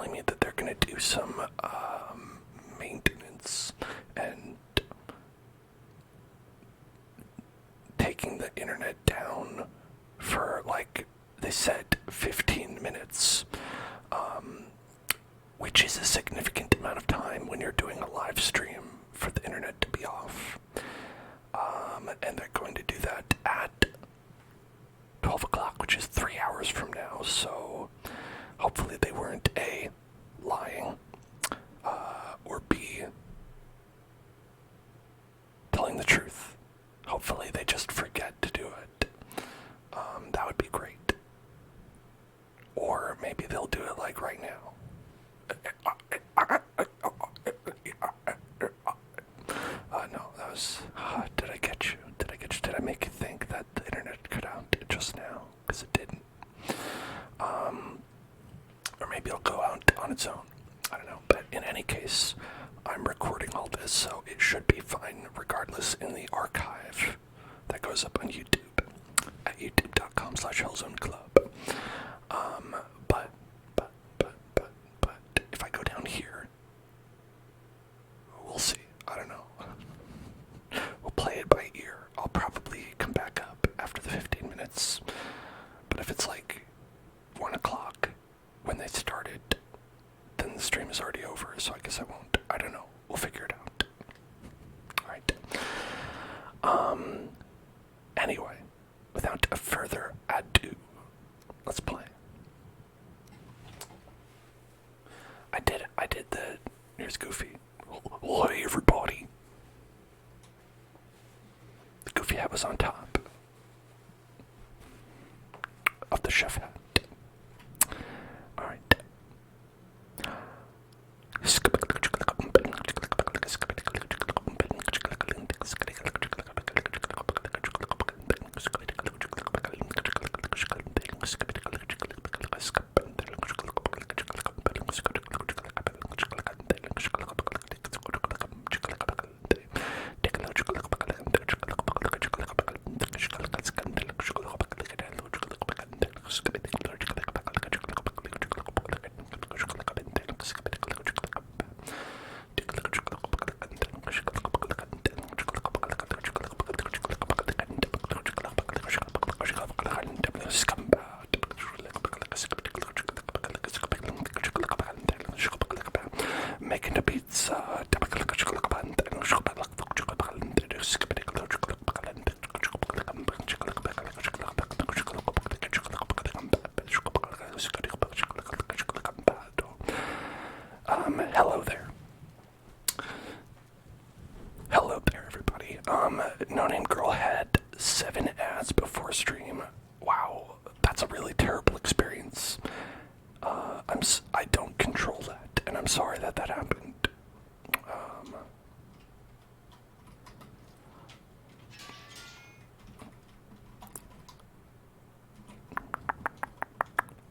telling me that they're going to do some maintenance and taking the internet down for, like, they said 15 minutes, which is a significant amount of time when you're doing a live stream for the internet to be off. And they're going to do that at 12 o'clock, which is 3 hours from now, so hopefully they weren't A, lying, or B, telling the truth. Hopefully they just forget to do it. That would be great. Or maybe they'll do it like right now. No, that was... did I get you? Did I get you? Did I make you think that the internet cut out just now? Because it didn't. Or maybe it'll go out on its own. I don't know. But in any case, I'm recording all this, so it should be fine regardless in the archive that goes up on YouTube at youtube.com/hellzoneclub. But if I go down here, we'll see. I don't know. We'll play it by ear. I'll probably come back up after the 15 minutes. But if it's like 1 o'clock when they started, then the stream is already over, so I guess I won't. I don't know. We'll figure it out. Alright. Anyway, without further ado, let's play. I did the... Here's Goofy. Well, hey, everybody. The Goofy hat was on top of the chef hat. Alright. Making the pizza. Hello there. Hello there, everybody. No Name Girl had 7 ads before stream. Wow, that's a really terrible experience. I don't control that, and I'm sorry that happened.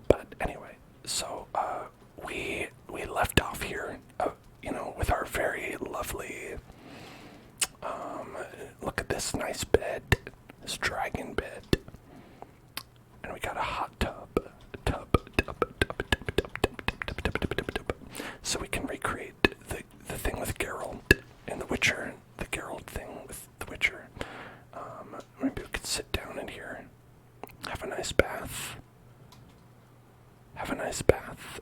But anyway, so we left off here, with our very lovely. Look at this nice bed, this dragon bed, and we got a hot tub. So we can recreate the thing with Geralt in The Witcher, the Geralt thing with The Witcher. Maybe we could sit down in here, have a nice bath. Have a nice bath.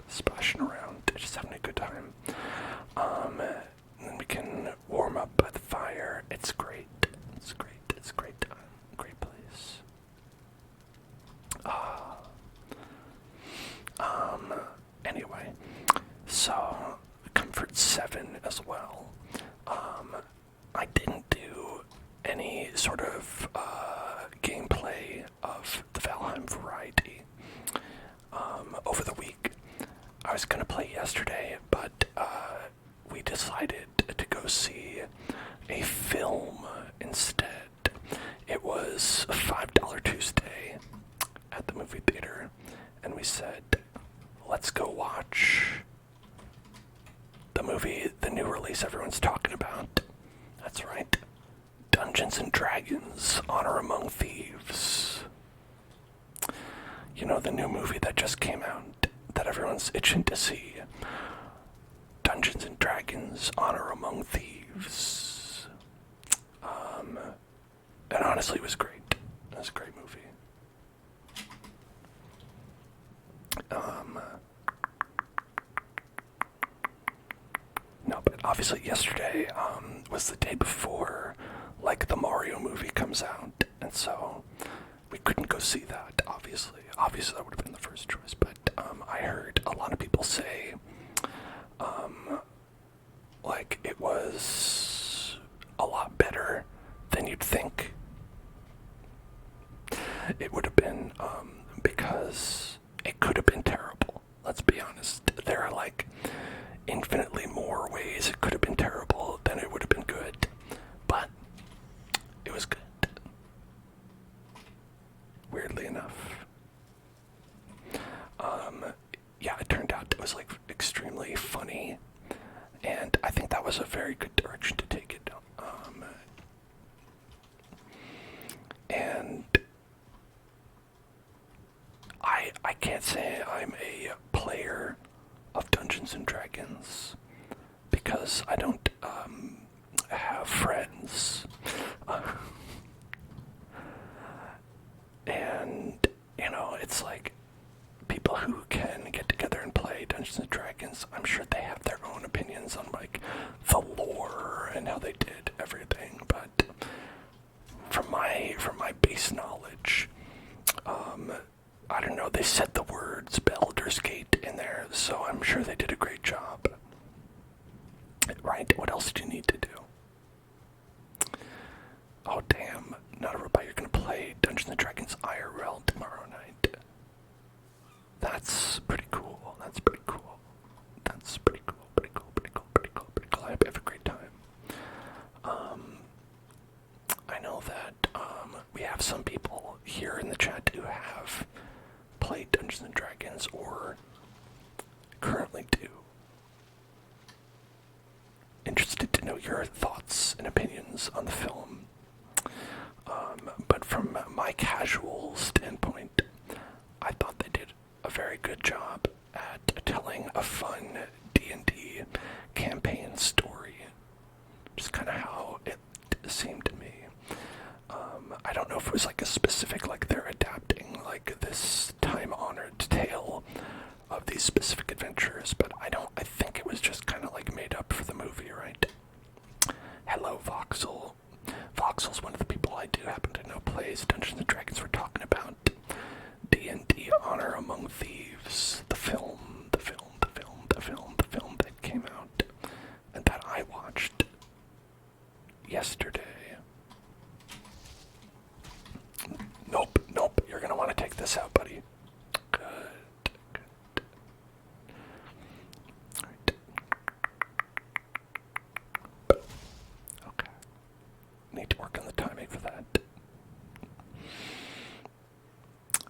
Splashing around, just having a good time. And then we can warm up by the fire. It's great. It's a great time. Great place. Anyway, so Comfort 7 as well. I didn't do any sort of gameplay of the Valheim variety over the week. I was gonna play yesterday, but we decided to go see a film instead. It was a $5 Tuesday at the movie theater, and we said, let's go watch the movie, the new release everyone's talking about. That's right. Dungeons and Dragons: Honor Among Thieves. You know, the new movie that just came out that everyone's itching to see. Dungeons and Dragons: Honor Among Thieves. And honestly, it was great. It was a great movie. No, but obviously yesterday was the day before, like, the Mario movie comes out, and so we couldn't go see that, obviously. Obviously, that would have been the first choice, but I heard a lot of people say, like, it was a lot better than you'd think it would have been, because it could have been terrible. Let's be honest. There are, like, infinitely more ways it could have been terrible than it would have been good, but it was good. Weirdly enough. Yeah, it turned out it was, like, extremely funny, and I think that was a very good direction to take it. And I can't say I'm a player of Dungeons and Dragons because I don't have friends. And, you know, it's like people who can get together and play Dungeons and Dragons, I'm sure they have their own opinions on, like, the lore and how they did everything, but from my base knowledge, I don't know, they said the words Baldur's Gate in there, so I'm sure they did a great job. Right? What else do you need to do? Oh, damn. Not a robot, you're gonna play Dungeons & Dragons IRL tomorrow night. That's pretty cool. That's pretty cool. That's pretty cool. Pretty cool. Pretty cool. Pretty cool. Pretty cool. I hope you have a great time. I know that we have some people here in the chat who have played Dungeons & Dragons or currently do. Interested to know your thoughts and opinions on the film. But from my casual standpoint, I thought they did a very good job at telling a fun D&D campaign story. Just kind of how it seemed to me. I don't know if it was like a specific, like they're adapting like this time-honored tale of these specific adventures, but I think it was just kind of like made up for the movie, right? Hello, Voxel. Voxel's one of the people I do happen to know plays Dungeons & Dragons. We're talking about D&D Honor Among Thieves, the film that came out, and that I watched yesterday. Nope, you're gonna want to take this out, buddy. Good. Alright. Okay. Need to work on the timing for that.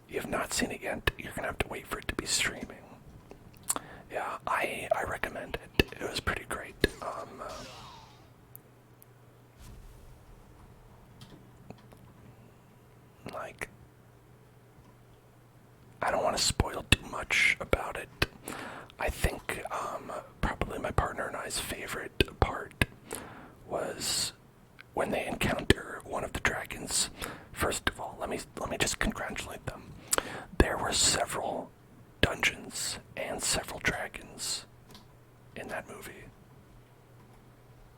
You have not seen it yet, you're gonna have to wait for it to be streaming. Yeah, I recommend it. It was pretty great. Like, I don't want to spoil too much about it. I think probably my partner and I's favorite part was when they encounter one of the dragons. First of all, let me just congratulate them. There were several dungeons and several dragons in that movie.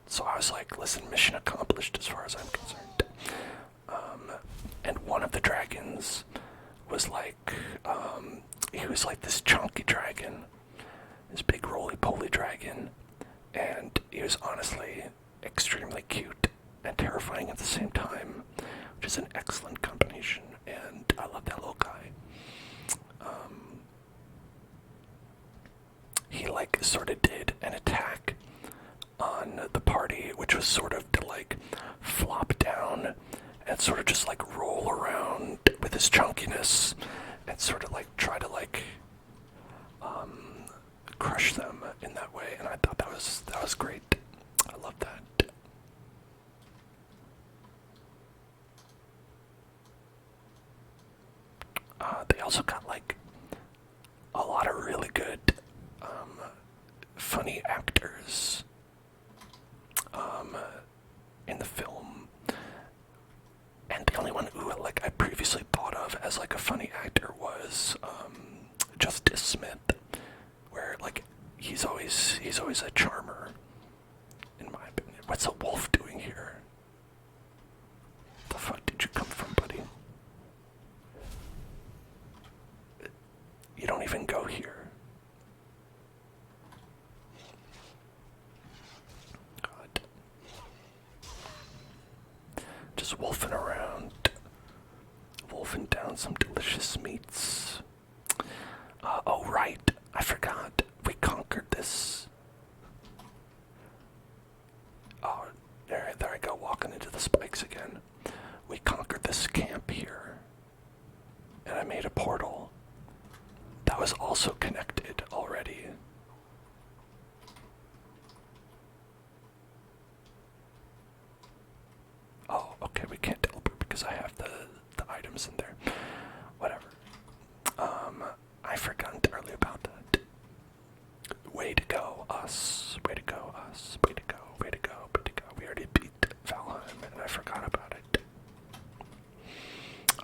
So I was like, listen, mission accomplished as far as I'm concerned. And one of the dragons was like, he was like this chunky dragon, this big roly-poly dragon, and he was honestly extremely cute and terrifying at the same time, which is an excellent combination, and I love that little guy. He like sort of did an attack on the party, which was sort of to like flop down and sort of just like roll around with his chunkiness and sort of like try to like crush them in that way, and I thought that was great. I love that. They also got like a lot of really good, funny actors in the film. And the only one who like I previously thought of as like a funny actor was Justice Smith, where like he's always a charmer, in my opinion. What's a wolf doing here? The fuck did you come from, buddy? You don't even go here. God. Just wolfing around. Wolfing down some delicious meats. Oh, right. I forgot. We conquered this. Oh, there I go, walking into the spikes again. We conquered this camp here. And I made a portal that was also connected already. Oh, okay, we can't teleport because I have the items in there. Whatever. I forgot entirely about that. Way to go, us. Way to go, us. Way to go, way to go, way to go. We already beat Valheim and I forgot about it.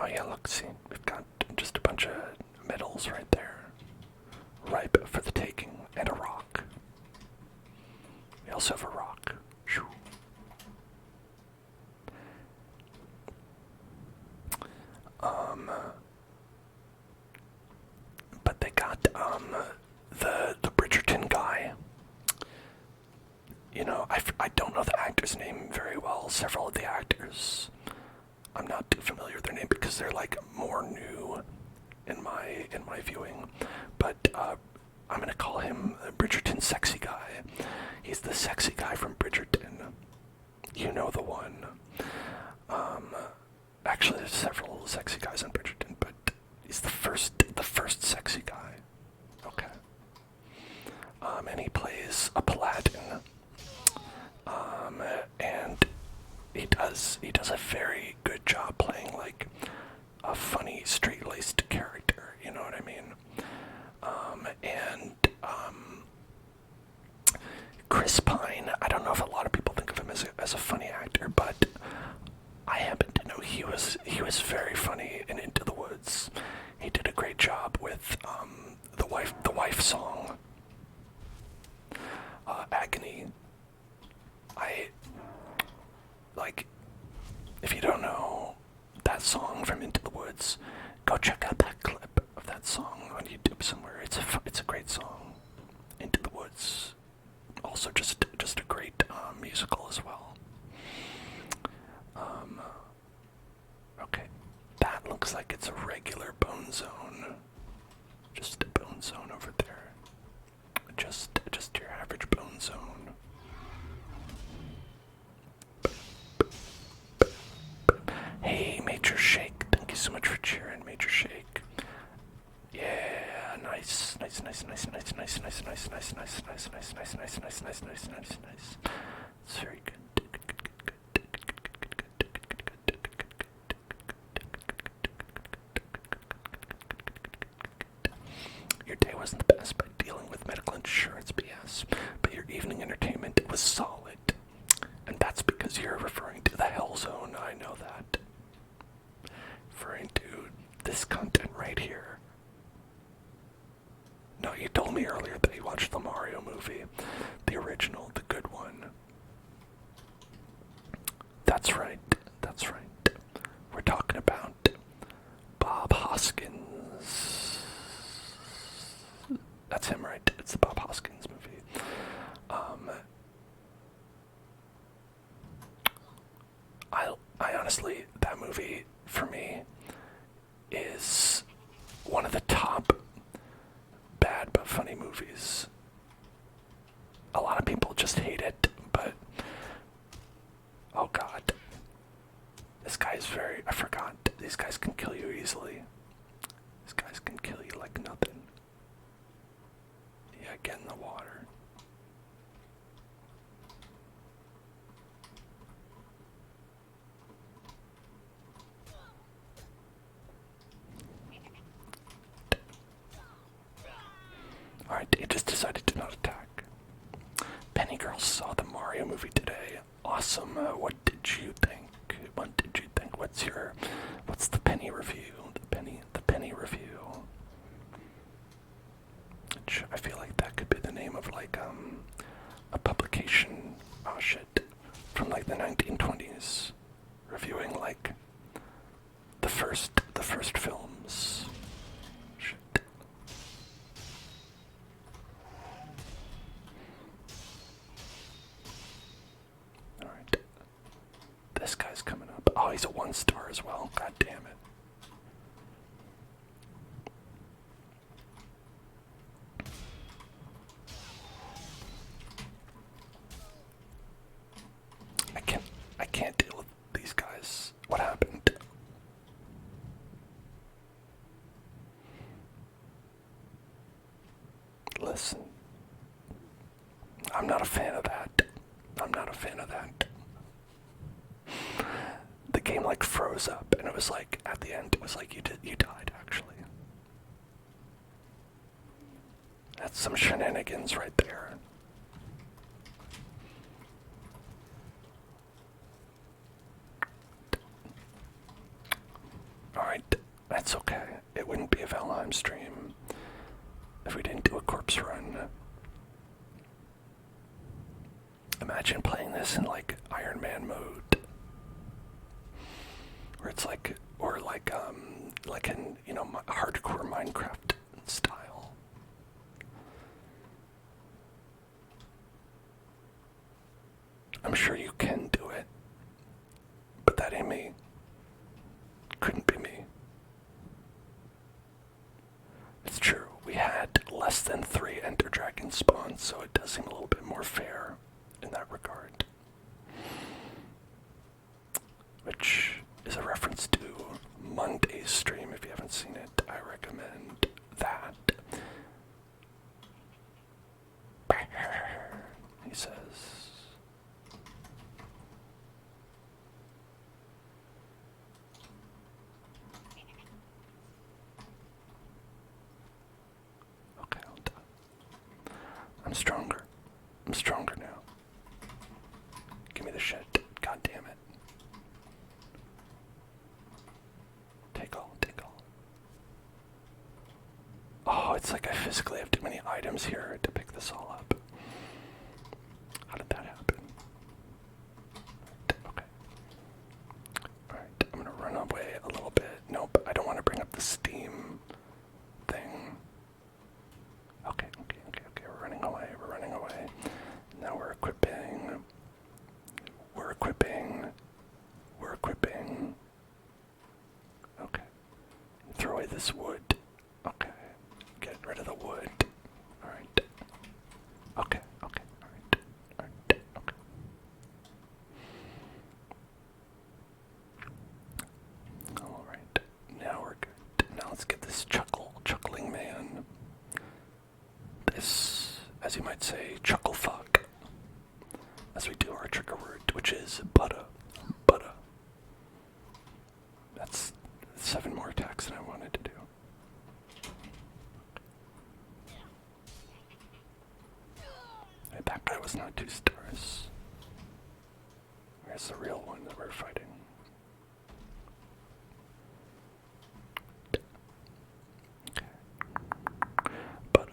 Oh yeah, look, see, we've got just a bunch of medals right there. Ripe for the taking. And a rock. We also have a rock. Shoo. But they got, the Bridgerton guy. You know, I don't know the actor's name very well. Several of the actors, I'm not too familiar with their name because they're like more new in my viewing. But I'm gonna call him Bridgerton Sexy Guy. He's the sexy guy from Bridgerton. You know the one. Actually, there's several sexy guys on Bridgerton, but he's the first sexy guy. Okay. And he plays a paladin. And he does a very good job playing like a funny, straight-laced character. You know what I mean? Chris Pine. I don't know if a lot of people think of him as a funny actor, but I happen to know he was very funny in Into the Woods. He did a great job with the wife song, Agony. I like, if you don't know that song from Into the Woods, go check out that clip of that song on YouTube somewhere. It's a great song. Into the Woods. Also, just a great musical as well. Okay, that looks like it's a regular bone zone. Just a bone zone over there. Just your average bone zone. Hey, Major Shake. Thank you so much for cheering, Major Shake. Yeah, nice. It's very good. Your day wasn't the best by dealing with medical insurance BS, but your evening entertainment was solid. And that's because you're referring to the Hell Zone, I know that. Referring to this content right here. No, you told me earlier that you watched the Mario movie. The original, the good one. That's right. We're talking about Bob Hoskins. That's him, right? It's the Bob Hoskins movie. Alright, it just decided to not attack. Penny Girl saw the Mario movie today. Awesome. What did you think? What did you think? What's the Penny review? The Penny review. Which I feel like that could be the name of like a publication. Oh shit. From like the 1920s, reviewing like the first films. Shit. All right, this guy's coming up. Oh, he's a 1-star as well. God damn it. I can't deal with these guys. What happened? Listen. I'm not a fan of that. I'm not a fan of that. The game like froze up and it was like at the end it was like you died actually. That's some shenanigans right there. Alright, that's okay. It wouldn't be a Valheim stream if we didn't do a corpse run. Imagine playing this in like Iron Man mode. Where it's like, or like in, you know, hardcore Minecraft style. I'm sure you can do it, but that ain't me. Couldn't be me. It's true, we had less than 3 Ender Dragon spawns, so it does seem a little bit more fair in that regard. Which is a reference to Monday's stream. If you haven't seen it, I recommend that. He says. Okay, I'm done. I'm stronger. I'm stronger now. Give me the shit. God damn it. Take all, take all. Oh, it's like I physically have too many items here to pick this all up. How did that happen? Okay. Alright, I'm gonna run away a little bit. Nope, I don't want to bring up the Steam thing. Okay, we're running away, Now we're equipping. Okay. Throw away this wood. Okay. Get rid of the wood. Alright. Okay, alright. Okay. Alright. Now we're good. Now let's get this chuckling man. This, as you might say, chuckle fuck. As we do our trigger word, which is butter. That's 7 more attacks than I wanted to do. Hey, that guy was not 2 stars. Where's the real one that we're fighting? Okay. Butter.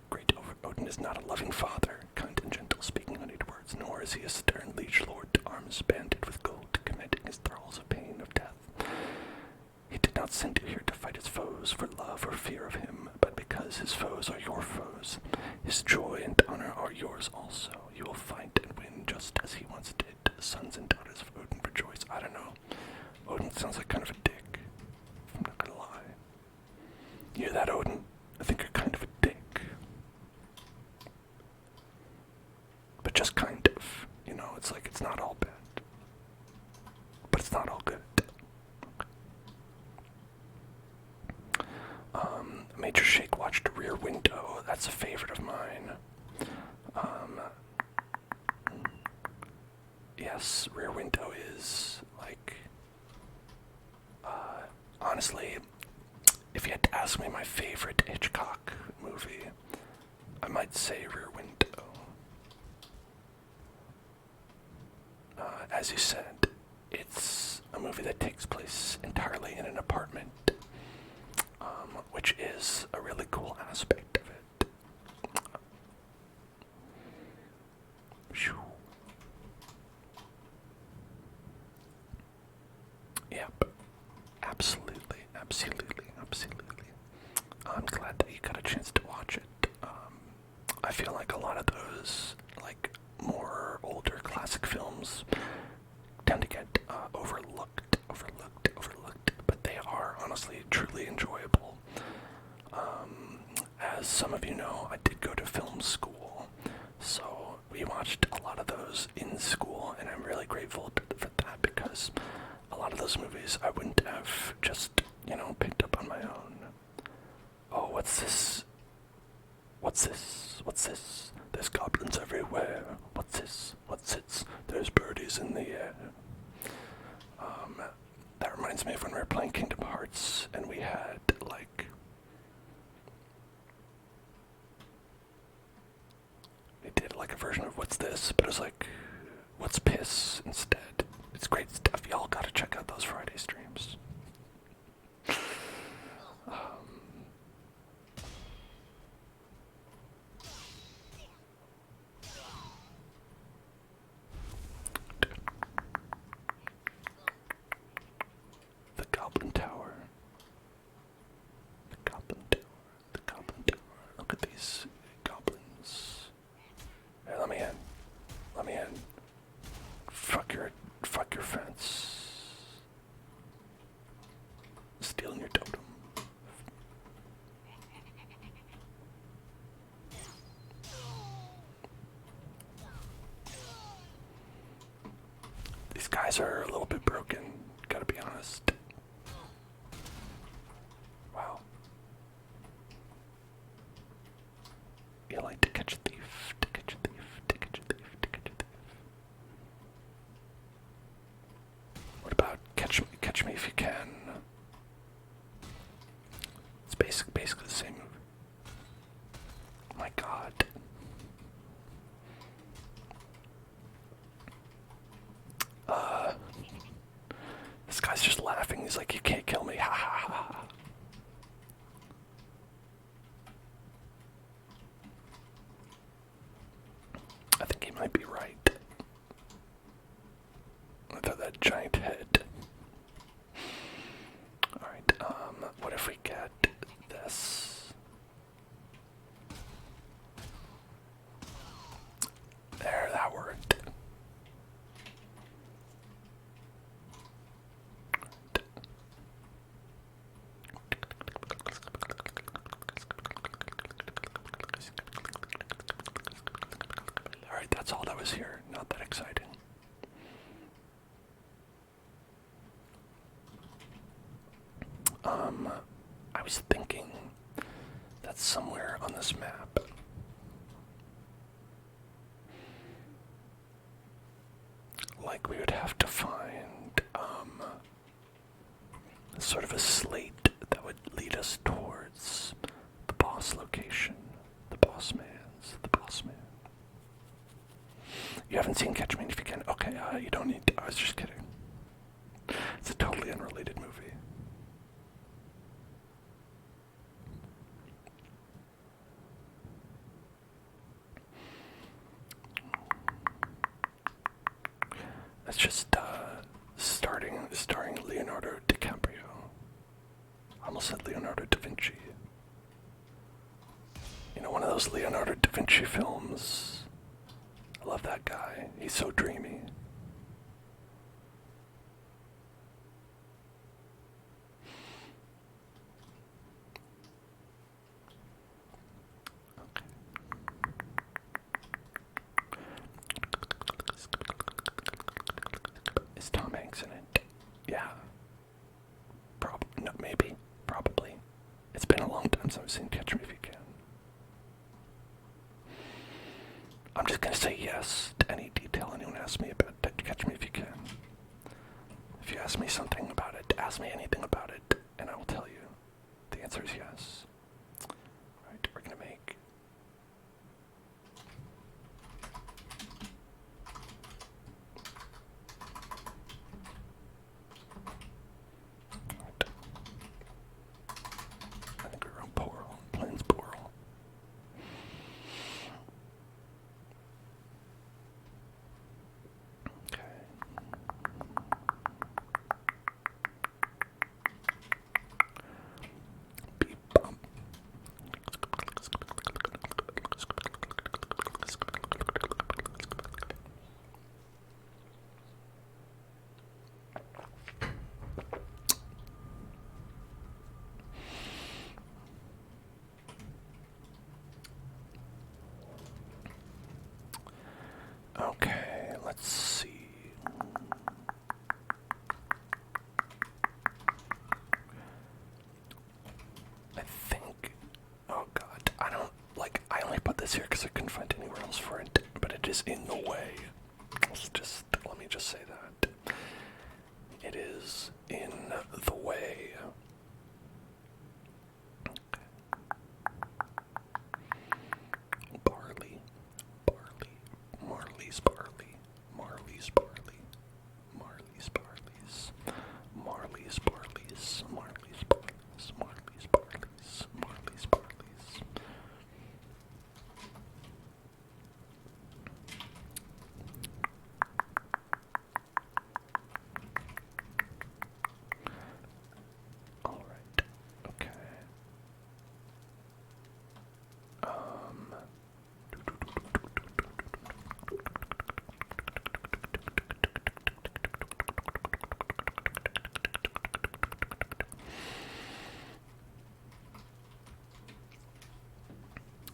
Great Odin is not a loving father, kind and gentle, speaking honeyed words, nor is he a stern liege lord, arms banded with gold, commanding his thralls of pain of death. He did not send you here to fight his foes for love or fear of him, but because his foes are your foes. His joy and honor are yours also. You will fight and win just as he once did. The sons and daughters of Odin rejoice. I don't know. Odin sounds like kind of a dick. I'm not gonna lie. You hear that, Odin? I think you're kind of a dick. But just kind of. You know, it's like it's not all bad. But it's not all good. Major Shake watched Rear Window. That's a favorite of mine. a Rear Window. As you said, it's a movie that takes place entirely in an apartment, which is a really cool aspect of it. Phew. Yep. Absolutely, absolutely, absolutely. I'm glad that you got a chance to watch it. I feel like a lot of those, like, more older classic films tend to get overlooked, but they are honestly truly enjoyable. As some of you know, I did go to film school, so we watched a lot of those in school, and I'm really grateful for that, because a lot of those movies I wouldn't have just, picked up on my own. Oh, what's this? What's this? What's this? There's goblins everywhere. What's this? What's this? There's birdies in the air. That reminds me of when we were playing Kingdom Hearts, and we had, like, we did, like, a version of What's This, but it was like, What's Piss instead. It's great stuff. Y'all gotta check out those Friday streams. The Goblin Tower. The Goblin Tower. The Goblin Tower. Look at these goblins. Hey, let me in. Let me in. Fuck your fence. Stealing your totem. These guys are a little bit broken, gotta be honest. Wow. You like to catch a thief, to catch a thief, to catch a thief, to catch a thief. What about catch me if you can? It's basically the same move. Oh my god. This guy's just laughing. He's like, you can't kill me. Ha ha ha. I think he might be right. Without that giant head. Alright, what if we get this? There, that worked. Alright, that's all that was here. Not that exciting. I was thinking that somewhere on this map like we would have to find sort of a slate that would lead us towards the boss location, the boss man. You haven't seen Catch Me If You Can? Okay, you don't need to. I was just kidding. It's a totally unrelated movie. That's just starring Leonardo DiCaprio. I almost said Leonardo da Vinci. You know, one of those Leonardo da Vinci films. I love that guy. He's so dreamy. Okay. Is Tom Hanks in it? Yeah. No, maybe. Probably. It's been a long time since I've seen Catch Me If You Can. I'm just gonna say yes to any detail anyone asks me about Catch Me If You Can. If you ask me something about it, ask me anything about it, and I will tell you. The answer is yes. Alright, we're gonna make Okay, let's see. I think. Oh god, I don't. Like, I only put this here because I couldn't find anywhere else for it, but it is in the way. Let me just say that. It is in the way. Barley, barley, Marley's barley, Marley's barley, Marley's barleys, Marley's barleys, Marley's barleys, Marley's barleys, Marley's barleys. All right. Okay.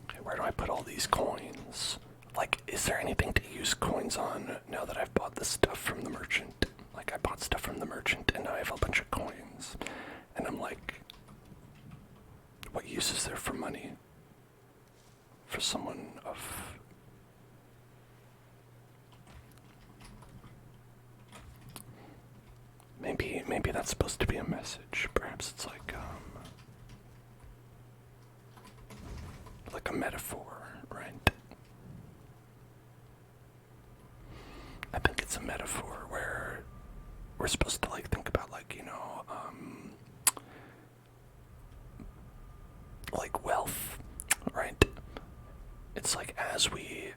Okay, where do I put all these coins? Like, is there anything to use coins on now that I've bought this stuff from the merchant? Like, I bought stuff from the merchant and now I have a bunch of coins. And I'm like, what use is there for money? For someone of... Maybe that's supposed to be a message. Perhaps it's like a metaphor, right? I think it's a metaphor where we're supposed to like think about like, like wealth, right? It's like as we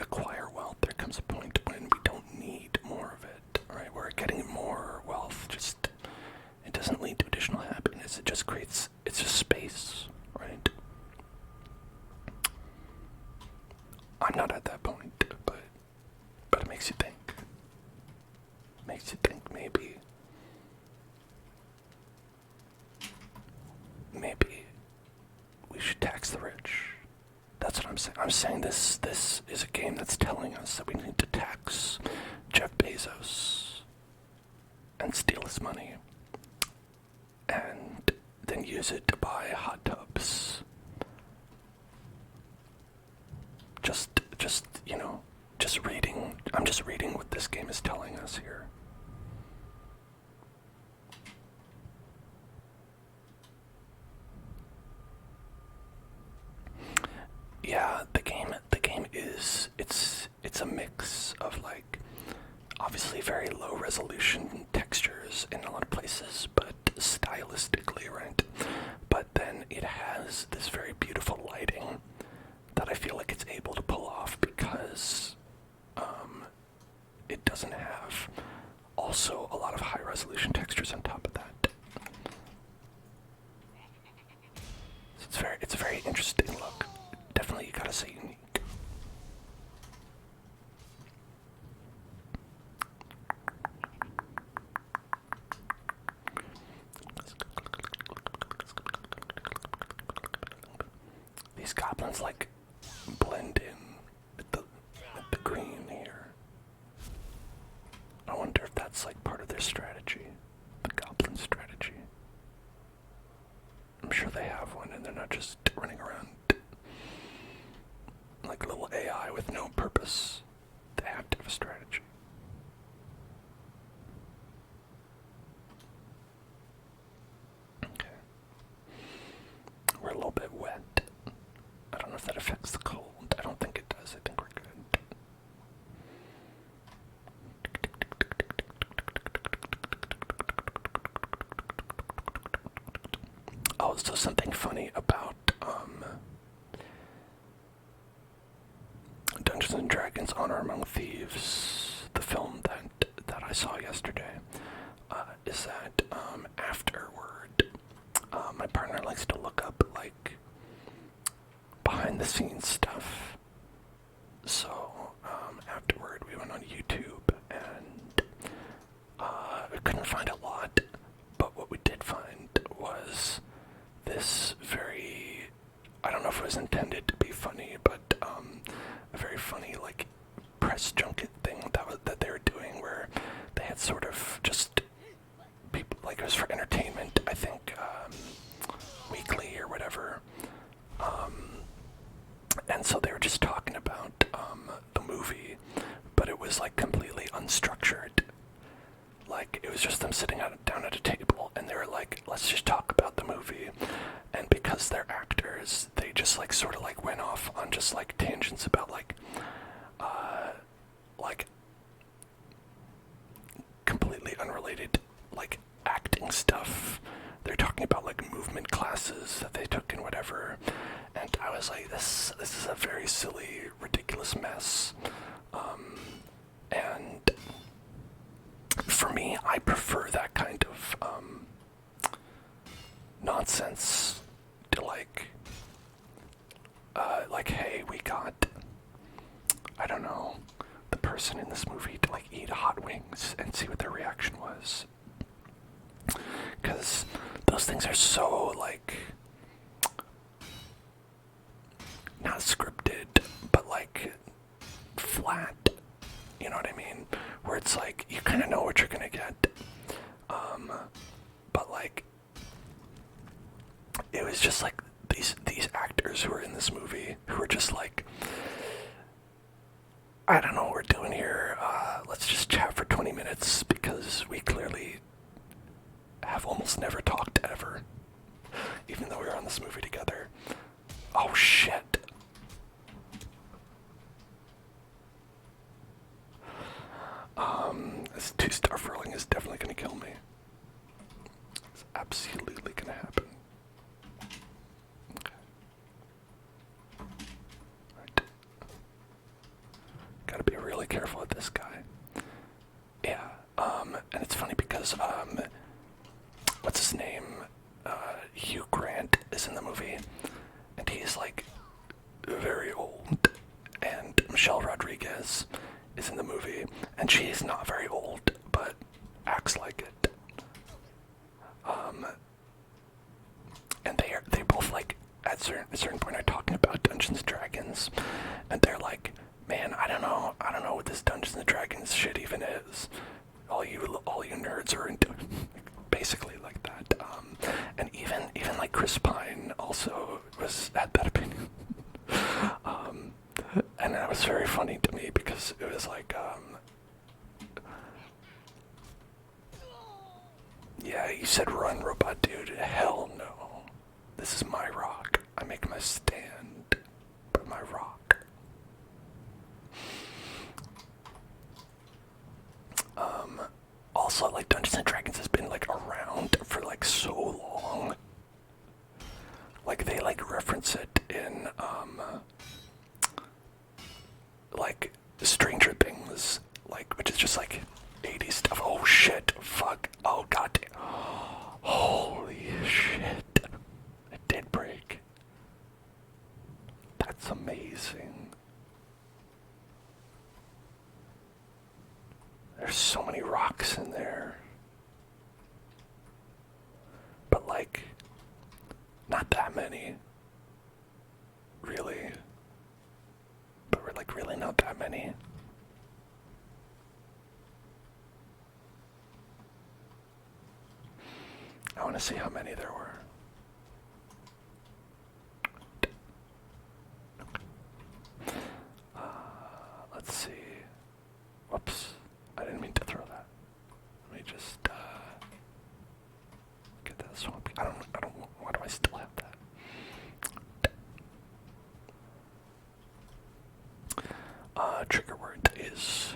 acquire wealth, there comes a point when we don't need more of it, right? We're getting more wealth, just it doesn't lead to additional happiness. It just creates, it's just space, right? I'm not at that point, but it makes you think. Makes you think maybe we should tax the rich. That's what I'm saying. I'm saying this is a game that's telling us that we need to tax Jeff Bezos and steal his money and then use it to buy hot tubs. I'm just reading what this game is telling us here. Yeah, the game is it's a mix of like obviously very low resolution textures in a lot of places, but stylistically, right? But then it has this very beautiful lighting that I feel like it's able to pull off because it doesn't have also a lot of high resolution textures on top of that. So it's a very interesting look. Definitely you gotta say unique. These goblins like blend in with the green here. I wonder if that's like part of their strategy, the goblin strategy. I'm sure they have one and they're not just running around like a little AI with no purpose. They have to have a strategy. Okay. We're a little bit wet. I don't know if that affects the cold. I don't think it does. I think we're good. Oh, so something funny about Dungeons and Dragons Honor Among Thieves, the film that I saw yesterday, is that afterward, my partner likes to look up like behind the scenes stuff. So afterward, we went on YouTube and we couldn't find a lot, but what we did find was this very, I don't know if it was intended to be funny, but a very funny like press junket thing that they were doing, where they had sort of just people, like it was for entertainment, I think, weekly or whatever. And so they were just talking about the movie, but it was like completely unstructured. Like, it was just them sitting down at a table, and they were like, let's just talk about the movie. And because they're actors, they just like sort of like went off on just like tangents about like completely unrelated like acting stuff. They're talking about like movement classes that they took and whatever. And I was like, this is a very silly, ridiculous mess. And for me, I prefer that kind of nonsense to like, hey, we got, I don't know, the person in this movie to like eat hot wings and see what their reaction was. Because those things are so like, not scripted, but like flat, you know what I mean? Where it's like, you kind of know what you're gonna get. But like, it was just like these actors who were in this movie who were just like, I don't know what we're doing here. Let's just chat for 20 minutes because we clearly have almost never talked ever, even though we were on this movie together. Oh shit. This 2-star furling is definitely gonna kill me. It's absolutely gonna happen. Okay. Right. Gotta be really careful with this guy. Yeah, and it's funny because, what's his name? Hugh Grant is in the movie, and he's like very old, and Michelle Rodriguez is in the movie, and she is not very old, but acts like it. And they both like at a certain point are talking about Dungeons and Dragons, and they're like, man, I don't know what this Dungeons and Dragons shit even is. All you nerds are into basically like that. And even like Chris Pine also had that opinion. And that was very funny to me because it was like, yeah, you said run, robot dude. Hell no. This is my rock. I make my stand by my rock. Also, like, Dungeons and Dragons has been like around for like so long. Like, they like reference it in like Stranger Things, like, which is just like 80s stuff. Oh shit, fuck, oh goddamn, holy shit, it did break. That's amazing. There's so many rocks in there, but like, not that many, really. But we're like really not that many. I want to see how many there were. Let's see. Whoops. I didn't mean to throw that. Let me just get that swamp. I don't, why do I still have that? Trigger word is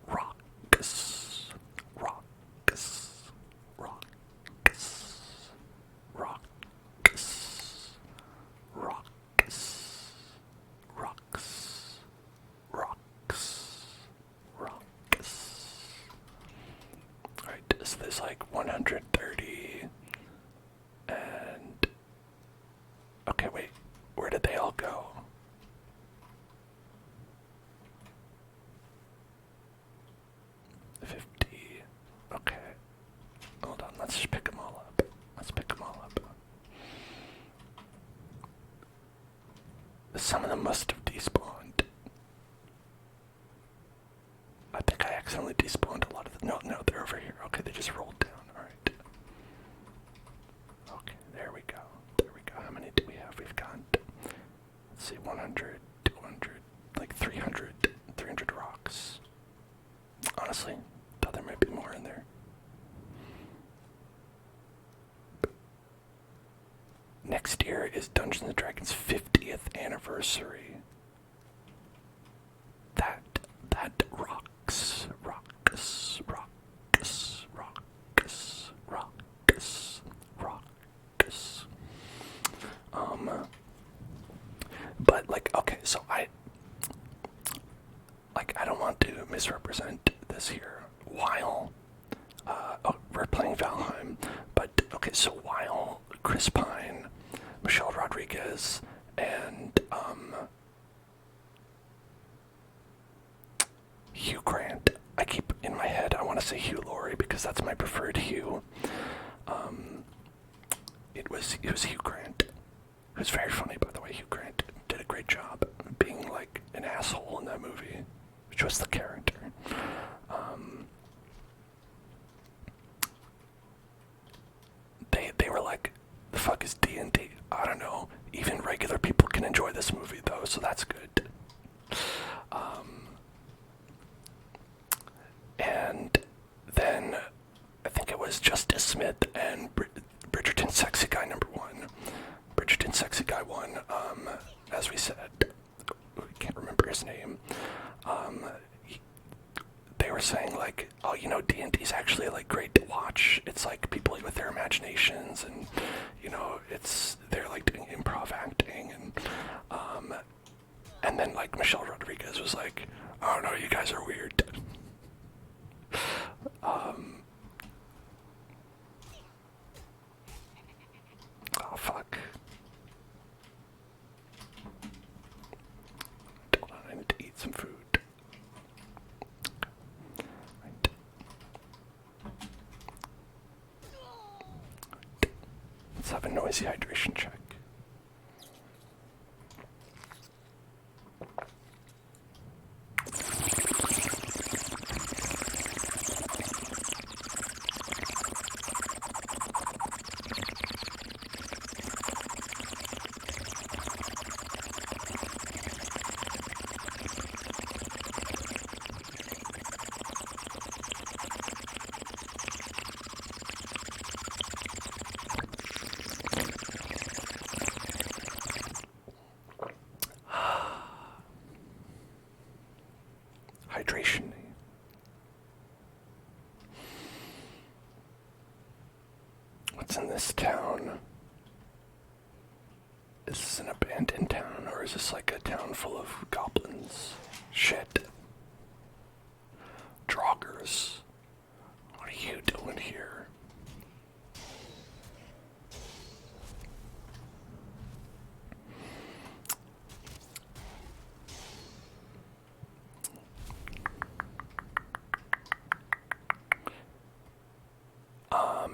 rocks. Rocks. Rocks. Rocks. Rocks. Rocks. Rocks. Rocks. Alright, so there's like 130 and okay, wait, where did they all go? Okay. Hold on, let's just pick them all up. Let's pick them all up. Some of them must have despawned. is Dungeons & Dragons 50th anniversary. That rocks. But like, okay, so I don't want to misrepresent this here. While we're playing Valheim, but okay, so while Chris Pine, Michelle Rodriguez, and Hugh Grant, I keep in my head, I want to say Hugh Laurie because that's my preferred Hugh. It was Hugh Grant. It was very funny, by the way. Hugh Grant did a great job being like an asshole in that movie, which was the character. They were like, the fuck is D&D? I don't know. Even regular people can enjoy this movie though, so that's good. And then I think it was Justice Smith and Bridgerton Sexy Guy #1. Bridgerton Sexy Guy 1, as we said, I can't remember his name. They were saying like, oh, you know, D&D's actually like great to watch. It's like people with their imaginations, and you know, they're like doing improv acting, and then like Michelle Rodriguez was like, oh no, you guys are weird. Oh fuck. Hold on, I need to eat some food. Right. Let's have a noisy hydration check. Hydration. What's in this town? Is this an abandoned town, or is this like a town full of goblins? Shit. Draugrs. What are you doing here?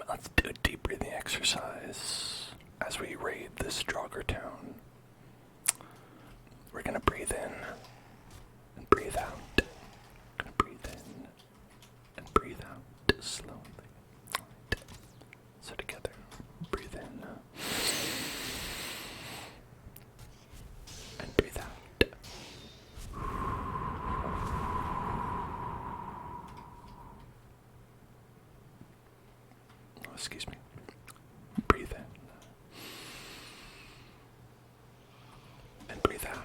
Let's do a deep breathing exercise as we raid this Draugr town. We're gonna breathe in and breathe out. Gonna breathe in and breathe out slowly. Right. So together, breathe in and breathe out. Oh, excuse me. Breathe in and breathe out.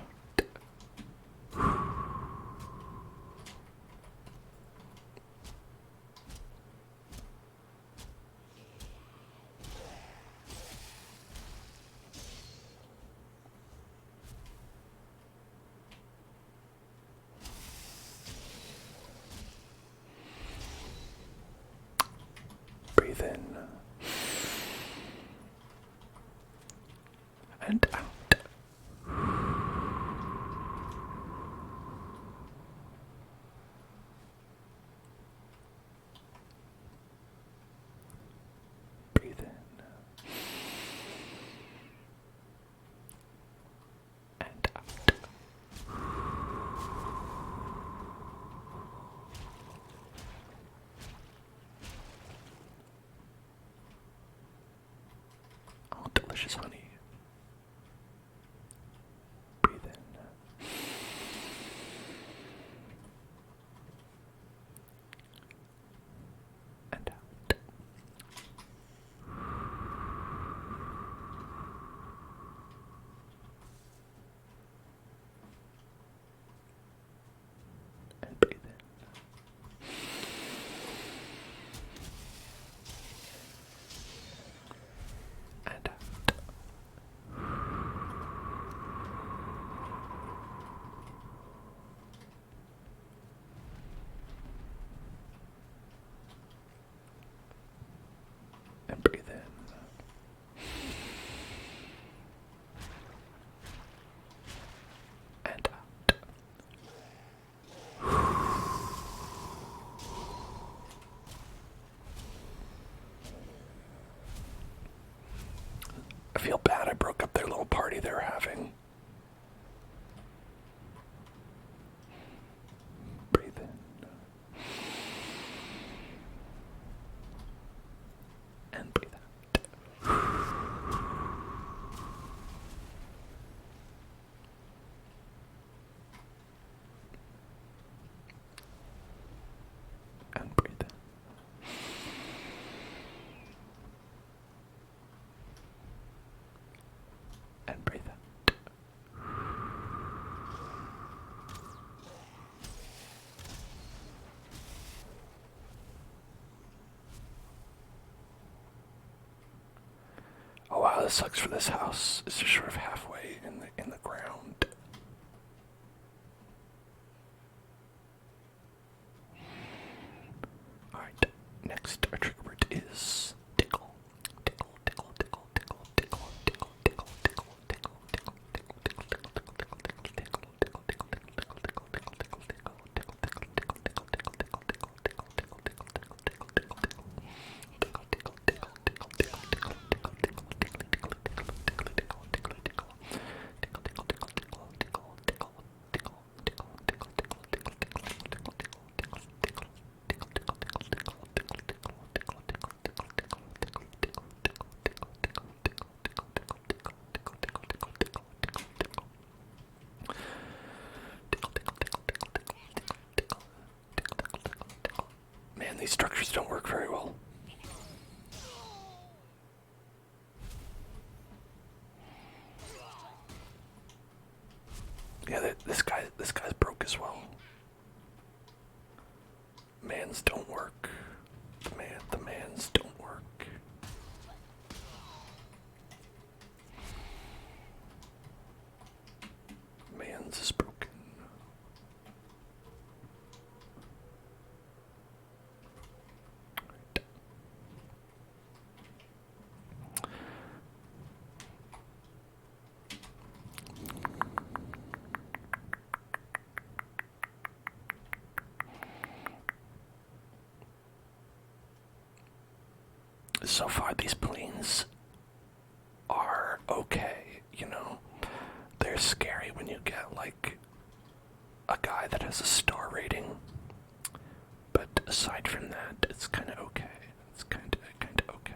Breathe in and out. Breathe in and out. Oh, delicious honey. Breathe in and out. feel bad I broke up their little party they were having. Breathe in. And breathe out. And breathe in. And breathe out. Oh wow, this sucks for this house. It's just sort of halfway in the ground. Alright, next our trigger word is tickle. Tickle, tickle, tickle, tickle, tickle, tickle, tickle, tickle, tickle, tickle, tickle, tickle, tickle, tickle, tickle, tickle, Man, these structures don't work very well. Yeah, this guy's broke as well. Mans don't work. The mans don't work. Mans is broken. So far, these planes are okay, you know. They're scary when you get, like, a guy that has a star rating. But aside from that, it's kind of okay. It's kind of okay.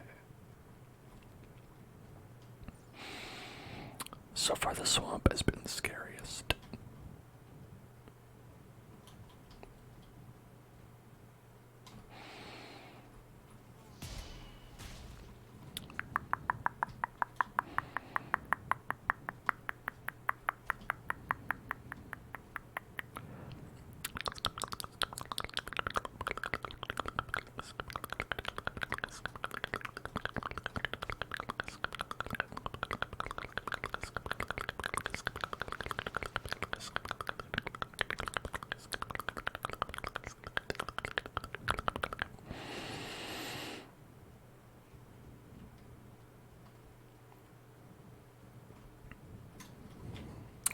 So far, the swamp has been the scariest.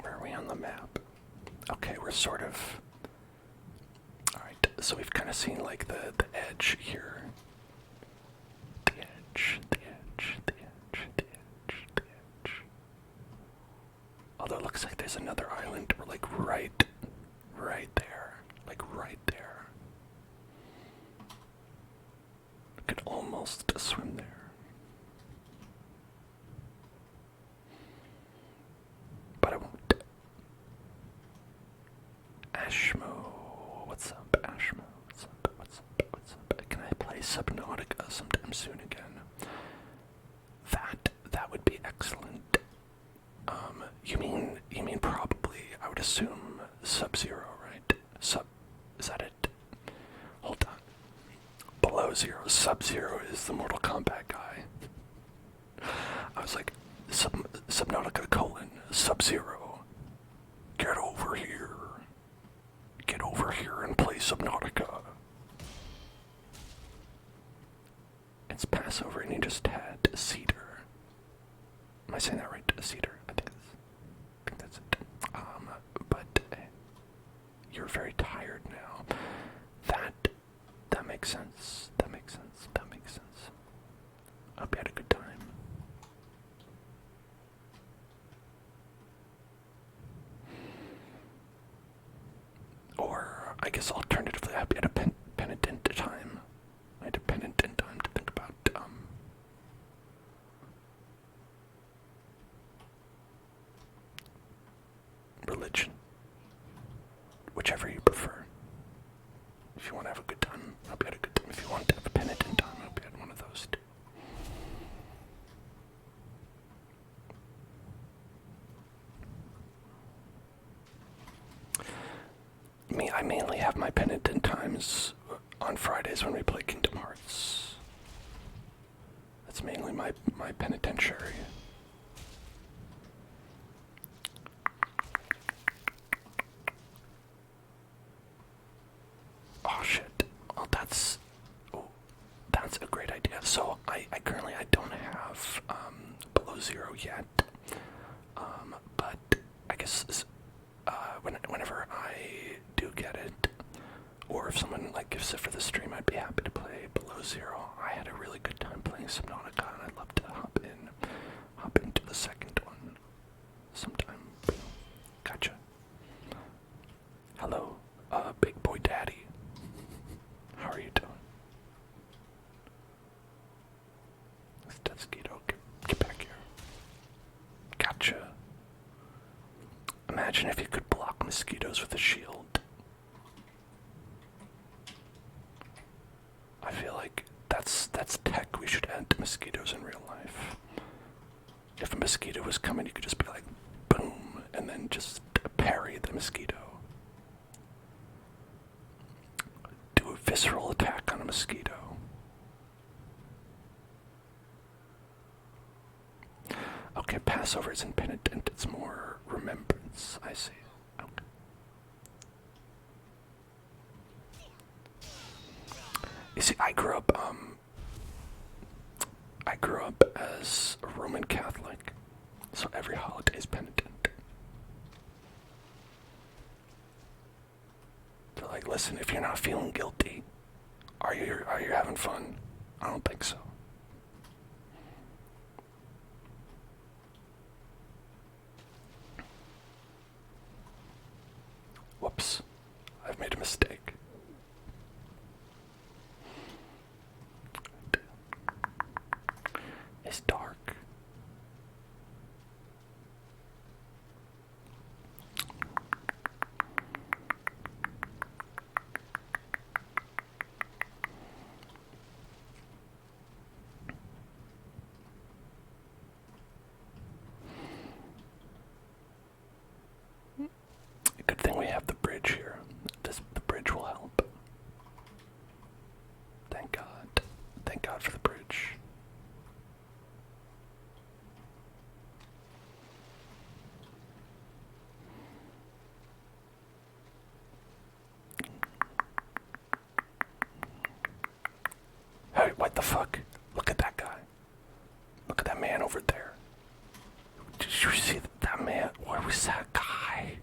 Where are we on the map? Okay, we're sort of... Alright, so we've kind of seen, like, the edge here. The edge, the edge, the edge, the edge, the edge. Although it looks like there's another island. We're, like, right there. Like, right there. I could almost swim there. But I won't. Ashmo, what's up, Ashmo? What's up? What's up? What's up? Can I play Subnautica sometime soon again? That would be excellent. You mean probably? I would assume Sub-Zero, right? Is that it? Hold on. Below Zero, Sub-Zero is the Mortal Kombat guy. I was like, Subnautica : Sub-Zero. Get over here. Get over here and play Subnautica. It's Passover and he just had a cedar. Am I saying that right? A cedar. I think that's it. But you're very tired now. That makes sense. That makes sense. I hope you had a good time. Or, I guess alternatively, I had a penitent time. I had a penitent time to think about, religion. Whichever you prefer. If you want to have a good time, I hope you had a good time. If you want to have a penitent time, I hope you had one of those too. I mainly have my penitent times on Fridays when we play Kingdom Hearts. That's mainly my penitentiary. Oh shit. Oh, that's a great idea. So I currently don't have below zero yet. But I guess whenever I do get it, or if someone like gives it for the stream, I'd be happy to play below zero. I had a really good time playing Subnautica, and I'd love to hop into the second one sometime. Gotcha. Hello, big boy daddy. How are you doing? That's Skeeto. Get back here. Gotcha. Imagine if you could block mosquitoes with a shield. I feel like that's tech we should add to mosquitoes in real life. If a mosquito was coming, you could just be like, boom, and then just parry the mosquito. Do a visceral attack on a mosquito. Okay, Passover isn't penitent, it's more remembrance. I see. Okay. You see, I grew up as a Roman Catholic, so every holiday is penitent. They're like, listen, if you're not feeling guilty, are you having fun? I don't think so. Whoops, I've made a mistake. It's dark. Good thing we have the bridge here. The bridge will help. Thank God. Thank God for the bridge. Hey, what the fuck? Look at that guy. Look at that man over there. Did you see that man? Where was that guy?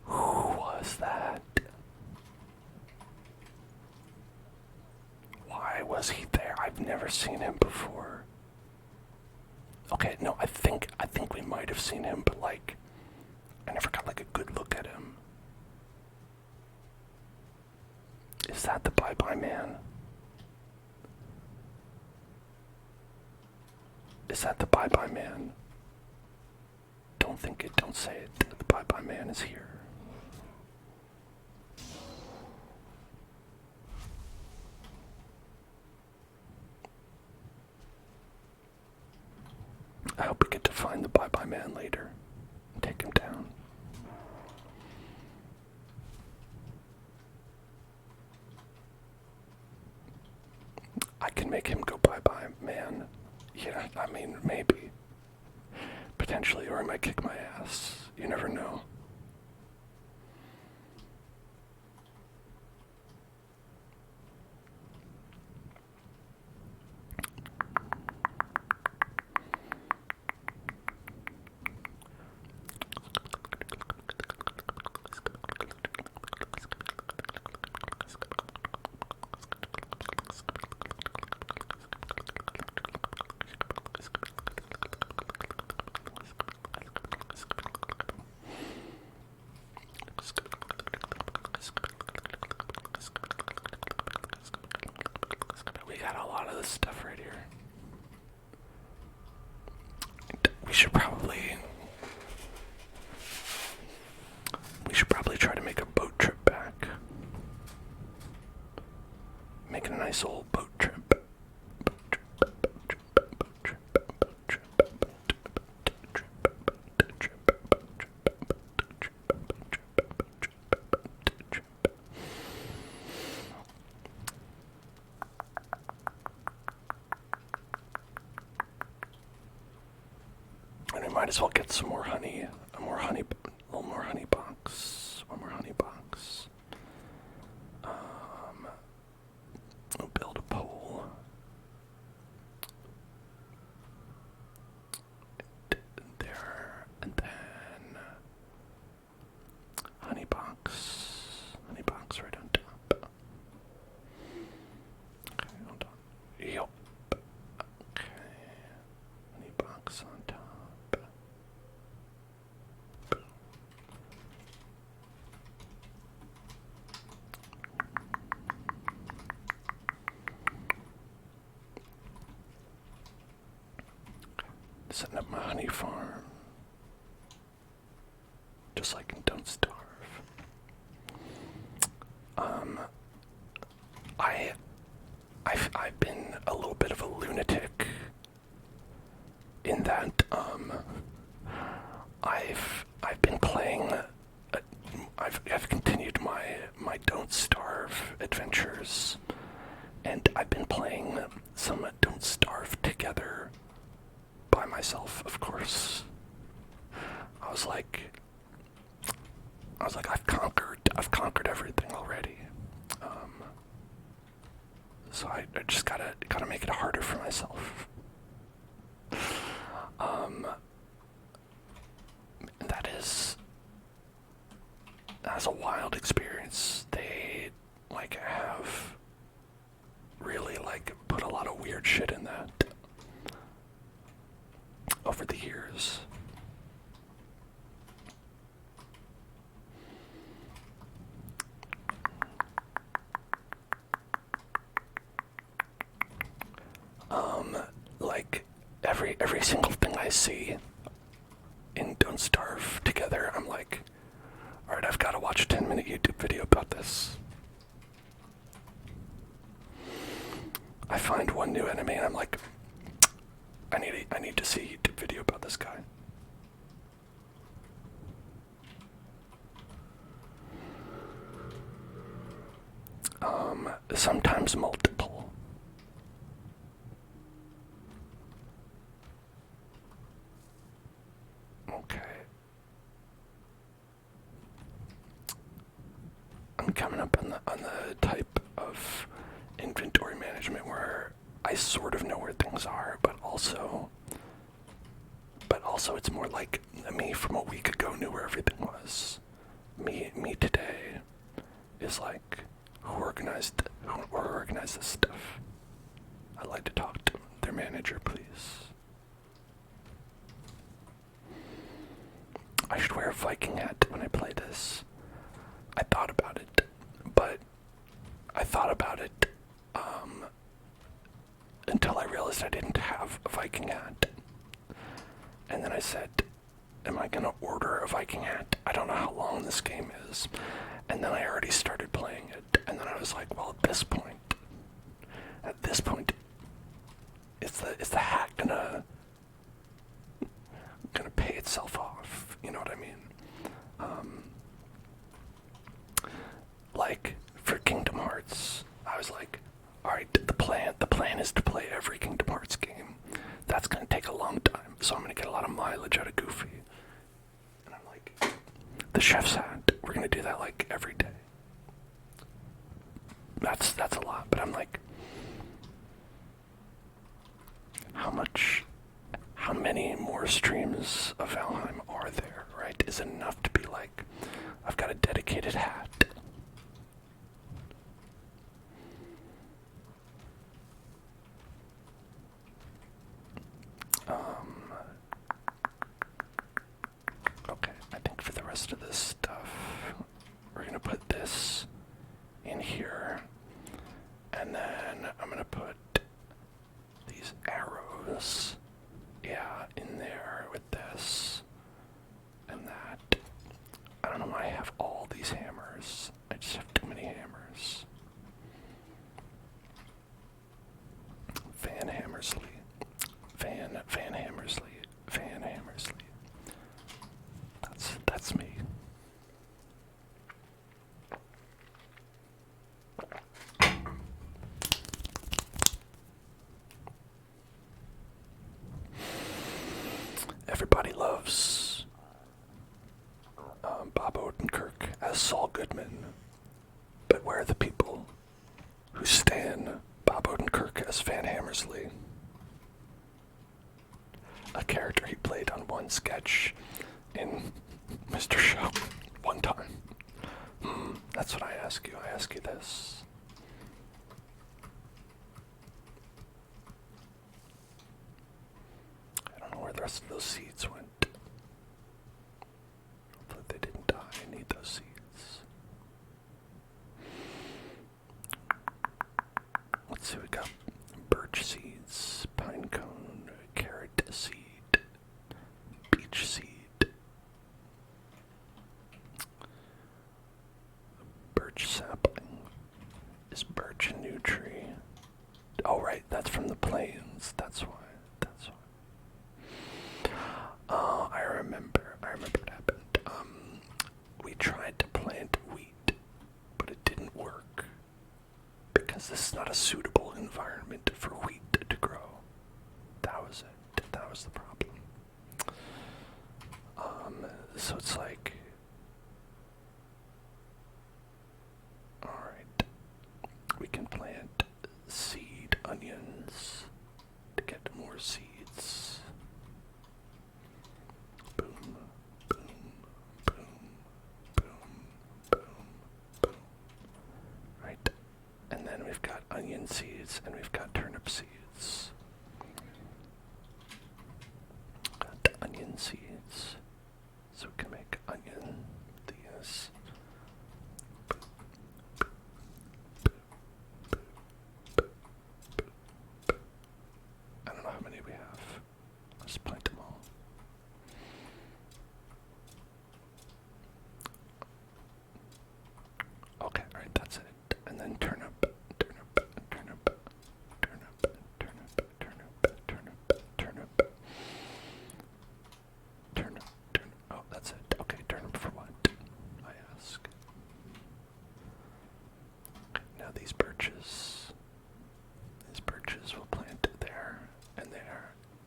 Who was that? Why was he there? I've never seen him before. Okay, no, I think we might have seen him, but like, I never got like a good look at him. Is that the bye-bye man? Is that the bye-bye man? Don't think it, don't say it. The bye-bye man is here. I hope we get to find the bye-bye man later and take him down. I can make him go bye-bye man. Yeah, I mean, maybe. Potentially, or he might kick my ass. You never know. got a lot of this stuff right here. We should probably try to make a boat trip back. Make a nice old boat trip. And we might as well get some more honey, a little more honey box, one more honey box. We'll build a pole. There, and then honey box right on top. Okay, hold on. Yup. Okay, honey box on top. Setting up my honey farm, just like in Don't Starve. I've been a little bit of a lunatic in that I've been playing. I've continued my Don't Starve adventures, and I've been playing some Don't Starve together by myself, of course. I was like, I've conquered everything already. So I just gotta make it harder for myself. That's a wild experience. They have really put a lot of weird shit in that over the years. Every single thing I see in Don't Starve together, I'm like, alright, I've got to watch a 10-minute YouTube video about this. I find one new enemy and I'm like, I need to see a YouTube video about this guy. Sometimes multiple. Okay. I'm coming up on the type of inventory management where I sort of know where things are, but also it's more like me from a week ago knew where everything was. Me today is like, who organized this stuff? I'd like to talk to their manager, please. I should wear a Viking hat when I play this. I thought about it, but until I realized I didn't have a Viking hat. And then I said, am I gonna order a Viking hat? I don't know how long this game is. And then I already started playing it, and then I was like, well, at this point, is the hat gonna pay itself off? You know what I mean? For Kingdom Hearts, I was like, alright, the plan is to play every Kingdom Hearts game. That's gonna take a long time, so I'm gonna get a lot of mileage out of Goofy. And I'm like, the chef's hat, we're gonna do that every day. That's a lot, but I'm like, how many more streams of Valheim are there, right? Is it enough to be like, I've got a dedicated hat? Okay, I think for the rest of this stuff, we're gonna put this in here, and then I'm gonna put I have all these hammers? I just have too many hammers. Van Hammersley. Van Hammersley. Van Hammersley. That's me. Everybody loves Bob Odenkirk as Saul Goodman, but where are the people who stan Bob Odenkirk as Van Hammersley? A character he played on one sketch in Mr. Show one time. That's what I ask you. I ask you this. I don't know where the rest of those seeds went. Hopefully they didn't die. I need those seeds. Let's see, we got birch seeds, pine cone, carrot seed, beech seed, birch sapling. Is birch a new tree? Oh, right, that's from the plains. That's why. I remember what happened. We tried to plant wheat, but it didn't work because this is not a suitable environment for wheat to grow. That was it. That was the problem. So it's like, alright, we can plant seed onions to get more seeds. Boom, boom, boom, boom, boom, boom. Right? And then we've got onion seeds and we've got turnip seeds. Got onion seeds. So we can make onion these. I don't know how many we have. Let's plant them all. Okay, alright, that's it. And then turnip. Oh, that's it. Okay, turnip for what? I ask. Okay, now these birches. These birches will plant there,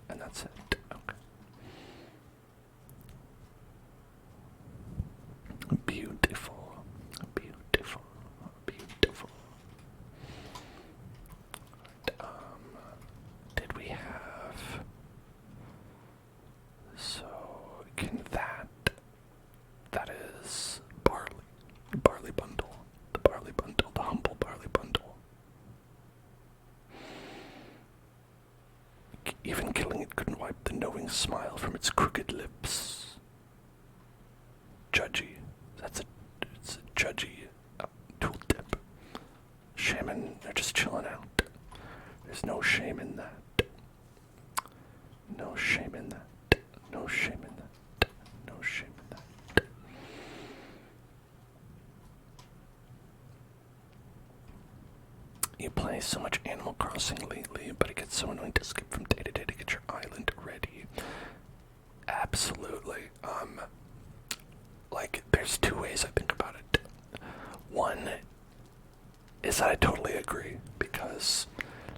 and that's it. Okay. Beautiful. Beautiful. Beautiful. Did we have... So, can that is barley. Barley bundle. The barley bundle. The humble barley bundle. Even killing it couldn't wipe the knowing smile from its crooked lips. Judgy. It's a judgy tooltip. Shaman, they're just chilling out. There's no shame in that. No shame in that. No shame in that. No shame in that. You play so much Animal Crossing lately, but it gets so annoying to skip from day to day to get your island ready. Absolutely. Like, there's two ways I think about it. One is that I totally agree, because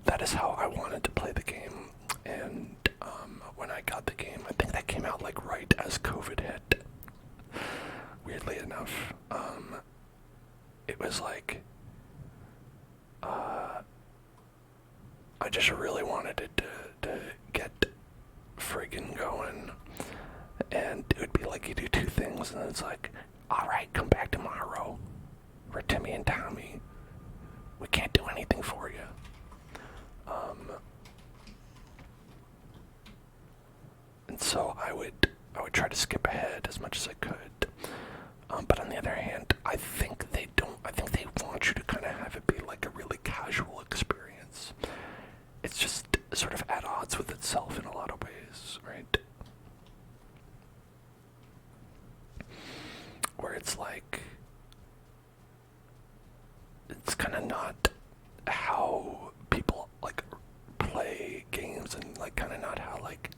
that is how I wanted to play the game. And when I got the game, I think that came out like right as COVID hit. Weirdly enough, it was like, I just really wanted it to get friggin' going. And it would be like you do two things, and then it's like, alright, come back tomorrow. We're Timmy and Tommy. We can't do anything for you. And so I would try to skip ahead as much as I could. But on the other hand, I think they want you to kind of have it be like a really casual experience. It's just sort of at odds with itself in a lot of ways, right? Where it's like, it's kind of not how people like play games, and like kind of not how like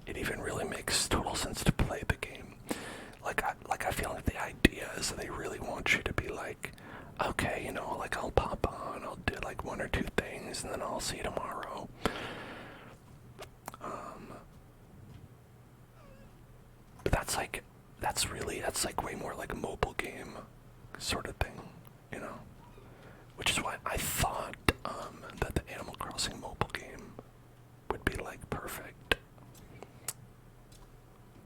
it even really makes total sense to play the game. I feel like the idea is they really want you to be like, okay, you know, like I'll pop on, I'll do like one or two things, and then I'll see you tomorrow. But that's like way more like a mobile game sort of thing, you know? Which is why I thought that the Animal Crossing mobile game would be like perfect.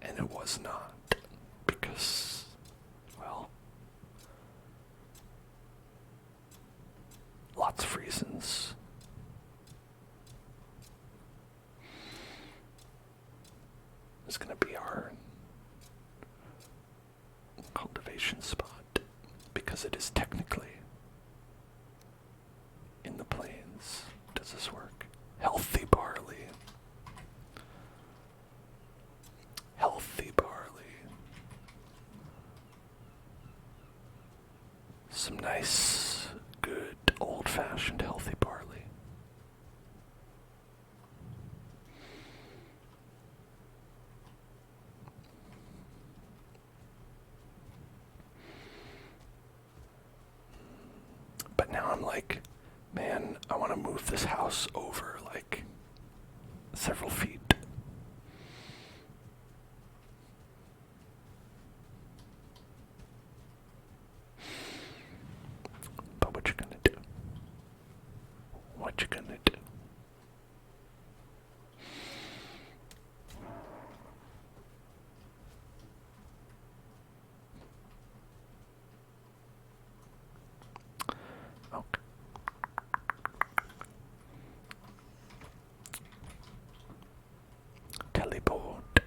And it was not. Because, well, lots of reasons. It's gonna be our cultivation spot, because it is technically in the plains. Does this work? Healthy barley. Healthy barley. Some nice, good, old-fashioned healthy barley. But now I'm like, man, I want to move this house over like several feet. But what you gonna do? What you gonna do? Okay. Teleport.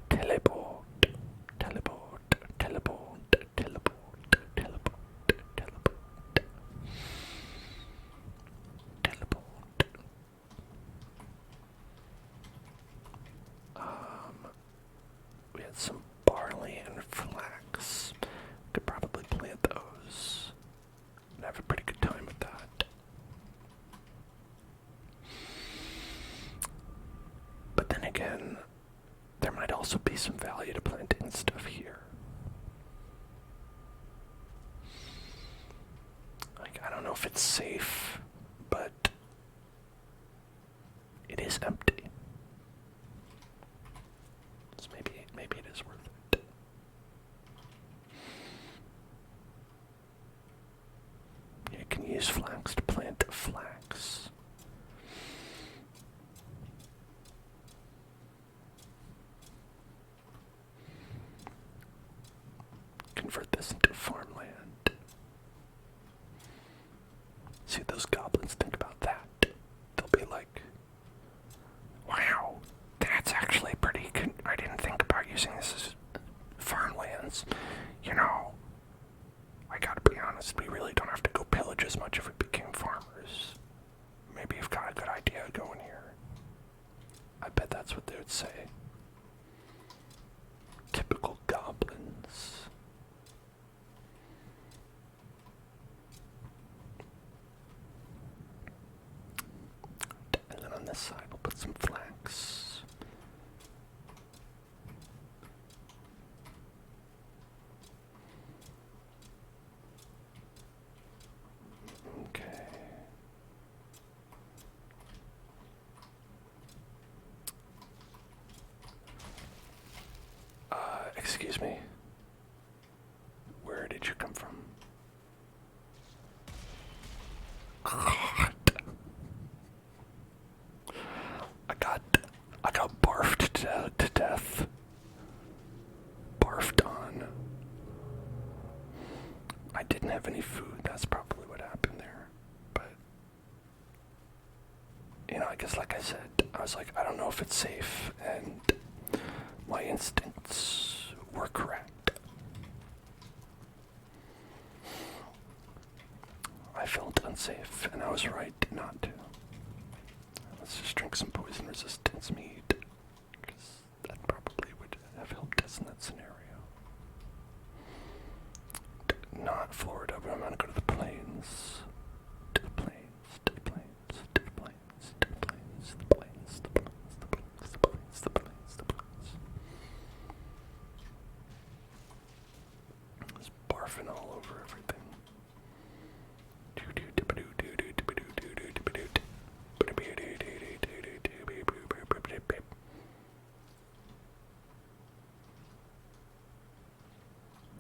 Teleport. Teleport. Teleport. Teleport. Teleport. Teleport. Teleport. We had some barley and flax. Could probably plant those and have a pretty good time with that. But then again, there might also be some value to planting stuff here. Like, I don't know if it's safe, but it is empty. So maybe it is worth it. You can use flax to plant flax. Convert this into farmland. See, those goblins think about that. They'll be like, wow, that's actually pretty good. I didn't think about using this as farmlands. You know, I gotta be honest, we really don't have to go pillage as much if we became farmers. Maybe you've got a good idea going here. I bet that's what they would say. Typical goblins. And then on this side, we'll put some flax. Okay. Excuse me. Where did you come from? I got barfed to death. Barfed on. I didn't have any food. That's probably what happened there. But, you know, I guess like I said, I was like, I don't know if it's safe, and my instincts were correct. I felt unsafe, and I was right not to. Let's just drink some poison resistance mead, because that probably would have helped us in that scenario. not Florida, but I'm gonna go to the plains. To the plains, to the plains, to the plains, to the plains, the plains, the plains, the plains, the plains, the plains, the plains. Just barfing all over everything.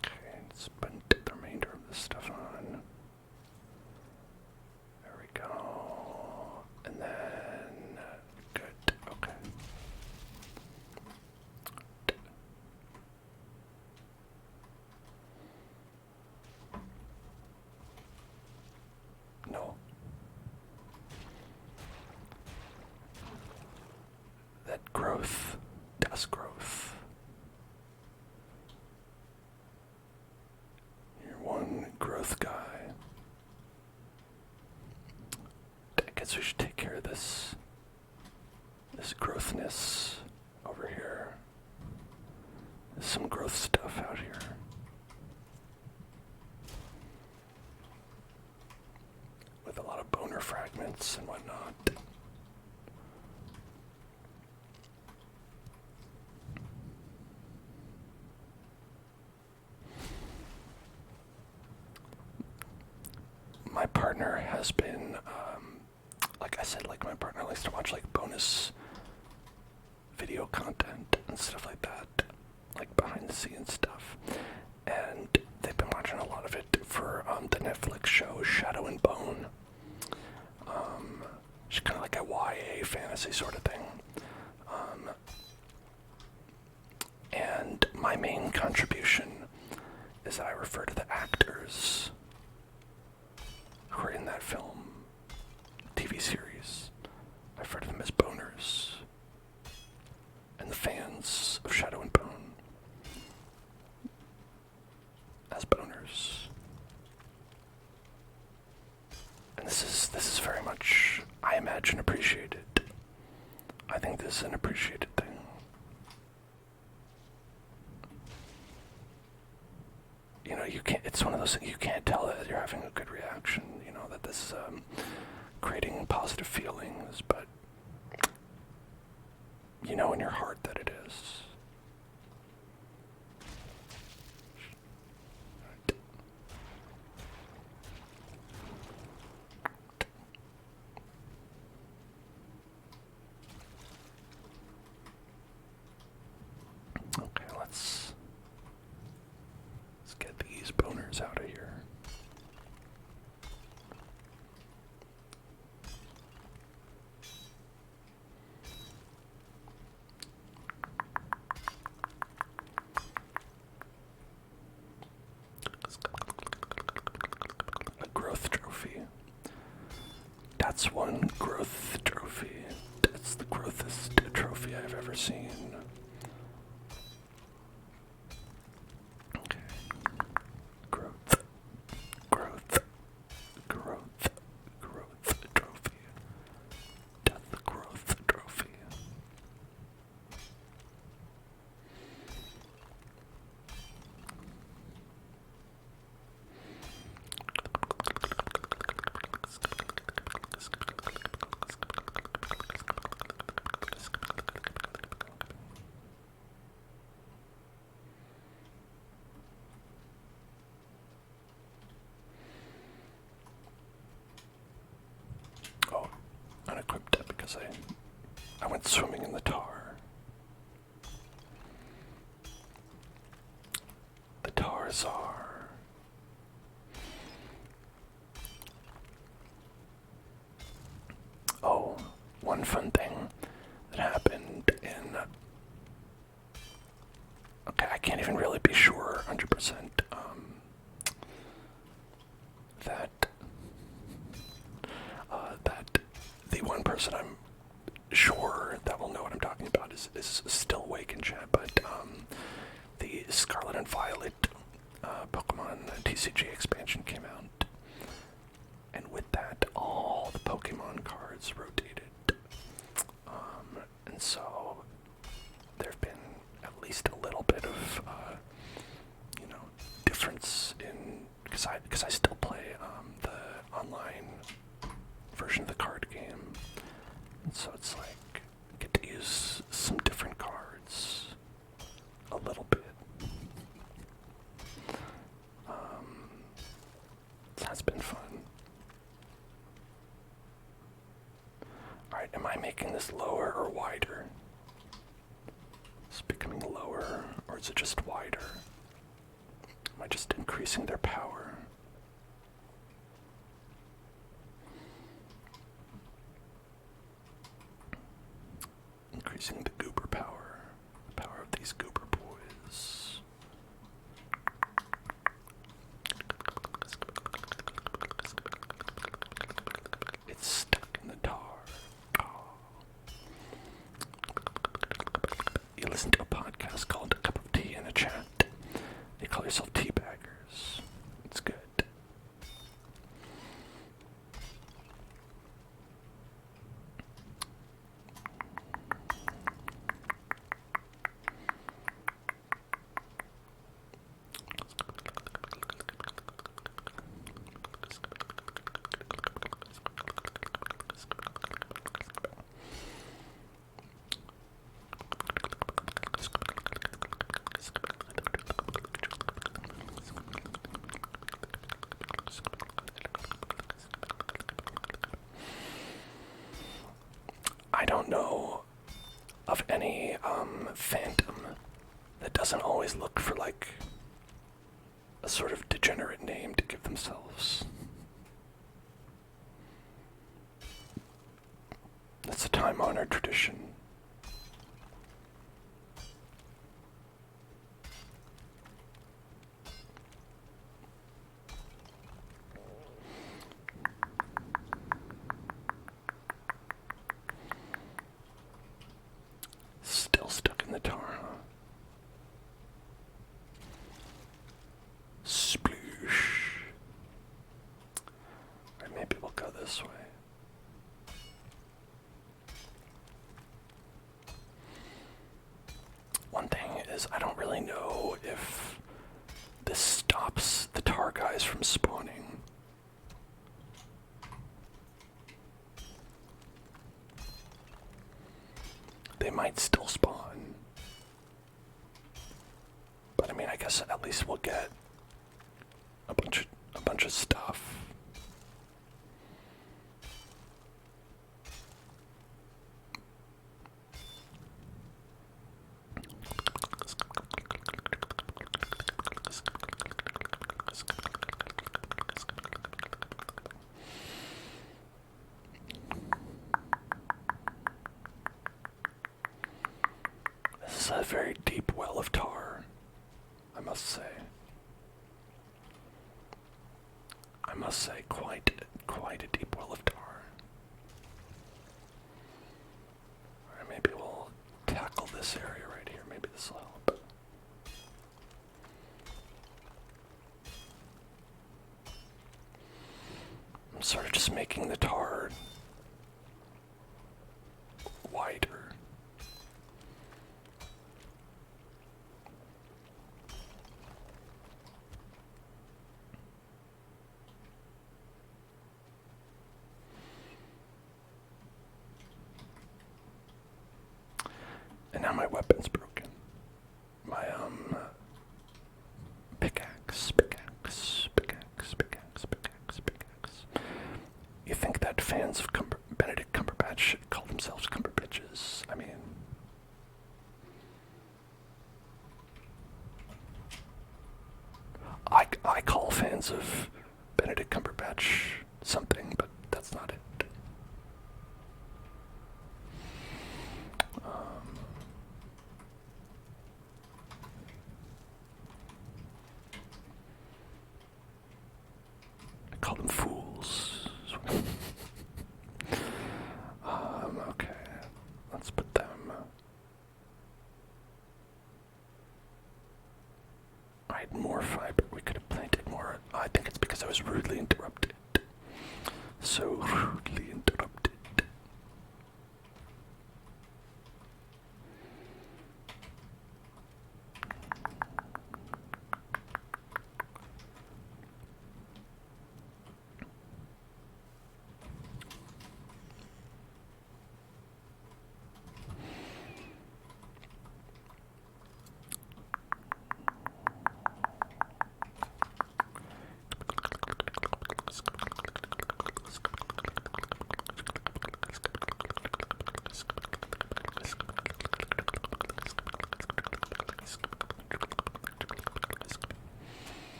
Okay, let's put the remainder of this stuff on. There we go. And then, good, okay. No. That growth, das growth. You're one growth guy. I guess we should take care of this growthness over here. There's some growth stuff out here. With a lot of boner fragments and whatnot. My partner has been, like I said, like my partner likes to watch like bonus video content and stuff like that, like behind the scenes stuff. And they've been watching a lot of it for the Netflix show Shadow and Bone. It's kind of like a YA fantasy sort of thing. And my main contribution is that I refer to the actors who are in that film, TV series. I refer to them as boners. And the fans of Shadow and Bone as boners. And this is very much, I imagine, appreciated. I think this is an appreciated thing. You know, you can't, it's one of those things, you can't tell that you're having a good reaction, you know, that this is creating positive feelings, but you know in your heart that it is. Okay, let's get these boners out of here. A growth trophy. That's one growth trophy. That's the growthest trophy I've ever seen. Okay. Growth. Growth. Growth. Growth trophy. Death growth trophy. Oh, unequipped it because I went swimming in the tar. The tar czar. Oh, one fun thing that happened in... Okay, I can't even really be sure 100% that the one person I'm sure that will know what I'm talking about is still awake in chat, but the Scarlet and Violet Pokemon TCG expansion came out, and with that, all the Pokemon cards rotated, and so there have been at least a little bit of, difference in, because because I still play the online version of the card game, and so it's like I get to use some different cards a little bit. That's been fun. Alright, am I making this lower or wider? Is it becoming lower, or is it just wider? Am I just increasing their power? Increasing the goober power. The power of these goober boys. It's stuck in the tar. Oh. You listen to a podcast called A Cup of Tea and a Chat. You call yourself teabaggers. It's good. I don't know of any fandom that doesn't always look for like a sort of degenerate name to give themselves. That's a time-honored tradition. Still stuck in the tar, huh? Sploosh. Or maybe we'll go this way. One thing is, I don't really know if this stops the tar guys from spawning. They might still spawn. But I mean, I guess at least we'll get a bunch of stuff. This is a very deep well of tar, I must say. Quite a deep well of tar. Or maybe we'll tackle this area right here. Maybe this will help. I'm sort of just making the tar wider. And now my weapon's broken. My, pickaxe. You think that fans of Benedict Cumberbatch should call themselves Cumberbitches? I mean... I call fans of Benedict Cumberbatch something, but that's not it. I call them fools. Okay. Let's put them... I had more fiber. We could have planted more. I think it's because I was rudely interrupted. So rudely interrupted.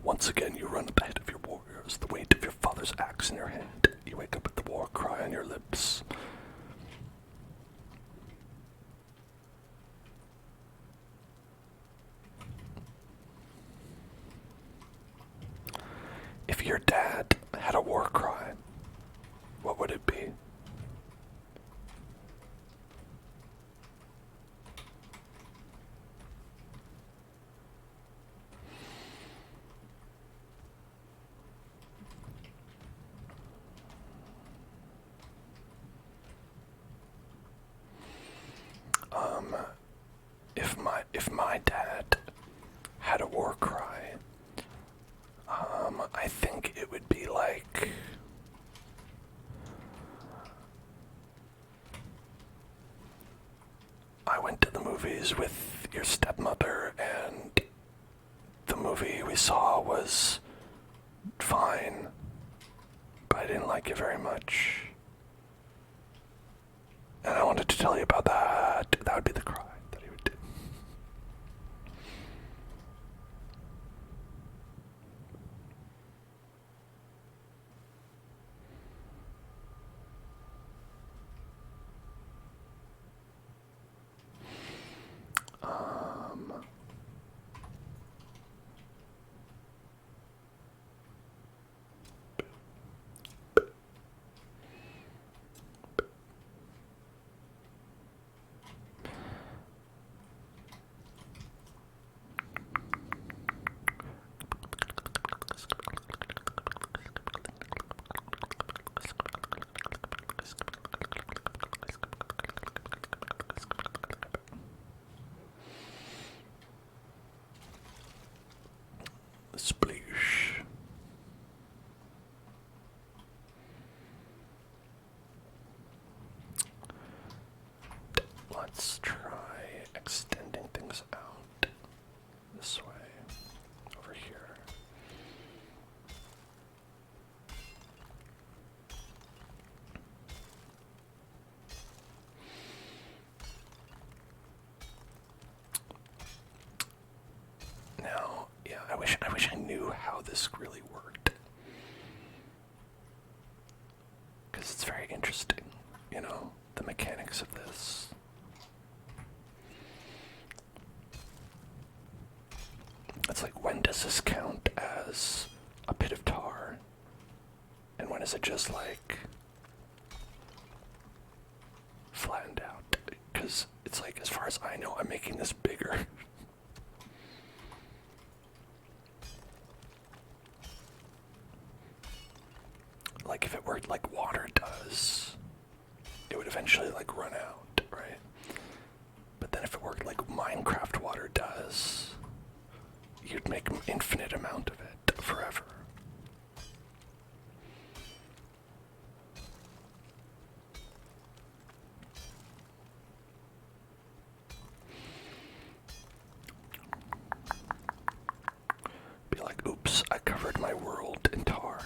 Once again, you run at the head of your warriors, the weight of your father's axe in your hand. You wake up with the war cry on your lips. If your dad had a war cry, what would it be? If my dad had a war cry, I think it would be like, I went to the movies with your stepmother and the movie we saw was fine, but I didn't like it very much. And I wanted to tell you about that. That would be the cry that he would do. Sploosh. Let's try extending things out this way, over here. Now, yeah, I wish I knew how this really worked. Because it's very interesting, you know, the mechanics of this. It's like, when does this count as a bit of tar? And when is it just like flattened out? Because it's like, as far as I know, I'm making this bigger. Like, if it worked like water does, it would eventually like run out, right? But then if it worked like Minecraft water does, you'd make an infinite amount of it forever. Be like, oops, I covered my world in tar.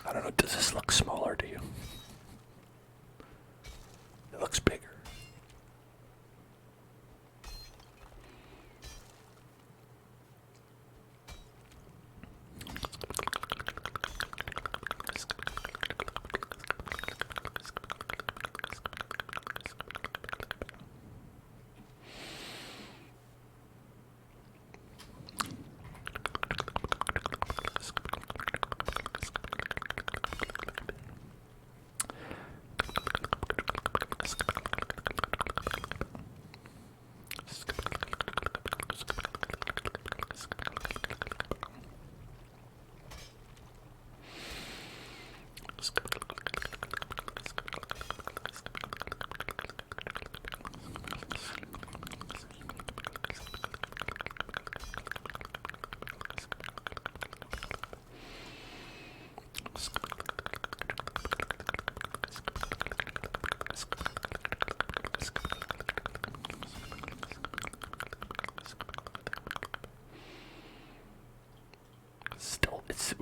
I don't know, does this look smaller to you? It looks bigger.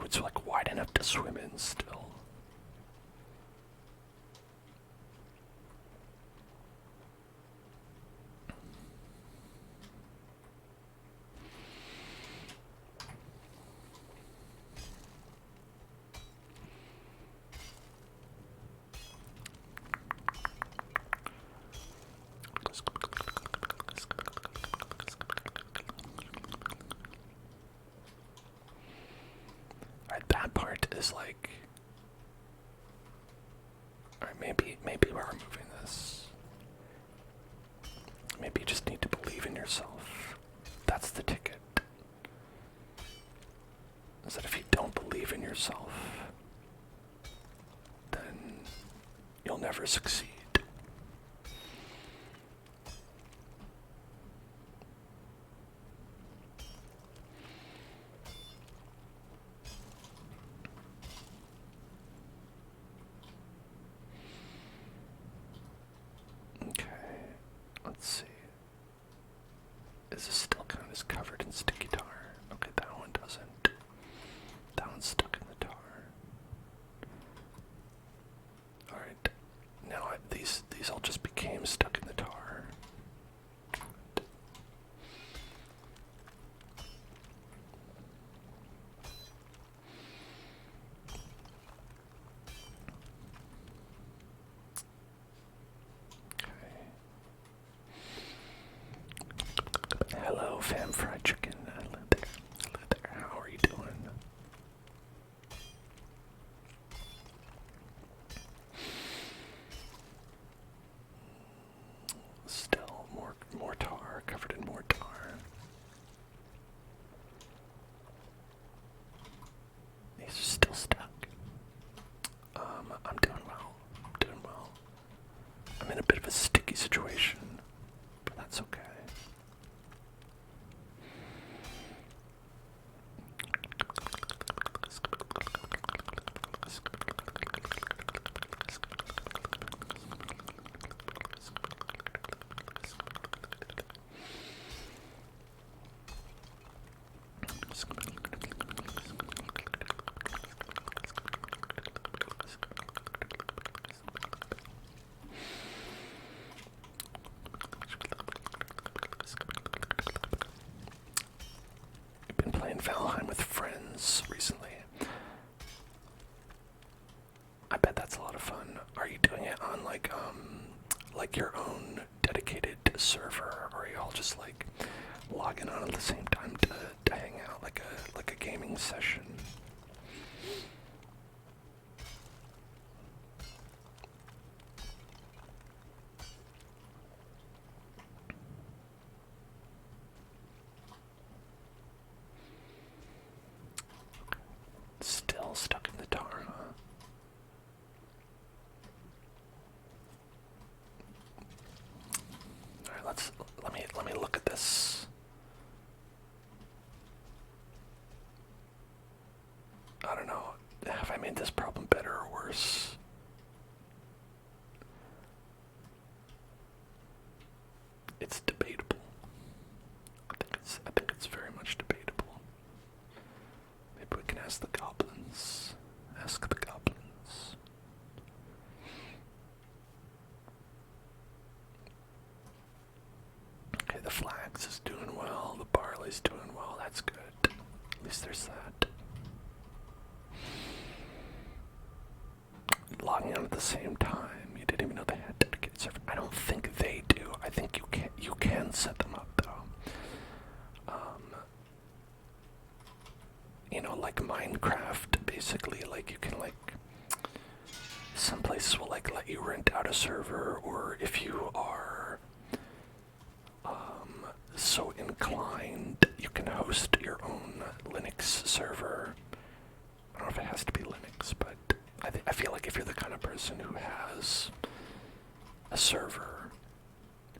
it's like wide enough to swim in still. Alright, that part is like... Alright, maybe we're removing this. Maybe you just need to believe in yourself. That's the ticket. Is that if you don't believe in yourself, then you'll never succeed. Okay, let's see. Is this still kind of covered in sticky tar? Okay, that one doesn't. That one's stuck in the tar. Alright, now these all just became stuck in the tar. Hello, fam fried chicken. Hello there. Hello there. How are you doing? Still more tar, covered in more tar. These are still stuck. I'm doing well. I'm doing well. I'm in a bit of a sticky situation, but that's okay. I've been playing Valheim with friends recently. I bet that's a lot of fun. Are you doing it on like your own dedicated server, or are you all just like logging on at the same time to hang out like a gaming session? Still stuck in the tar, huh? Alright, let me look at this. I don't know. Have I made this problem better or worse? It's debatable. I think it's very much debatable. Maybe we can ask the goblins. Ask the goblins. Okay, the flax is doing well, the barley's doing well, that's good. At least there's that. Logging on at the same time. You didn't even know they had dedicated server. I don't think they do. I think you can set them up though. You know, like Minecraft, basically, like you can like some places will like let you rent out a server, or if you are so inclined, you can host your own Linux server. I don't know if it has to be Linux, but I feel like if you're the kind of person who has a server,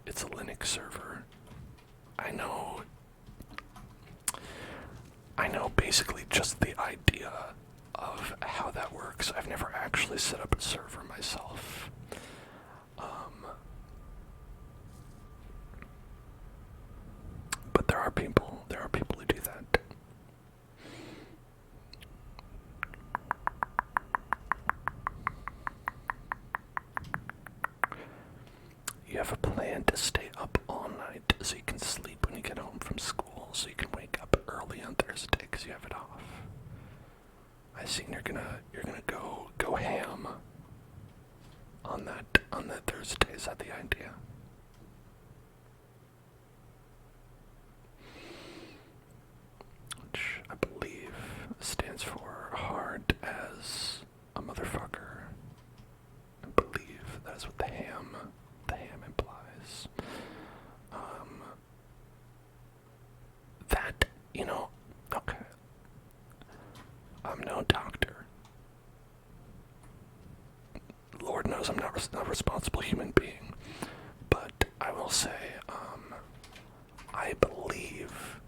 it's a Linux server. I know basically just the idea of how that works. I've never actually set up a server myself. But there are people who do that. scene, you're gonna go ham on that Thursday. Is that the idea? Which I believe stands for hard as a motherfucker. I believe that is what the ham implies. That, okay. I'm no doctor. Lord knows I'm not a responsible human being. But I will say, I believe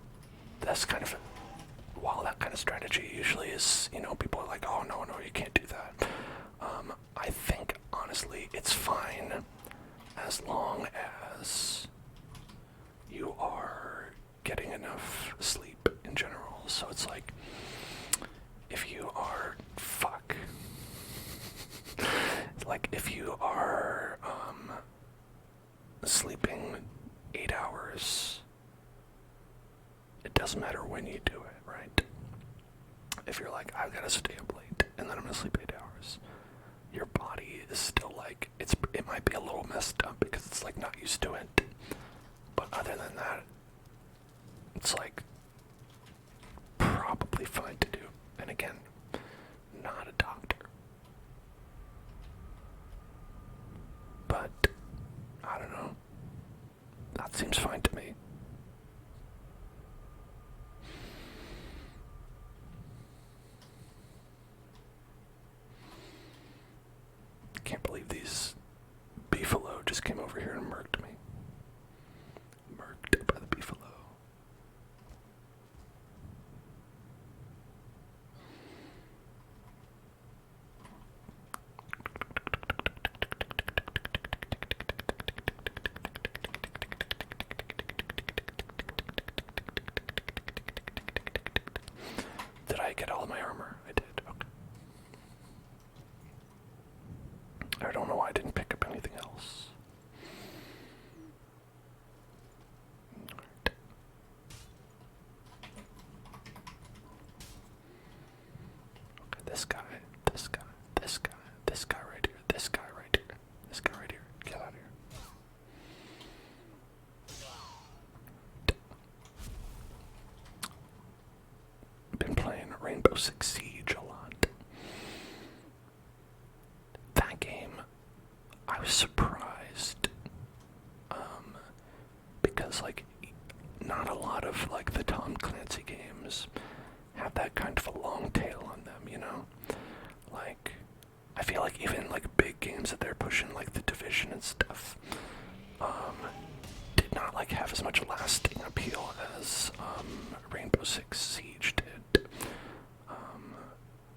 that's kind of, while that kind of strategy usually is, people are like, oh, no, you can't do that. I think, honestly, it's fine as long as you are getting enough sleep in general. So it's like, if you are, if you are, sleeping 8 hours, it doesn't matter when you do it, right? If you're like, I've got to stay up late, and then I'm going to sleep 8 hours, your body is still like, it might be a little messed up because it's like not used to it. But other than that, it's like probably fine to do. And again, not a doctor. But I don't know. That seems fine to me. Can't believe these beefalo just came over here and murked me. Murked by the beefalo. Did I get all of my armor? I did. Okay. I don't know why I didn't pick up anything else. Right. Okay, this guy right here, this guy right here, this guy right here. Get out of here. Been playing Rainbow Six Siege a lot. That game, I was surprised, because not a lot of the Tom Clancy games have that kind of a long tail on them, I feel like even big games that they're pushing, like The Division and stuff, did not have as much lasting appeal as Rainbow Six Siege did.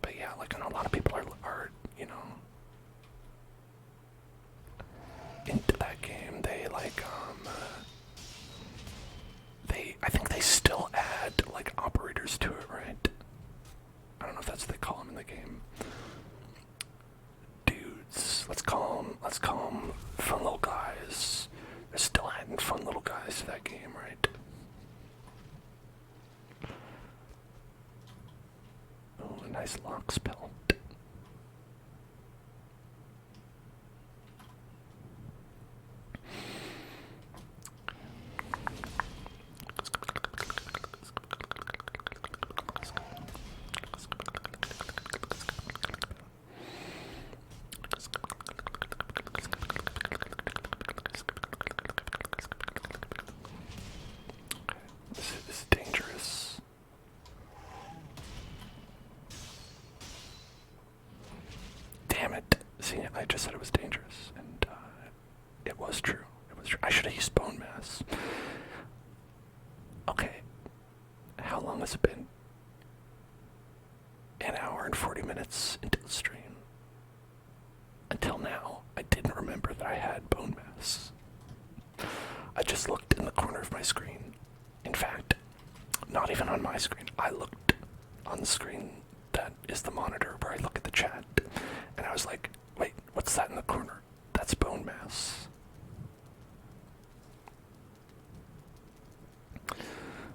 But yeah, and a lot of people are into that game. They I think they still add operators to it, right? I don't know if that's what they call them in the game. Dudes, let's call them fun little guys. They're still adding fun little guys to that game, right? Oh, a nice lock spell. This is dangerous. Damn it. See, I just said it was dangerous, and it was true. It was true. I should have used bone mass. Okay. How long has it been? An hour and 40 minutes into the stream. Until now, I didn't remember that I had bone mass. I just looked in the corner of my screen. In fact, not even on my screen. I looked on the screen that is the monitor where I look at the chat, and I was like, wait, what's that in the corner? That's bone mass.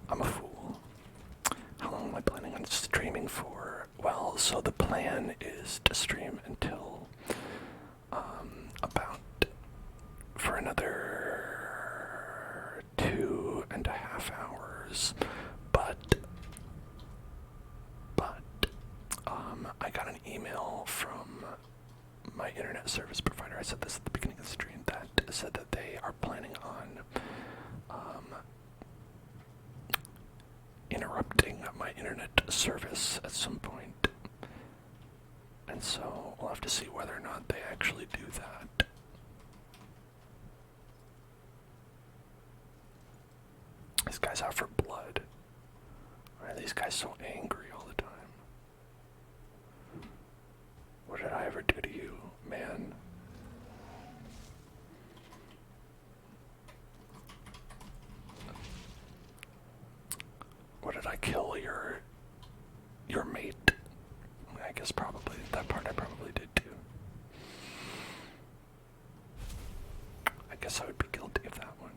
I'm a fool. How long am I planning on streaming for? Well, so the plan plan is to stream until about for another 2.5 hours, but I got an email from my internet service provider. I said this at the beginning of the stream, that said that they are planning on interrupting my internet service at some point. And so we'll have to see whether or not they actually do that. This guy's out for blood. Why are these guys so angry all the time? What did I ever do to you, man? What did I kill your mate? I guess probably that part I probably did too. I guess I would be guilty of that one.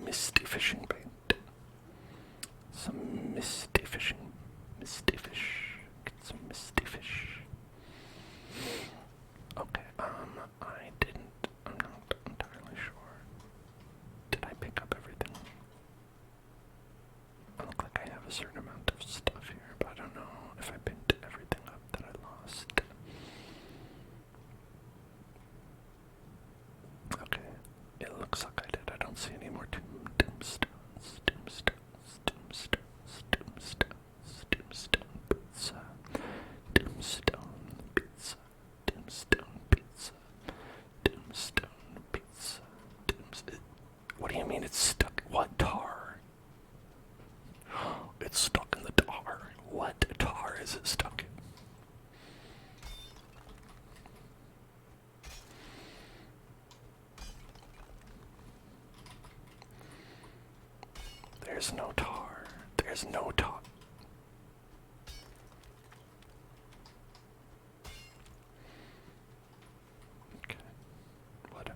Misty fishing bait. Some misty fishing. Misty fish. Get some misty fish. Okay, I'm not entirely sure. Did I pick up everything? I look like I have a certain amount of stuff here, but I don't know if I picked everything up that I lost. Okay, it looks like I did. I don't see any more tombstones, tombstones, tombstones, tombstones, tombstone pizza, tombstone pizza, tombstone pizza, tombstone pizza, What do you mean it's stuck? What tar? It's stuck in the tar. What tar is it stuck in? There's no tar. There's no tar. Okay. Whatever.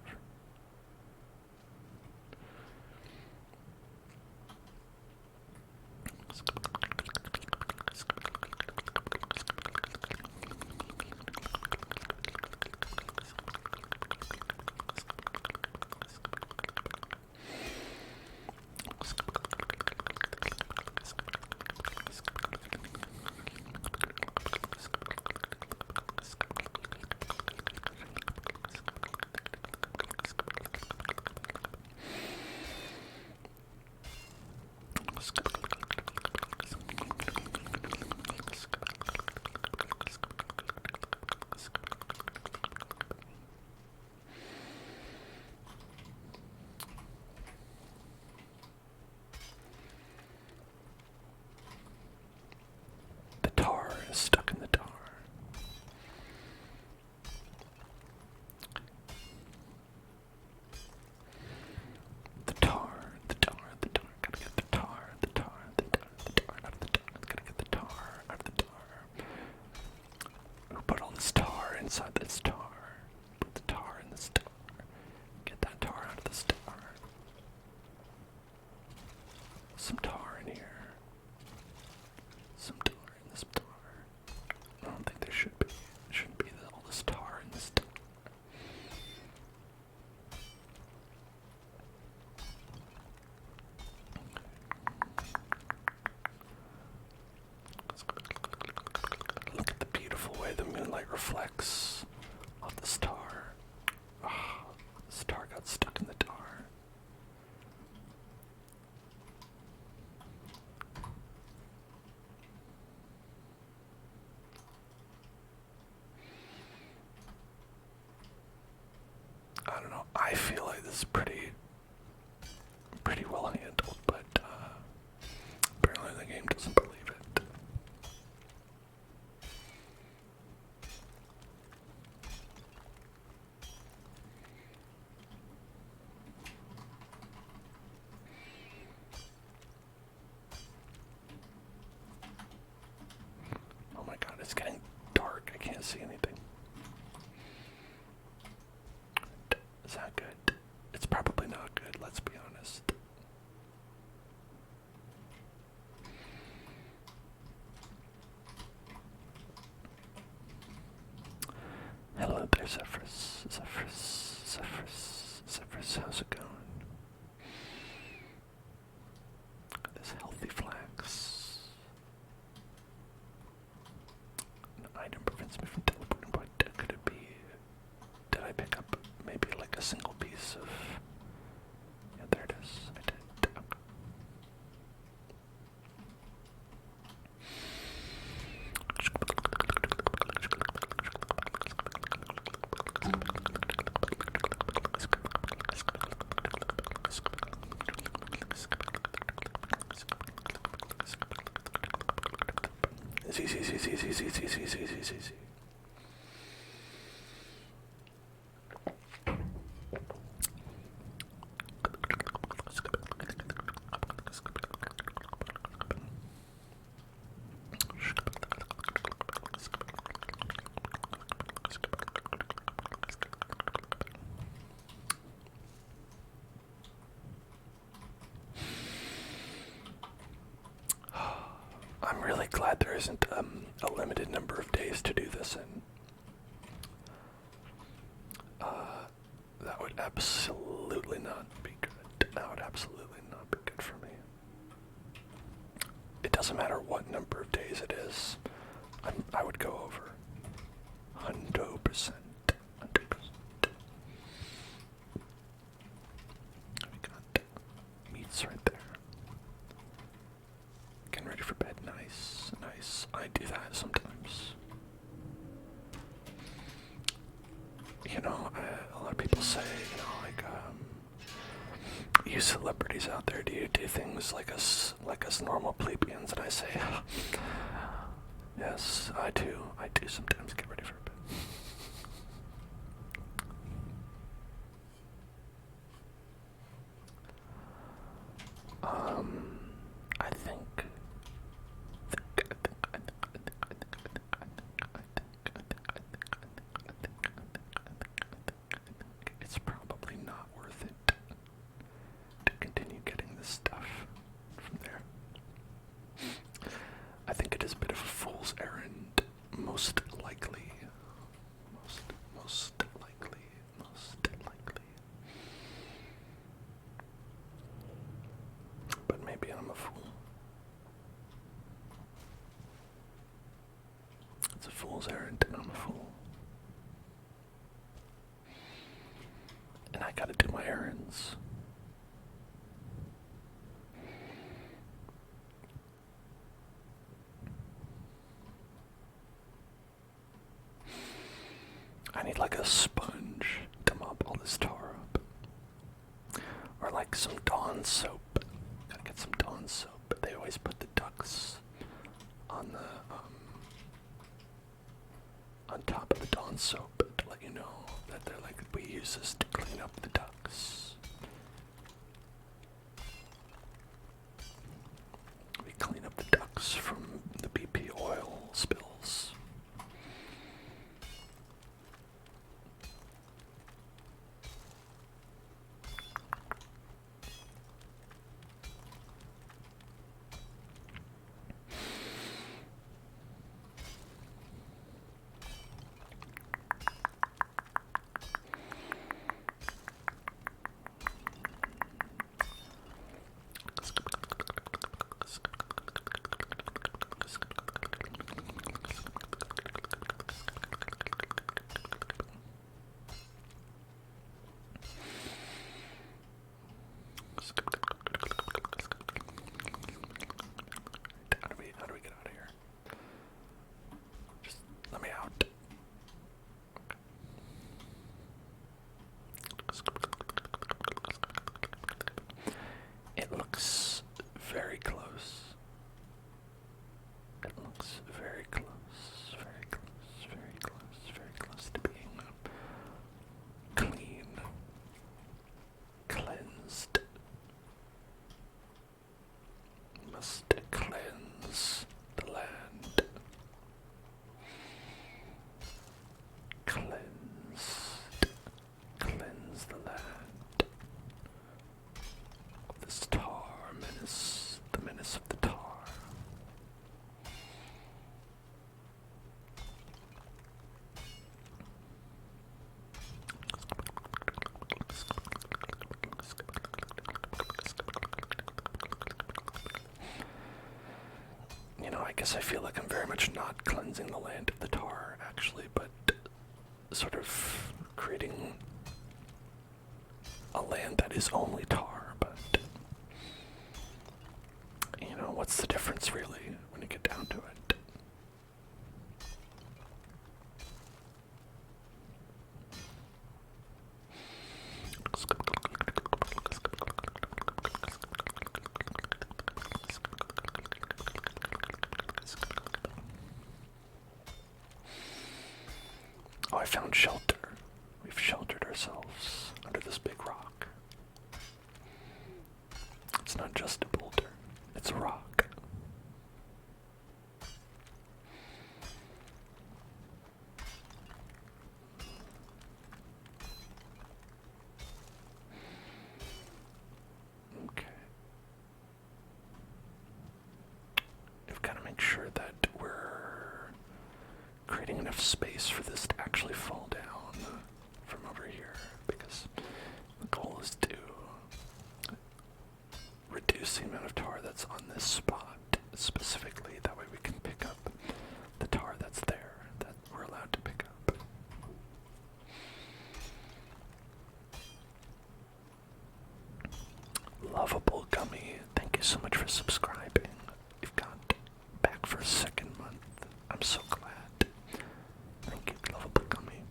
The tar is stuck in the tar. The tar, the tar, the tar. Gotta get the tar, the tar, the tar, the tar out of the tar. Gotta get the tar out of the tar. Who put all this tar inside this tar? Put the tar in this tar. Get that tar out of this tar. Some tar in here. Some tar in this tar. I don't think there should be. There shouldn't be all this tar in this tar. Look at the beautiful way the moonlight reflects off the star. Ah, the star got stuck in the tar. I don't know. I feel like this is pretty well handled, but apparently the game doesn't believe it. Oh my god, it's getting dark. I can't see anything. Is that good? It's probably not Zephyrus, how's it going? This healthy flax. An item prevents me from teleporting. What could it be? Did I pick up maybe like a single piece of... Yeah, there it is. I did. Okay. Z. I'm really glad there isn't a limited number of days to do this in. That would absolutely not be good. That would absolutely not be good for me. It doesn't matter what number of days it is. I would go over. 100%. 100%. We got meats right there. Getting ready for bed. Nice, nice. I do that sometimes. You know, a lot of people say, you know, like, you celebrities out there, do you do things like us normal plebeians? And I say, yes, I do. I do sometimes get ready for bed. I think it's probably not worth it to continue getting this stuff from there. I think it is a bit of a fool's errand, most likely. Most likely. But maybe I'm a fool. It's a fool's errand, and I'm a fool. And I gotta do my errands. I need like a sponge to mop all this tar up. Or like some Dawn soap. Gotta get some Dawn soap. They always put the ducks on the on top of the Dawn soap to let you know that they're like, we use this to clean up the ducks. We clean up the ducks from the BP oil spills. How do we get out of here? Just let me out. It looks very close. It looks very close, very close, very close, very close to being clean, cleansed. Must cleanse the land. Cleanse the land of this tar menace, the menace of the tar. guess I feel like I'm very much not cleansing the land of the tar, actually, but sort of creating a land that is only tar, but you know, what's the difference really when you get down to it? Oh, I found shelter. We've sheltered ourselves under this big rock. It's not just a boulder, it's a rock. Okay. We've got to make sure that we're creating enough space for this to actually fall down from over here, because the goal is to reduce the amount of tar that's on this spot specifically. That way we can pick up the tar that's there, that we're allowed to pick up. Lovable Gummy, thank you so much for subscribing. You've got back for a second month. I'm so glad. Thank you, Lovable Gummy.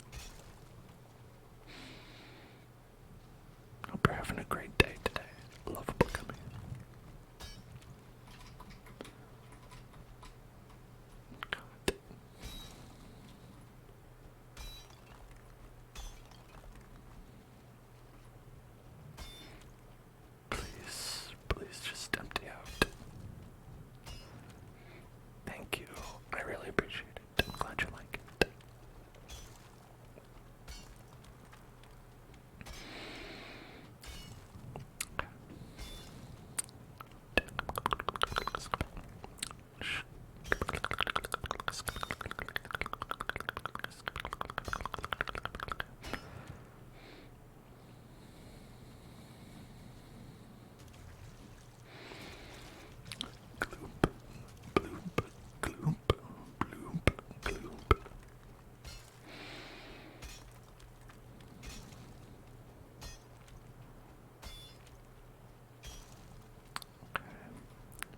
Hope you're having a great day today, Lovable Gummy. God. Please just empty out. Thank you. I really appreciate it. I'm glad you like it.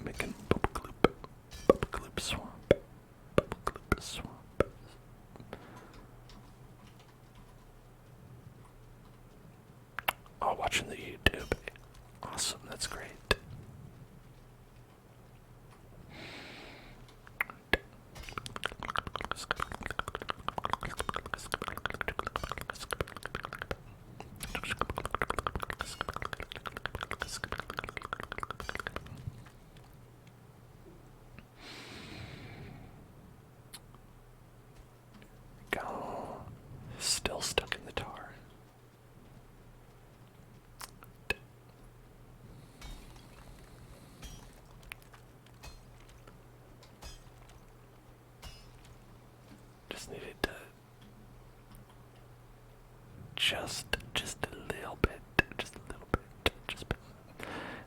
Making bubble gloop swamp, bubble gloop swamp. Oh, watching the YouTube. Awesome, that's great. Go. Still stuck in the tar. Just needed to just a little bit,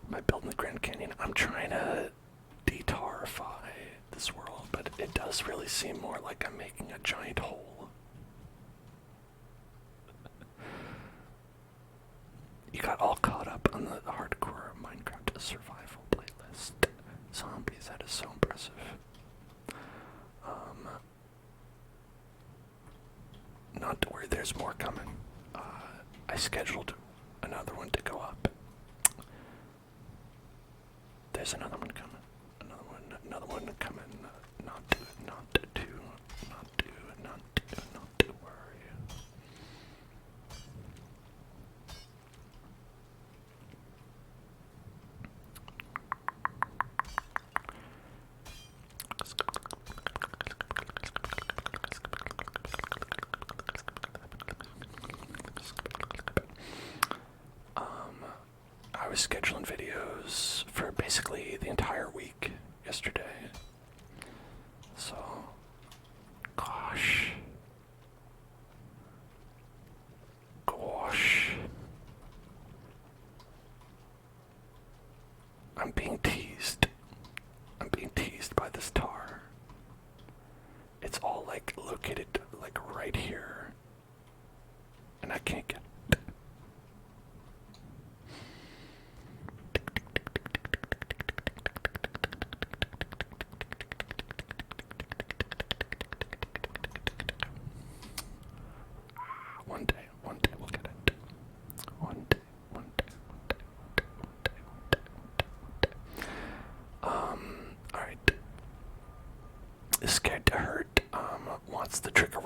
Am I building the Grand Canyon? I'm trying to detarify this world, but it does really seem more like I'm making a giant hole. You got all caught up on the hardcore Minecraft survival playlist. Zombies, that is so impressive. Not to worry, there's more coming. I scheduled another one to go up. There's another one coming. Another one coming. Not to worry. I was scheduling videos for basically the entire week yesterday. So, gosh. I'm being teased. I'm being teased by this tar.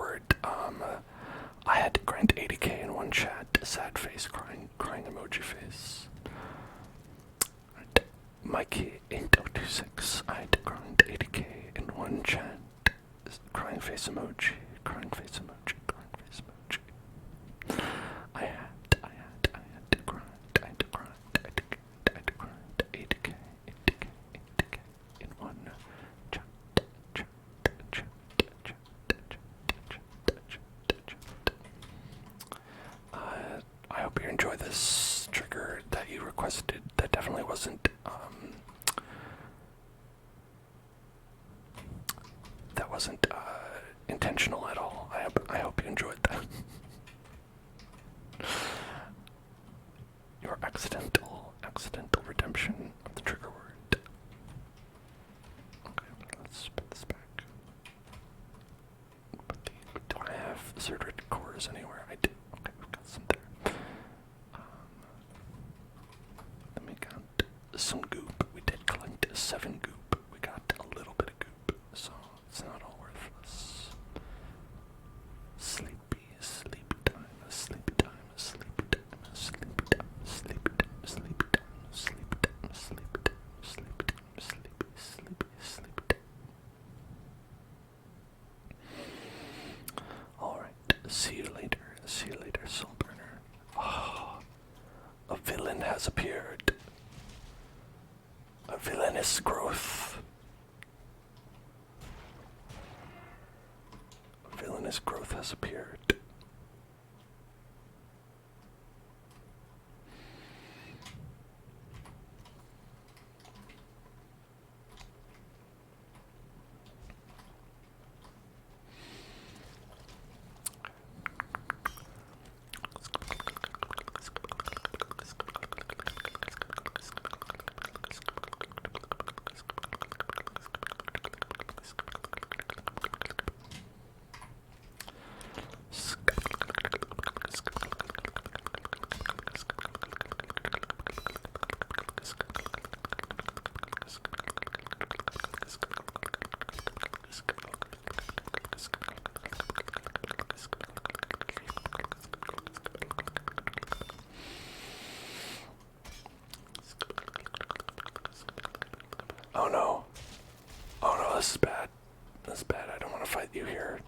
word. I had to grind 80k in one chat. Sad face, crying emoji face. Mikey8026. I had to grind 80k in one chat. Crying face emoji. Crying face emoji. Crying face emoji. I had to grind 80k in one chat. I hope you enjoy this trigger that you requested. That definitely wasn't intentional at all. I hope you enjoyed that. Your accidental redemption of the trigger word. Okay, let's put this back. Do I have zerded cores anywhere? I do. Okay, we've got some there. Then we got some goop. We did collect 7 goop. We got a little bit of goop, so it's not all worthless. Sleepy time, sleepy time, sleepy time, sleepy time, sleepy time, sleepy time, sleepy time, sleepy time, sleepy time, sleepy time. Alright, see you later, soul burner. Oh, a villain has appeared. A villainous growth. A villainous growth has appeared. Oh no, this is bad. This is bad. I don't want to fight you here.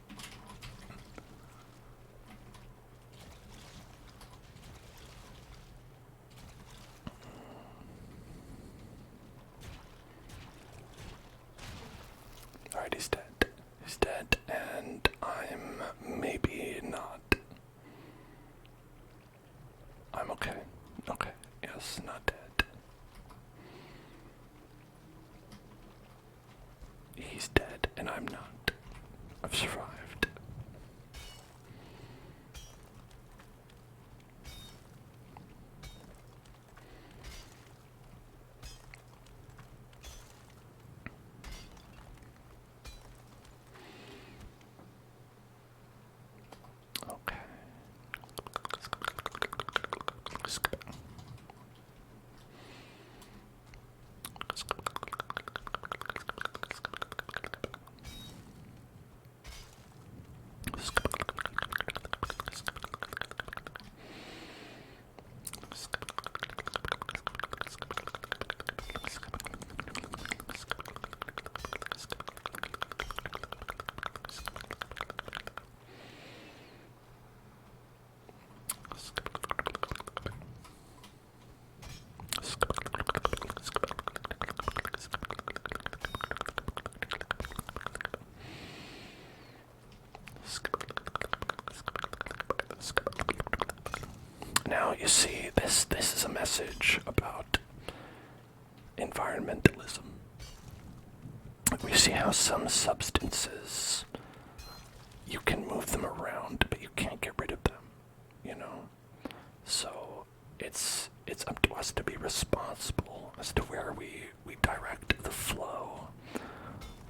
Alright, he's dead. He's dead, and I'm maybe not. I'm okay. Okay, yes, not dead. He's dead, and I'm not. I've survived. Okay. Now, you see, this is a message about environmentalism. We see how some substances, you can move them around, but you can't get rid of them, you know? So, it's up to us to be responsible as to where we direct the flow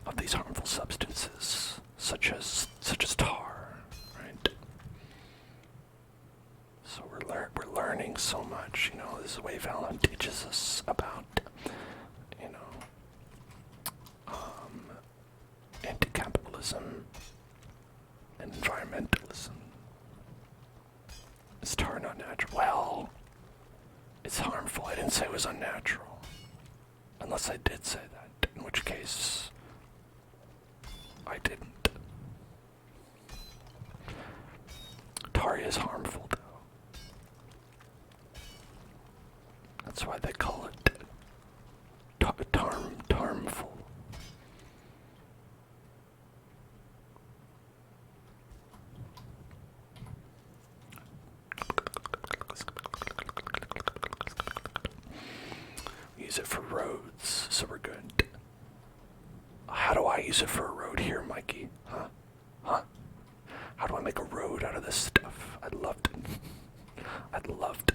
of these harmful substances, such as tar, right? So we're learning so much, you know. This is the way Valheim teaches us about, you know, anti-capitalism and environmentalism. unnatural. Well, it's harmful. I didn't say it was unnatural. Unless I did say that, in which case I didn't. Tar is harmful, though. That's why they call it tarmful. Use it for roads, so we're good. How do I use it for a road here, Mikey? Huh? How do I make a road out of this stuff? I'd love to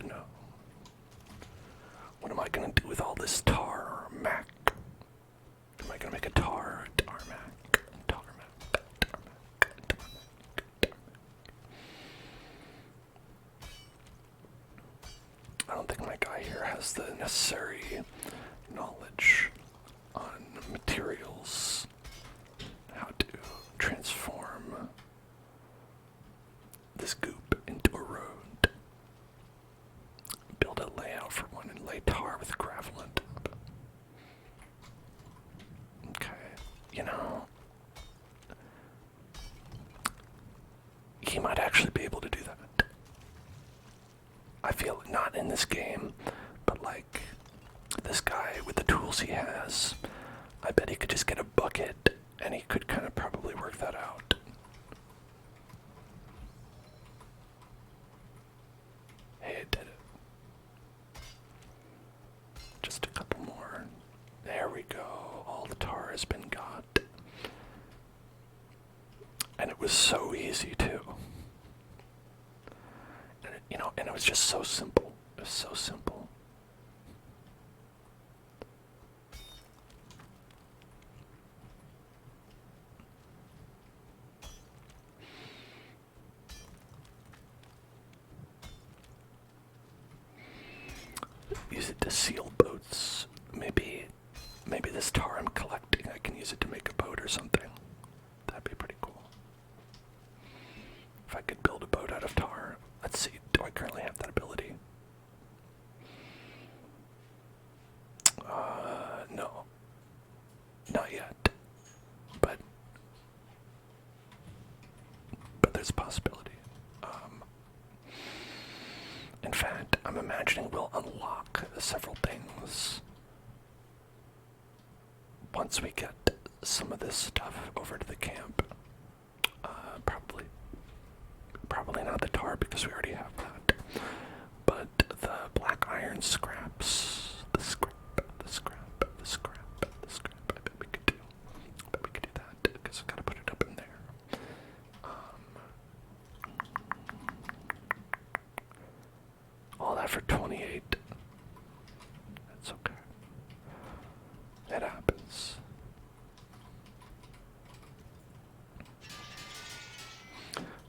know. What am I gonna do with all this tar or mac? Am I gonna make a tar mac? I don't think my guy here has the necessary knowledge on materials, how to transform this goop into a road, build a layout for one, and lay tar with gravel on top. Okay, you know, he might actually be able to do that. I feel not in this game, but like this guy with the tools he has, I bet he could just get a bucket and he could kind of probably work that out. Hey, it did it. Just a couple more. There we go. All the tar has been got. And it was so easy too. And it was just so simple. It was so simple. Use it to seal boats. Maybe this tar I'm collecting, I can use it to make a boat or something. That'd be pretty cool. If I could build a boat out of tar. Let's see, do I currently have that ability? No. Not yet. But there's a possibility. In fact, I'm imagining we'll unlock several things once we get some of this stuff over to the camp. Probably not the tar because we already have that. But the black iron scraps, the scrap, I bet we could do that because I gotta put it up in there. All that for 28. That's okay. It happens.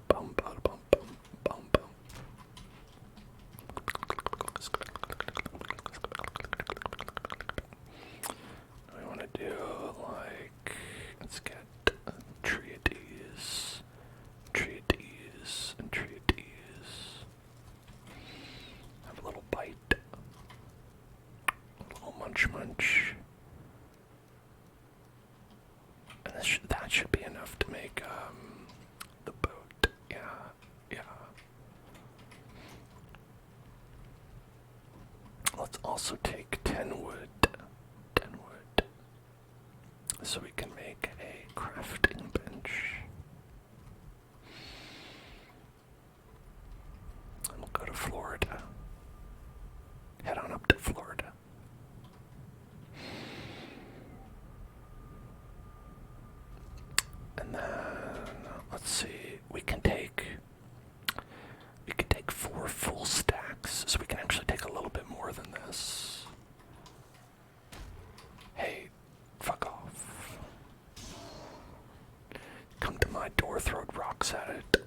Bum, bum, bum, bum, bum, bum. We want to do like, let's get tree of these, and tree of these. Have a little bite, a little munch. And that should be enough to make the boat. Yeah. Let's also take 10 wood, so we can make a crafting bench. And we'll go to Florida. Head on up to Florida. And then, let's see, we can take 4 full stacks, so we can actually take a little bit more than this. Hey, fuck off. Come to my door, throw rocks at it.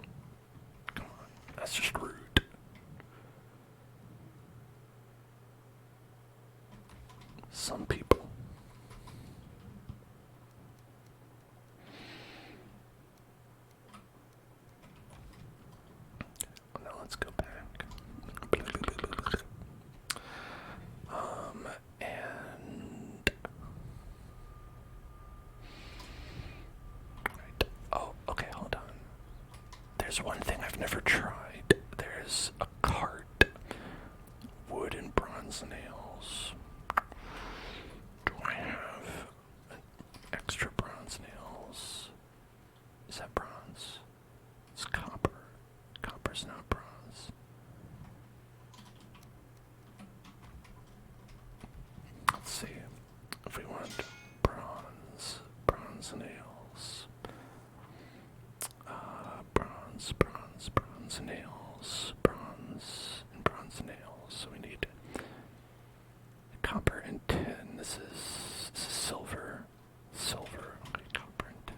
Come on, that's just rude. Some people. Now let's go back. thing I've never tried. There's a cart. Wood and bronze nails. Do I have extra bronze nails? Is that bronze? It's copper. Copper's not bronze. Let's see. If we want bronze nails. Bronze nails. Bronze nails. So we need copper and tin. This is silver. Okay, copper and tin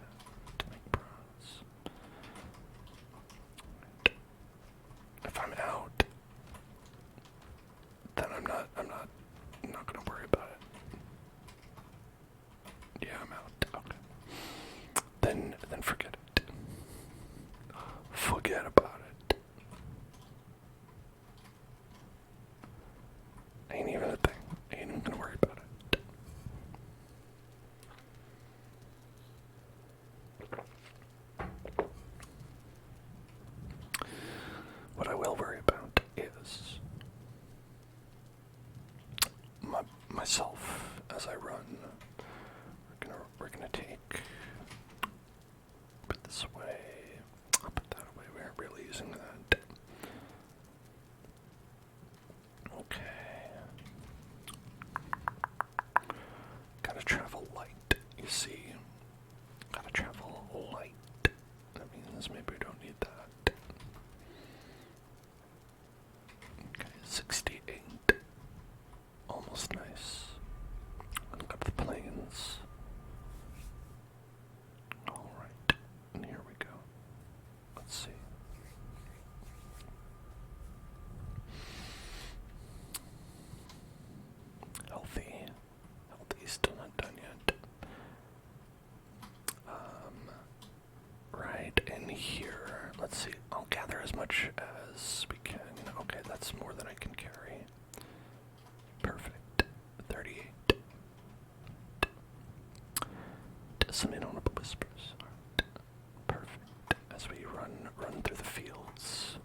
to make bronze. If I'm out, then I'm not gonna worry about it. Yeah, I'm out. Okay. Then forget it. Forget about it. Ain't even a thing. Ain't even gonna worry about it. What I will worry about is myself as I run. We're gonna take. Put this away. I'll put that away. We aren't really using that. Okay. Gotta travel light. You see. Gotta travel light. That means maybe we don't need that. Okay, 68. Almost nice. I've got the planes. Alright, and here we go. Let's see. Healthy. Healthy, still not done yet. Right in here. Let's see. I'll gather as much as we can. Okay, that's more than I can carry. Perfect. 38. Some inaudible whispers. Alright. Perfect. As we run through the fields.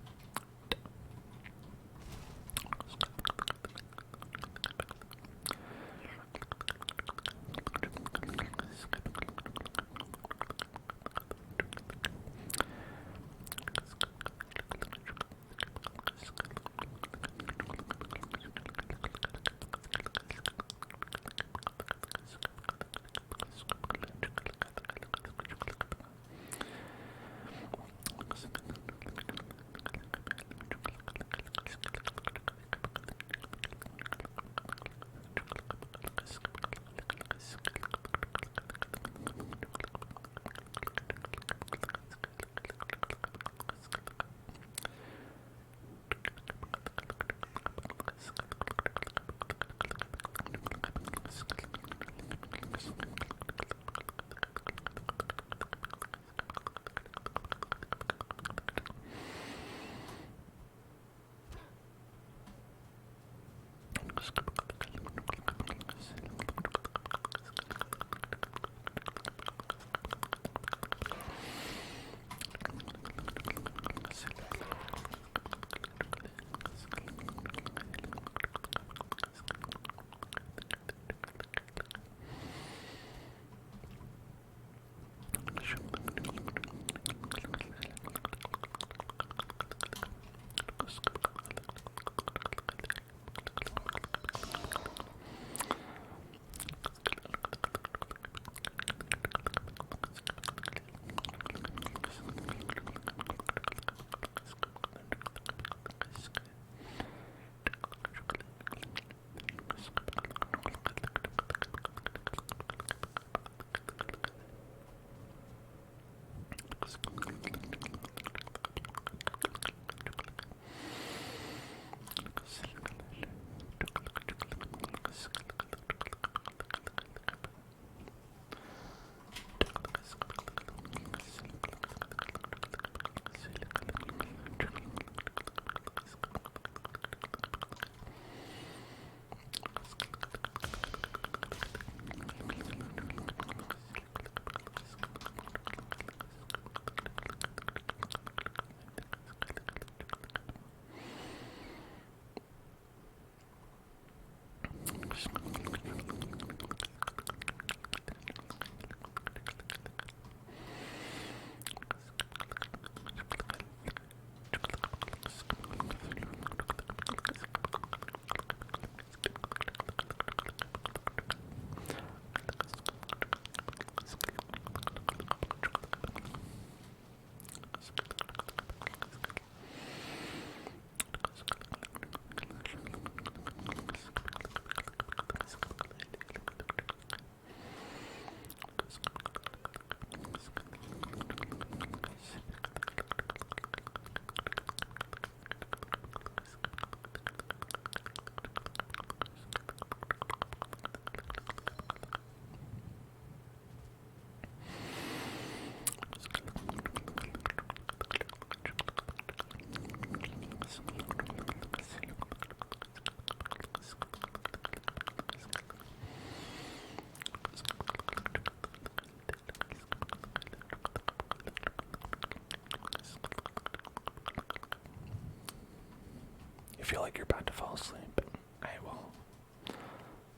feel like you're about to fall asleep, hey, well,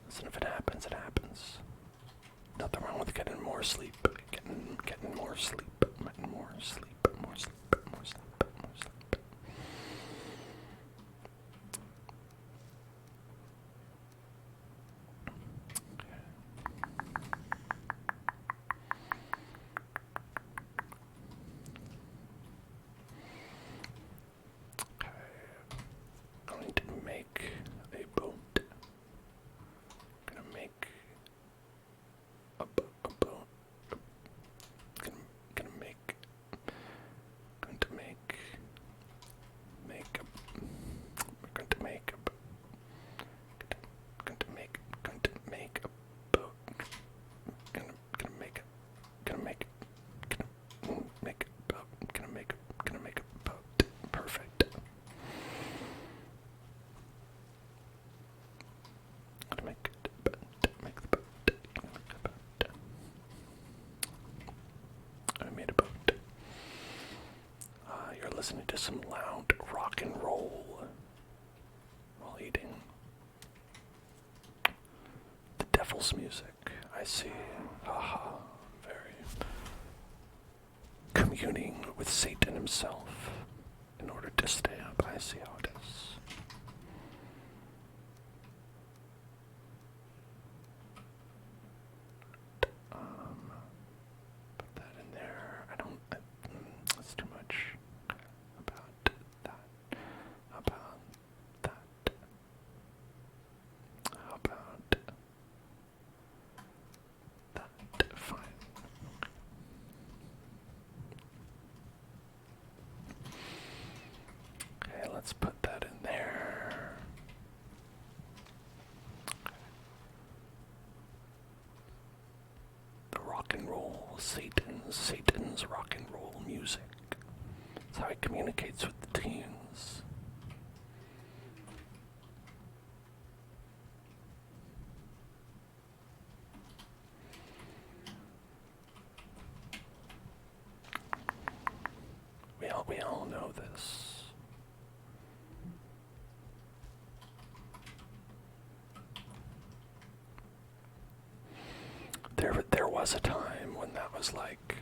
listen, if it happens, it happens. Nothing wrong with getting more sleep. Getting more sleep. Getting more sleep. More sleep. More sleep. More sleep. Okay. Going to make a boat. Gonna make a boat. Gonna make. Going to make. Make a. We're going to make a. Going to make a boat. Gonna make a boat. Gonna make a boat. Perfect. Gonna make the boat. I made a boat. You're listening to some loud rock and roll while eating. The devil's music. I see. Aha. Very. Communing with Satan himself in order to stay up. I see how it is. Put that in there. That's too much. About that. How about that? Fine. Okay, let's put that in there. The rock and roll, Satan's rock and roll music. That's how he communicates with the teens. We all know this. There was a time when that was like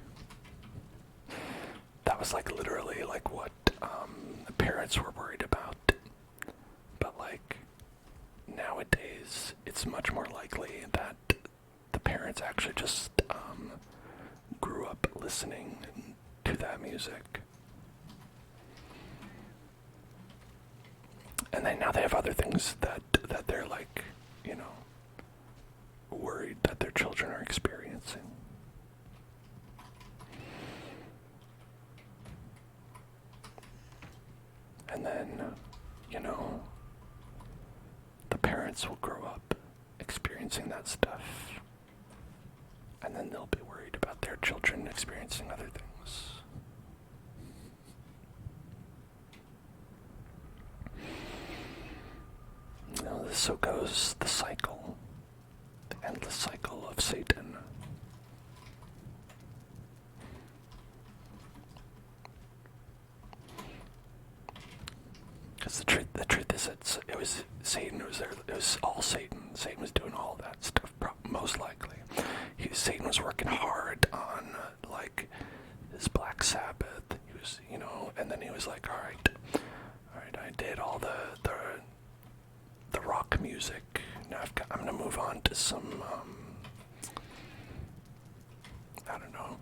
literally like what the parents were worried about. But like nowadays, it's much more likely that the parents actually just grew up listening to that music. And now they have other things that they're like, worried that their children are experiencing. And then, the parents will grow up experiencing that stuff. And then they'll be worried about their children experiencing other things. So goes the cycle, the endless cycle of Satan. Because the truth is, it was Satan who was there. It was all Satan. Satan was doing all that stuff, most likely. Satan was working hard on, like, his Black Sabbath. He was, and then he was like, all right, I did all the rock music. Now I'm gonna move on to some, I don't know.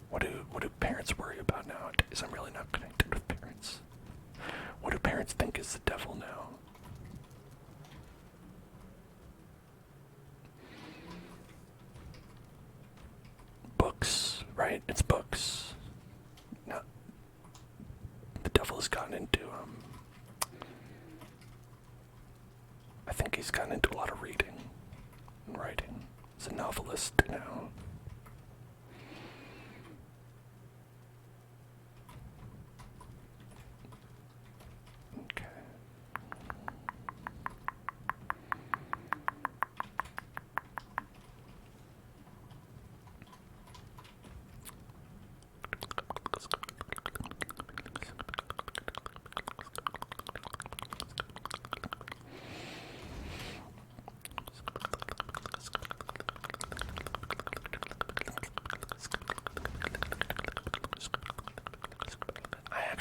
What do parents worry about nowadays? I'm really not connected with parents. What do parents think is the devil now? Books, right? It's books. Now, the devil has gotten into, I think he's gotten into a lot of reading and writing. He's a novelist now. Okay.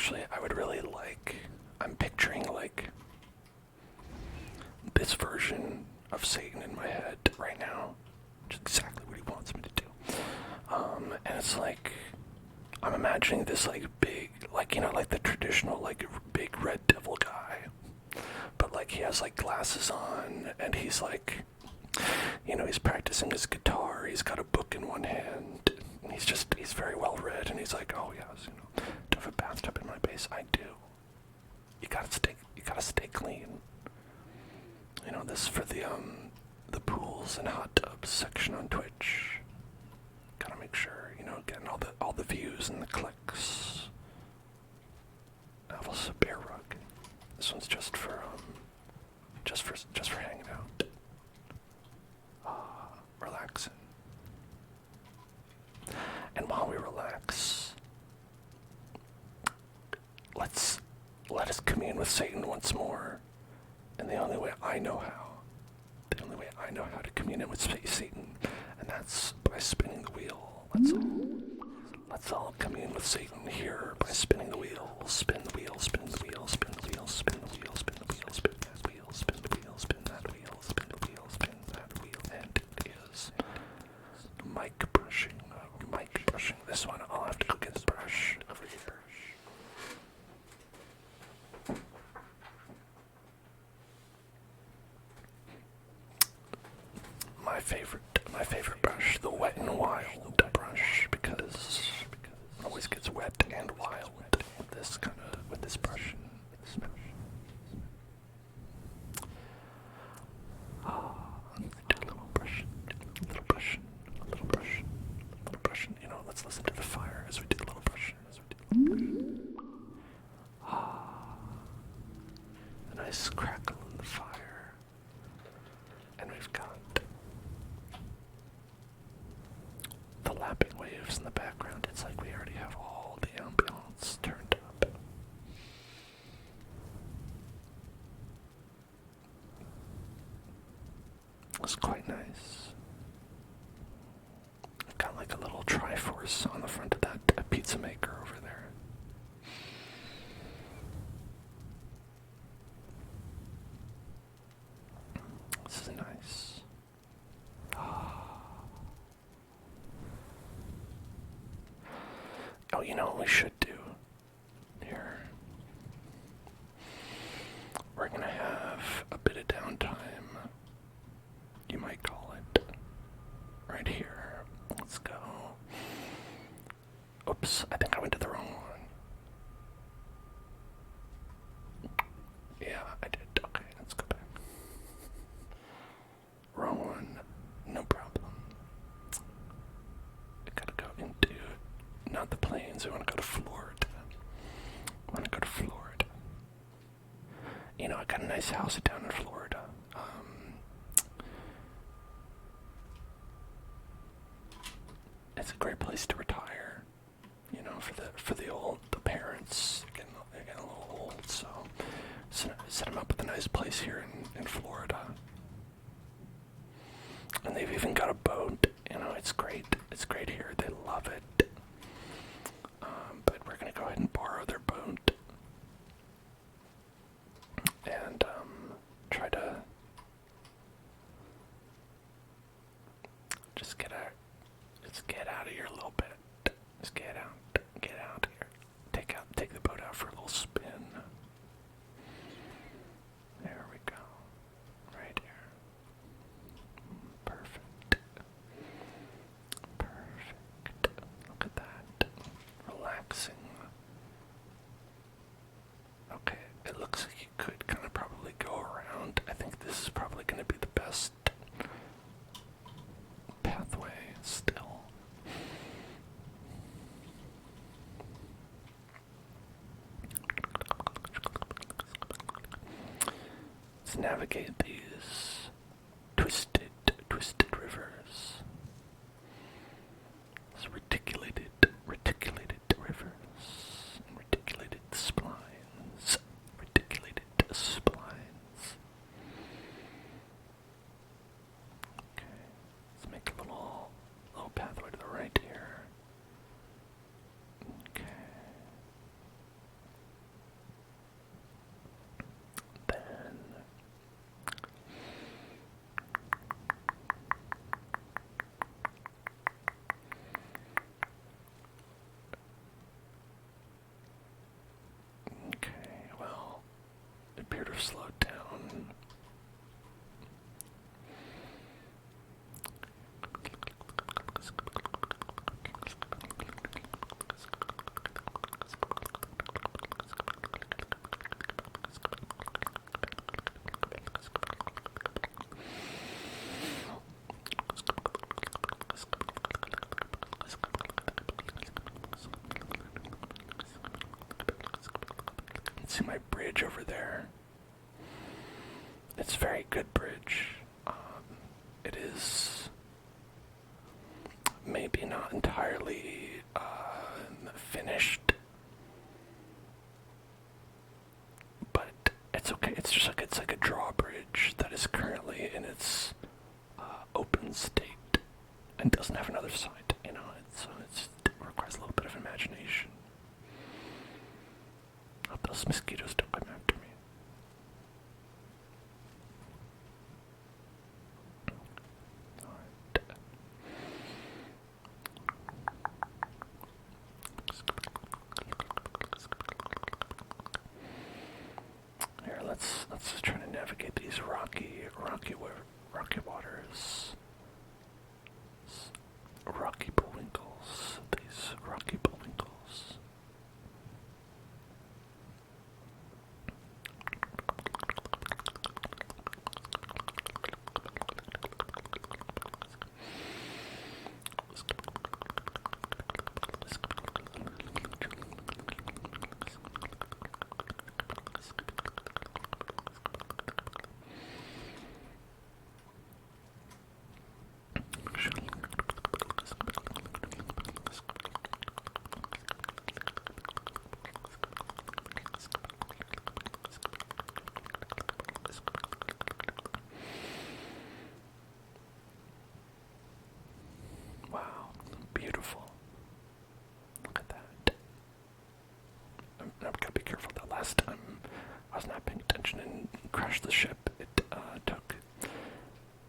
actually, I would really like, I'm picturing like this version of Satan in my head right now. Just exactly what he wants me to do. And it's like, I'm imagining this like big, like, you know, like the traditional like big red devil guy. But like he has like glasses on and he's like, you know, he's practicing his guitar, he's got a book in one hand, and he's very well read, and he's like, oh yes, you know, do I have a bathtub in my base? I do. You gotta stay clean. You know, this is for the pools and hot tubs section on Twitch. Gotta make sure, you know, getting all the views and the clicks. Alpha's a bear rug. This one's just for hanging out. Relaxing. And while we relax, let us commune with Satan once more. And the only way I know how to commune with Satan, and that's by spinning the wheel. Let's all commune with Satan here by spinning the wheel. Spin the wheel, spin the wheel, spin the wheel, spin the wheel, spin the wheel, spin that wheel, spin the wheel, spin that wheel, spin the wheel, spin that wheel, and it is mic brushing. Mic brushing. This one, I'll have to go get the brush over here. My favorite brush, the Wet n Wild brush, because it always gets wet and wild with this brush. Do a little brush, you know, let's listen to the fire as we do a little brush. A nice crackle in the fire. And we've got the lapping waves in the background. It's like we already have all the ambience turned up. It's quite nice. I've got like a little Triforce on the front of that pizza maker over there. This is nice. Oh, you know what we should do here? We're gonna have a bit of downtime, you might call it, right here. Let's go. Oops, I think I went to the wrong one. Yeah, I did. Okay, let's go back. Wrong one. No problem. I gotta go into, not the plains, we wanna go to Florida. You know, I got a nice house down in Florida. It's a great place to retire. You know, for the parents. They're getting a little old, so set them up with a nice place here in Florida. And they've even got a boat. You know, it's great. It's great here. They love it. But we're gonna go ahead and borrow their boat and try to just get out of here a little bit. Just get out here. Take the boat out for a little spin. There we go. Right here. Perfect. Look at that. Relaxing. Okay, it looks like you could kind of probably go around. I think this is probably going to be the best pathway still. Let's navigate these twisted rivers. These reticulated rivers and reticulated splines. Okay, let's make a little pathway to the right here. Okay. sort of slowed down. See my bridge over there? It's a very good bridge. It is maybe not entirely finished, but it's okay. It's like a drawbridge that is currently in its open state and doesn't have another side. You know, it requires a little bit of imagination. Oh, those mosquitoes don't come after me. Alright. Here, let's just try to navigate these rocky waters. Rocky bullwinkles. These rocky bullwinkles. Wow, beautiful. Look at that. I'm gotta be careful. That last time I was not paying attention and crashed the ship. It took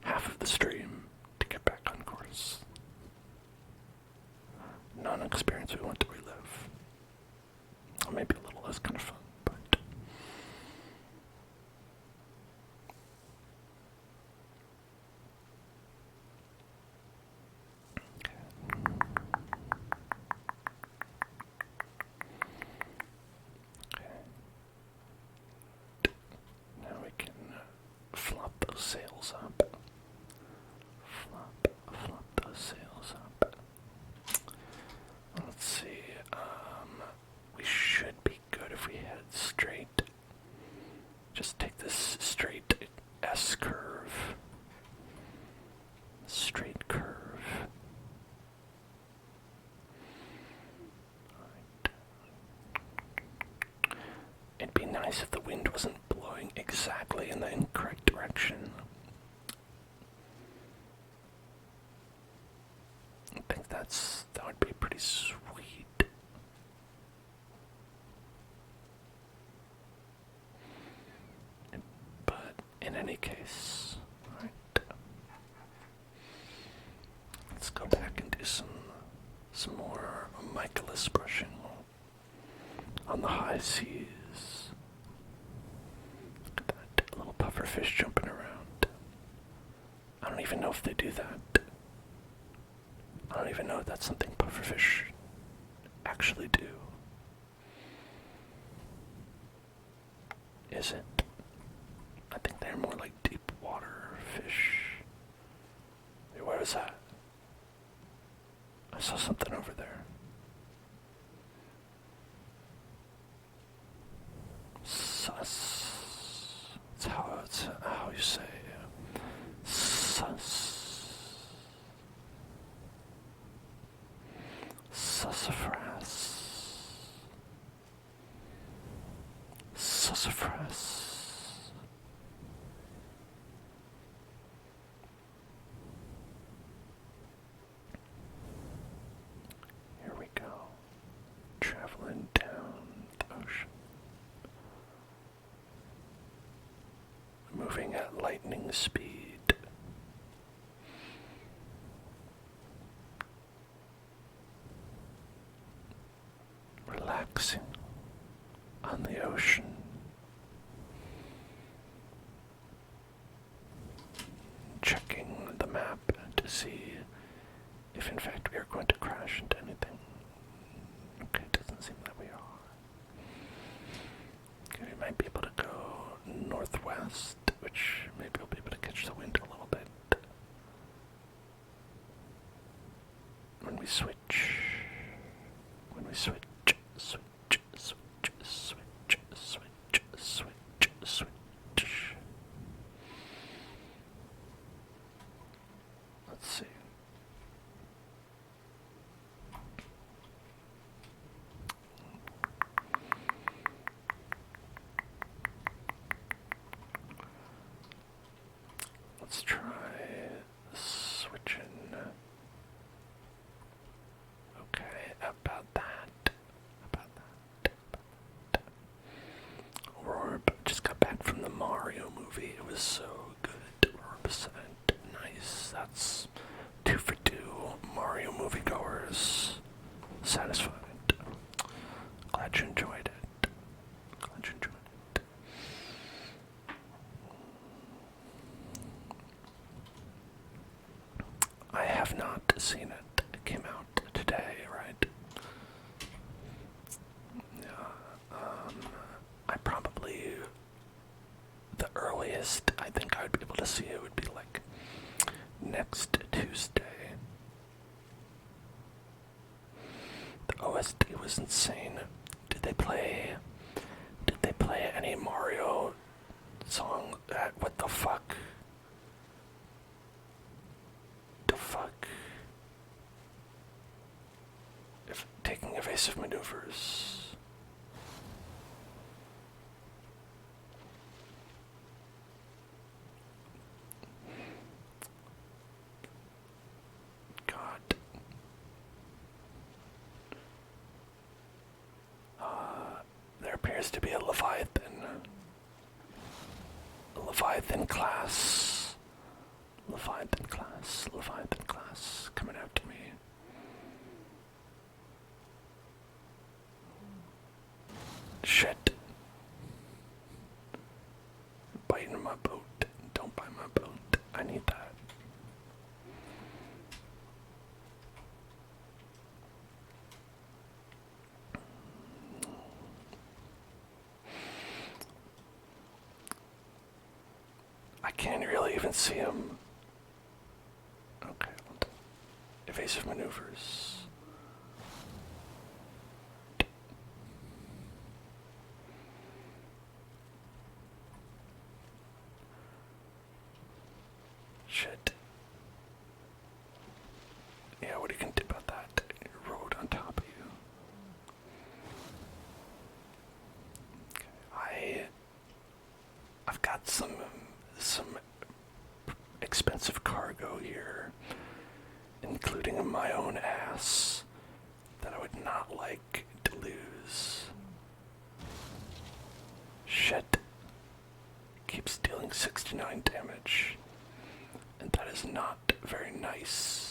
half of the stream to get back on course. Not an experience we want to relive. Or maybe a little less kind of fun, but... Now we can flop those sails up. Flop those sails up. Let's see, we should be good if we head straight. Just take this straight S curve. Straight curve. Alright. It'd be nice if the wind wasn't blowing exactly in the incorrect direction. I think that would be pretty sweet. But in any case, alright. Let's go back and do some more Michaelis brushing on the high seas. Look at that little pufferfish jumping around. I don't even know if they do that. I don't even know if that's something pufferfish actually do. Is it? I think they're more like deep water fish. Wait, where is that? I saw something over there. Sus. It's how you say sus. Sassafras. Sassafras. Here we go. Traveling down the ocean. Moving at lightning speed. Relaxing on the ocean. fast, which maybe I'll be able to catch the wind a little bit. When we switch, switch, switch, switch, switch, switch, switch, switch. Let's see. Let's try switching. Okay, about that. Orb just got back from the Mario movie. It was so good. Orb said, nice. That's 2 for 2. Mario moviegoers satisfied. Glad you enjoyed it. I have not seen it. It came out today, right? Yeah. I probably, the earliest I think I would be able to see it would be like next Tuesday. The OST was insane. Did they play any Mario song? What the fuck? If taking evasive maneuvers. God. There appears to be a Leviathan class. Leviathan class coming after me. Shit. Biting my boat. Don't bite my boat. I need that. I can't really even see him. Okay. Evasive maneuvers. Shit. Yeah, what are you gonna do about that? Road on top of you. Okay, I've got some expensive cargo here, including my own ass, that I would not like to lose. Shit. Keeps dealing 69 damage. And that is not very nice.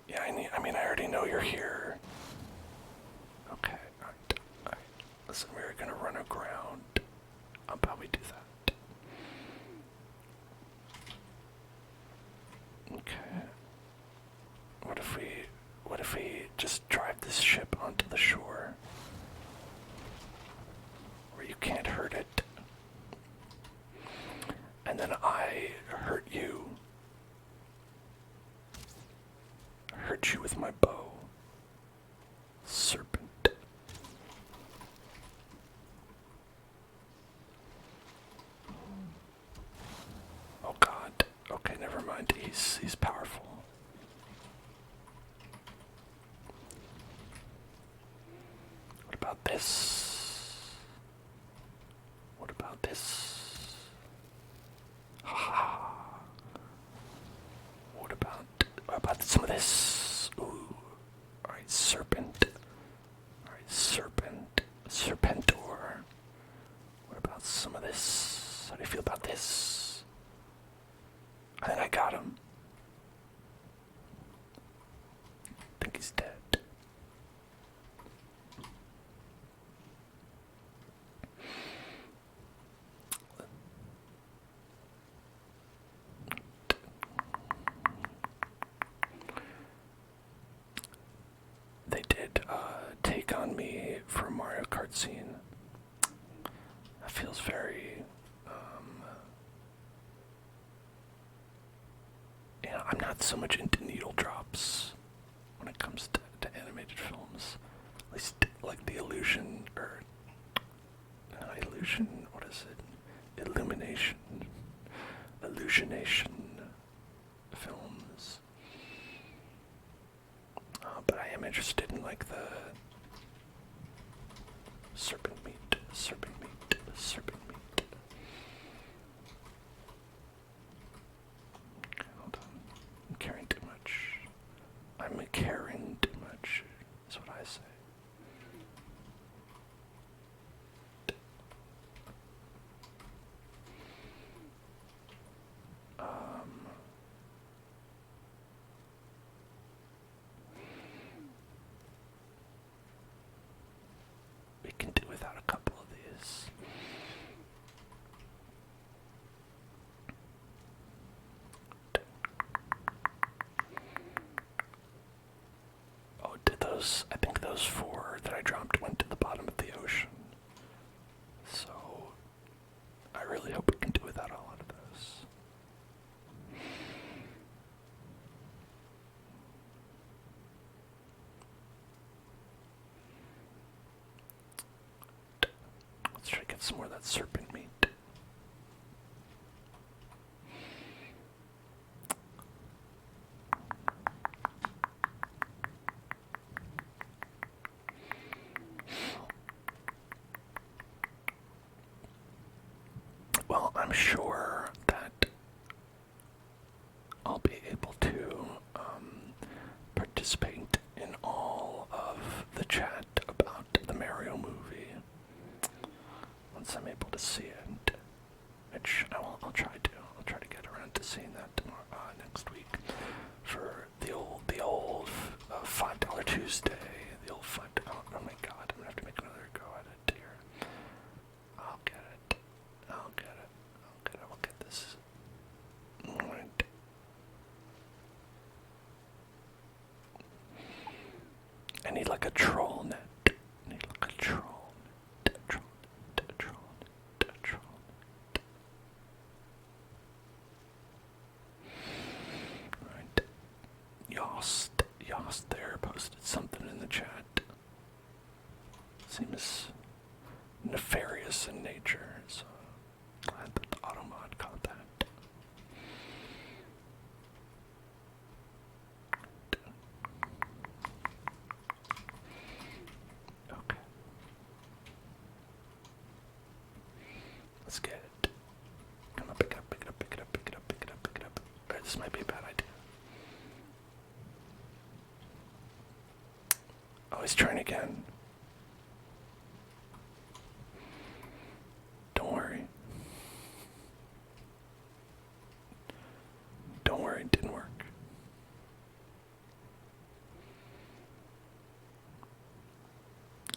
Yeah, I already know you're here. Okay, alright. Listen, we're gonna run aground. How about we do that? Okay. What if we just drive this ship onto the shore? Where you can't hurt it. And then I hurt you. Hurt you with my bow. Serpent. Oh God. Okay, never mind. He's powerful. What about this? What about this? Ha. What about some of this? Ooh. Alright, serpent. Alright, serpent. Serpentor. What about some of this? How do you feel about this? I think I got him. I think he's dead. art scene. That feels very, I'm not so much into needle drops when it comes to animated films. At least, like the illusion, or, illusion, what is it? Illusionation films. But I am interested in, like, the serpent meat. Okay, hold on. I'm caring too much. I'm caring too much, is what I say. We can do without a couple of these. Oh, I think those 4 that I dropped went to the bottom of the ocean. So, I really hope we can do without a lot of those. Let's try to get some more of that serpent meat. Well, I'm sure that I'll be able to participate in all of the chat about the Mario movie once I'm able to see it, which I'll try to. I'll try to get around to seeing that tomorrow, next week for the old $5 Tuesday. The old $5. Oh my God! I'm gonna have to make another go at it here. I'll get it. We'll get this. Alright. I need like a troll net. Alright. Yost there posted something in the chat. Seems nefarious in nature, so glad that the automod caught that. Okay. Let's get it. Come on, pick it up. Alright, this might be a bad idea. Oh, he's trying again. Don't worry. It didn't work.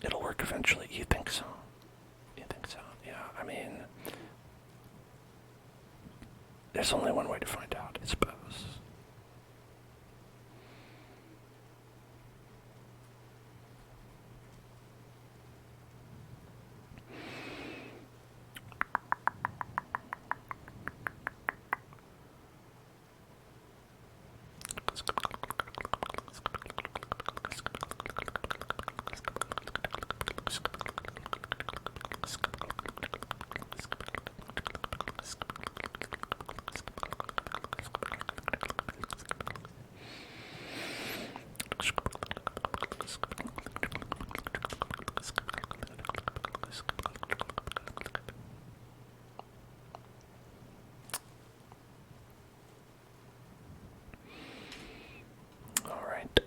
It'll work eventually. You think so? Yeah, I mean, there's only one way to find out, I suppose.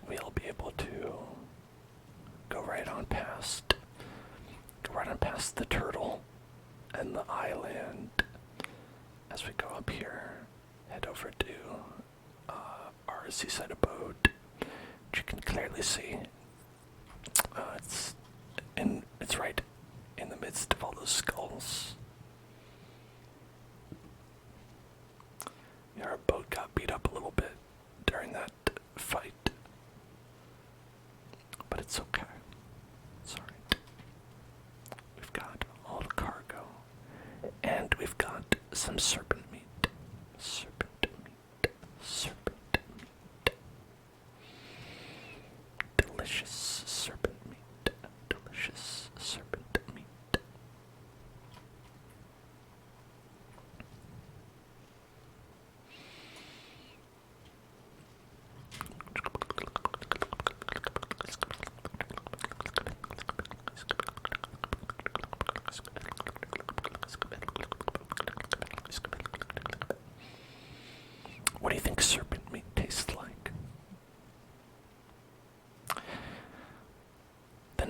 We'll be able to go right on past the turtle and the island as we go up here, head over to our seaside abode, which you can clearly see. It's right in the midst of all those skulls. Yeah, our boat got beat up a little bit during that fight, but it's okay. It's alright.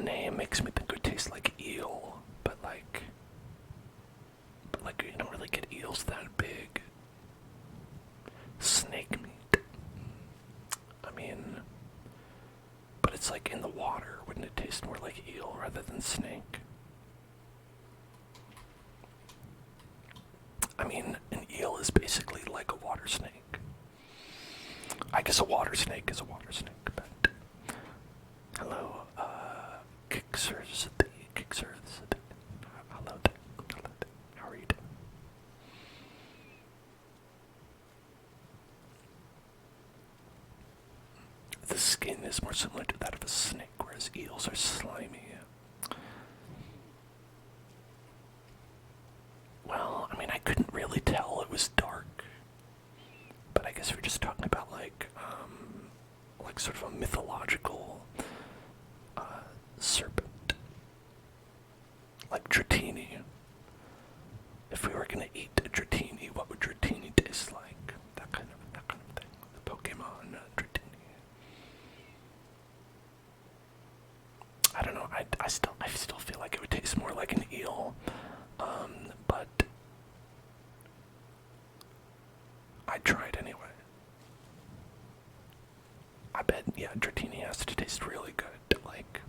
name makes me think it would taste like eel, but like you don't really get eels that big. Snake meat. I mean, but it's like in the water. Wouldn't it taste more like eel rather than snake? I mean, an eel is basically like a water snake. I guess a water snake is a water snake, but... Hello, Kicksers. Hello, how are you doing? The skin is more similar to that of a snake, whereas eels are slimy. Well, I mean, I couldn't really tell. It was dark. But I guess we're just talking about, like sort of a mythological serpent. Like Dratini. If we were gonna eat a Dratini, what would Dratini taste like? That kind of thing. The Pokemon Dratini. I don't know. I still feel like it would taste more like an eel. But I'd try it anyway. I bet, yeah, Dratini has to taste really good. Like,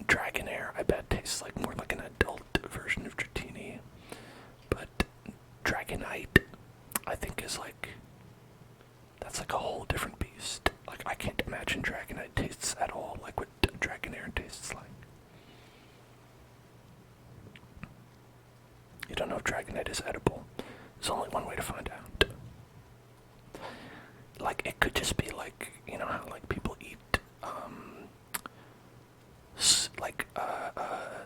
Dragonair, I bet tastes like more like an adult version of Dratini. But Dragonite, I think is like, that's like a whole different beast. Like, I can't imagine Dragonite tastes at all like what Dragonair tastes like. You don't know if Dragonite is edible. There's only one way to find out. Like, it could just be like, you know how like people eat,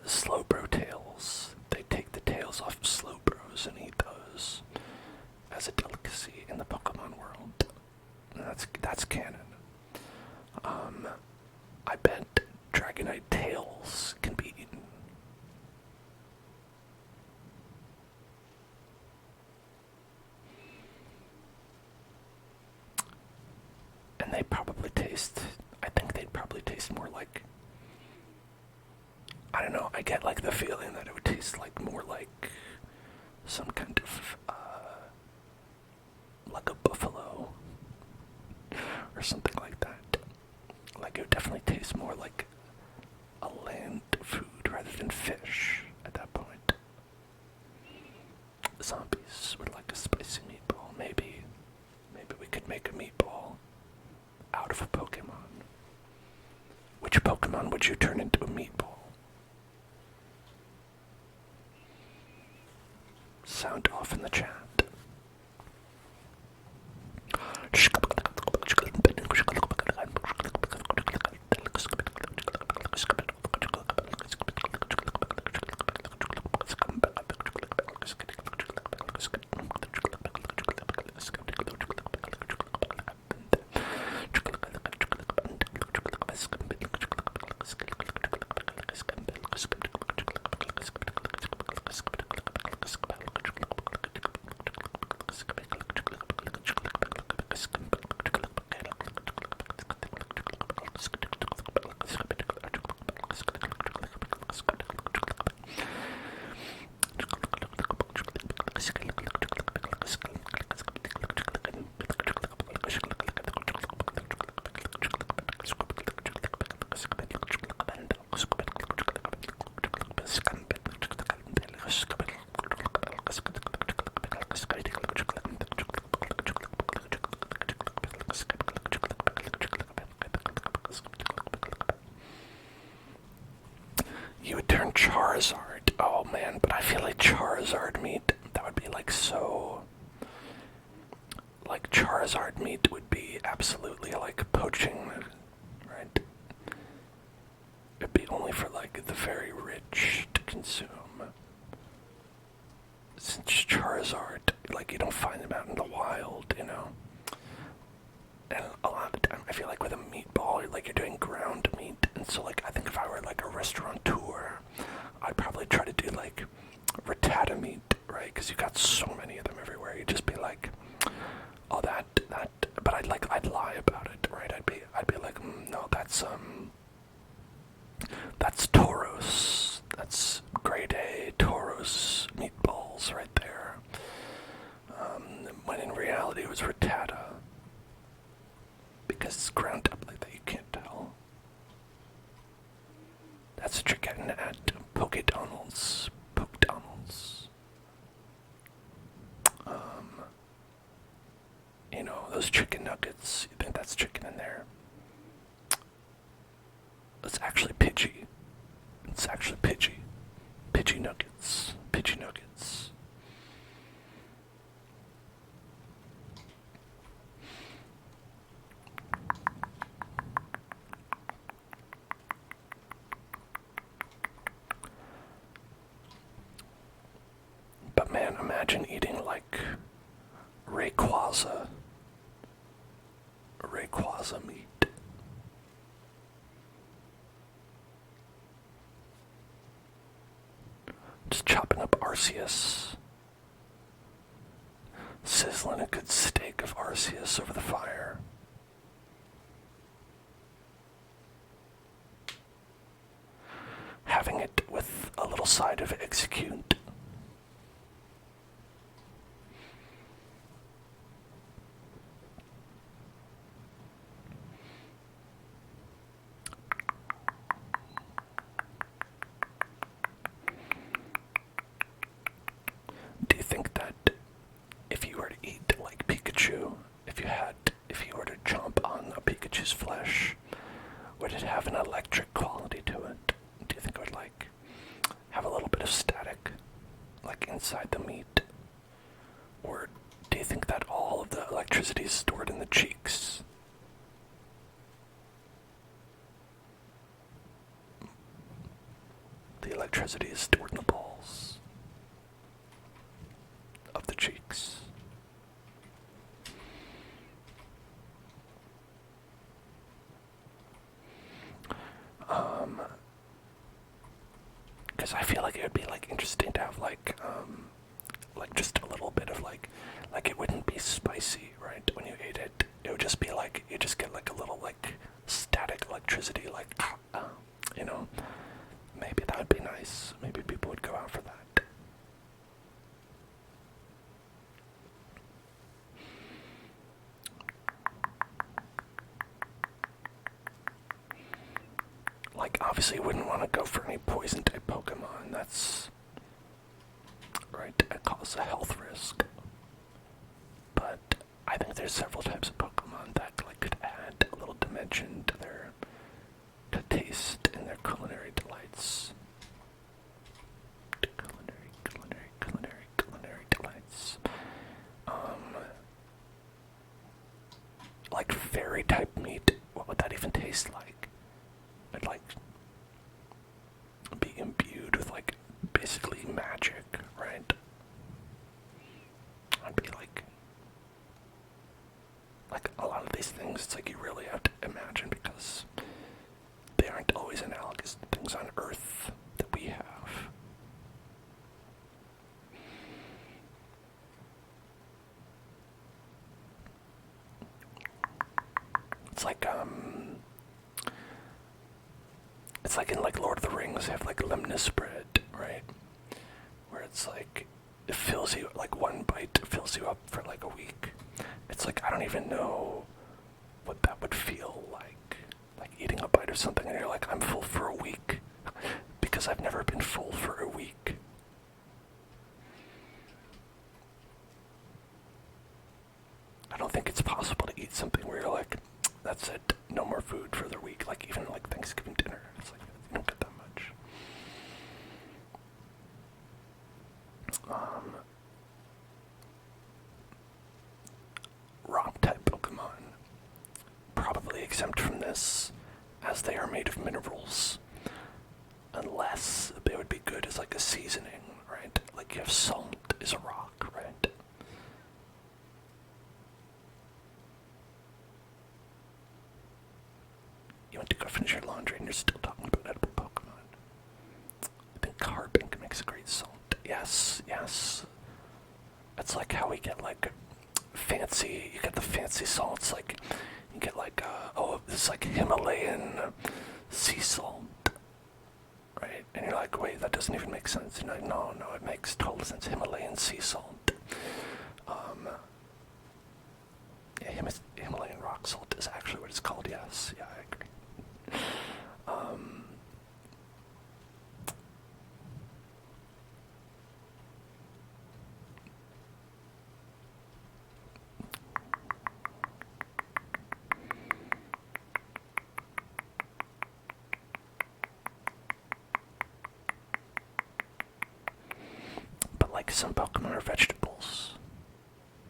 slowbro tails. They take the tails off of slowbros and eat those as a delicacy in the Pokemon world. And that's canon. I bet Dragonite tails can be eaten. And they probably taste, I think they'd probably taste more like, I don't know, I get like the feeling that it would taste like more like some kind of, like a buffalo, or something like that. Like, it would definitely taste more like a land food rather than fish at that point. Zombies would like a spicy meatball. Maybe we could make a meatball out of a Pokemon. Which Pokemon would you turn into a meatball? Sound off in the chat. You would turn Charizard. Oh man, but I feel like Charizard meat, that would be like so... Like, Charizard meat would be absolutely like poaching, right? It'd be only for like the very rich to consume. Since Charizard, like, you don't find them out in the wild, you know? And a lot of the time, I feel like with a meatball, like, you're doing ground meat, and so, like, I think if I were, like, a restaurateur, I'd probably try to do, like, rattata meat, right? Because you got so many of them everywhere. You'd just be like, oh, that, but I'd lie about that's Toros. That's grade A Toros meatballs right there. When in reality it was frittata. Because it's ground up like that, you can't tell. That's what you're getting at Pokedonald's. Pokedonald's. You know, those chicken nuggets. You think that's chicken in there? It's actually Pidgey. It's actually Pidgey. Pidgey nuggets. Pidgey nuggets. But man, imagine eating like Rayquaza. Rayquaza meat. Just chopping up Arceus. Sizzling a good steak of Arceus over the fire. Having it with a little side of Execute. Do you think that if you were to eat like Pikachu, if you were to chomp on a Pikachu's flesh, would it have an electric quality to it? Do you think it would like have a little bit of static, like inside the meat? Or do you think that all of the electricity is stored in the cheeks? The electricity is stored in the balls of the cheeks. Because I feel like it would be like interesting to have like just a little bit of like it wouldn't be spicy, right? When you ate it, it would just be like you just get like a little like static electricity, like you know. Maybe that would be nice. Maybe people would go out for that. Like, obviously, you wouldn't want to go for any poison type Pokemon. That's right. It causes a health risk. But I think there's several types of Pokemon that like could add a little dimension to their taste and their culinary delights. Culinary delights. Like fairy type meat. What would that even taste like? I'd like be imbued with like basically magic, right? I'd be like a lot of these things, it's like you really have to imagine because they aren't always analogous to things on Earth that we have. It's like in like Lord of the Rings, they have like lemnis bread, right? Where it's like, it fills you, like one bite fills you up for like a week. It's like, I don't even know what that would feel like. Like eating a bite of something and you're like, I'm full for a week. Because I've never been full for a week. I don't think it's possible to eat something where you're like, that's it, no more food for the week. Like even like Thanksgiving dinner, it's like you don't get that much. Rock type Pokemon probably exempt from this, as they are made of minerals. Unless they would be good as like a seasoning, right? Like you have salt is a rock, right? You went to go finish your laundry and you're still talking about edible Pokemon. I think Carbink makes a great salt. Yes, yes. It's like how we get like fancy, you get the fancy salts, like You get like, oh, this is like Himalayan sea salt, right? And you're like, wait, that doesn't even make sense. And you're like, no, it makes total sense. Himalayan sea salt. Yeah, Himalayan rock salt is actually what it's called. Yes, yeah, I agree. But like some Pokemon are vegetables,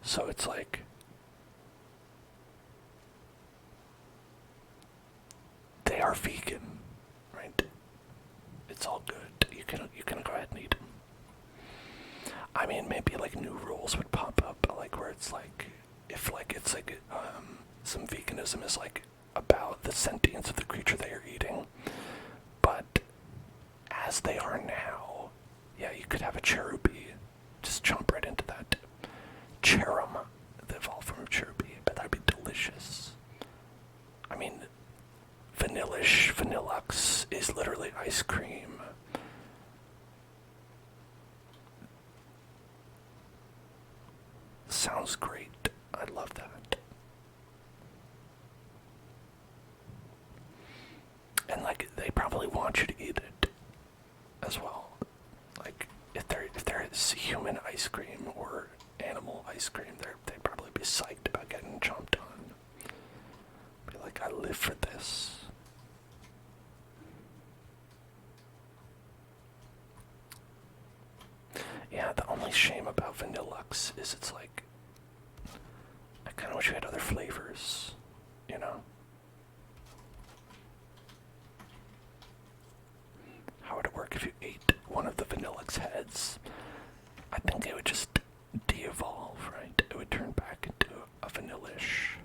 so it's like they are vegan, right? It's all good. You can go ahead and eat them. I mean, maybe like new rules would pop up, like where it's like, if like it's like some veganism is like about the sentience of the creature they are eating, but as they are now, yeah, you could have a cherubi, just jump right into that. Cherum, the evolved form of cherubi, but that'd be delicious. I mean, Vanillux is literally ice cream. Sounds great. I love that. And like, they probably want you to eat it as well. Like, if there's human ice cream or animal ice cream, they'd probably be psyched about getting chomped on. Be like, I live for this. Yeah, the only shame about Vanillux is it's like, I kind of wish we had other flavors, you know? How would it work if you ate one of the Vanillux heads? I think it would just de-evolve, right? It would turn back into a Vanillish.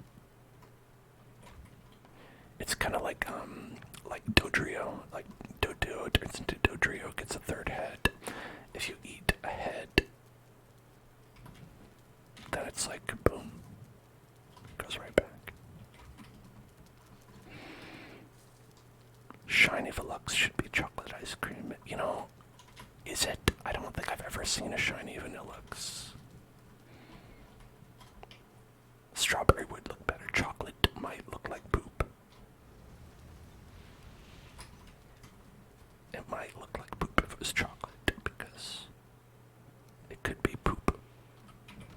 It's kind of like Dodrio. Like, Doduo turns into Dodrio, gets a third head. If you eat a head, then it's like, boom, goes right back. Shiny Velux should be chocolate ice cream. You know, is it? I don't think I've ever seen a shiny Vanillux. Strawberry would look better. Chocolate might look like poop. It might look like poop if it was chocolate, because it could be poop.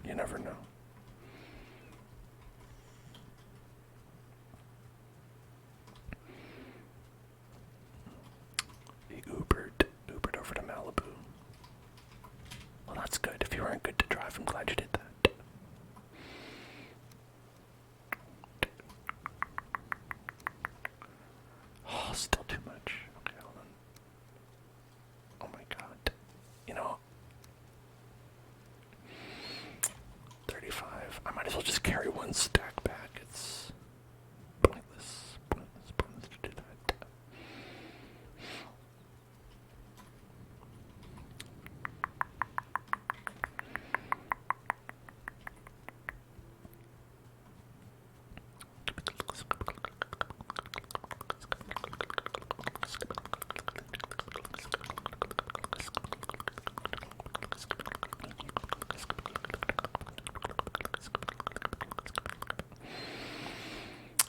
You never know. He Ubered over to Malibu. Well, that's good. If you weren't good to drive, I'm glad you did that. Oh, still too much. Okay, hold on. Oh my god. You know, 35. I might as well just carry one stack back. It's pointless to do that.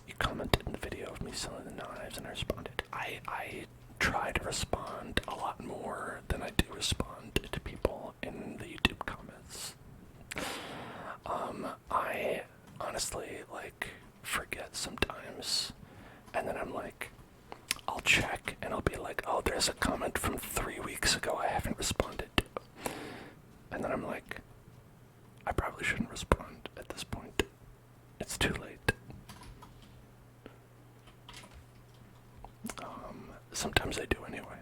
You commented in the video of me selling the knives and I responded. I try to respond a lot more than I do respond to people in the YouTube comments. I honestly, like, forget sometimes, and then I'm like, I'll check, and I'll be like, oh, there's a comment from 3 weeks ago I haven't responded to. And then I'm like, I probably shouldn't respond at this point. It's too late. Sometimes I do anyway.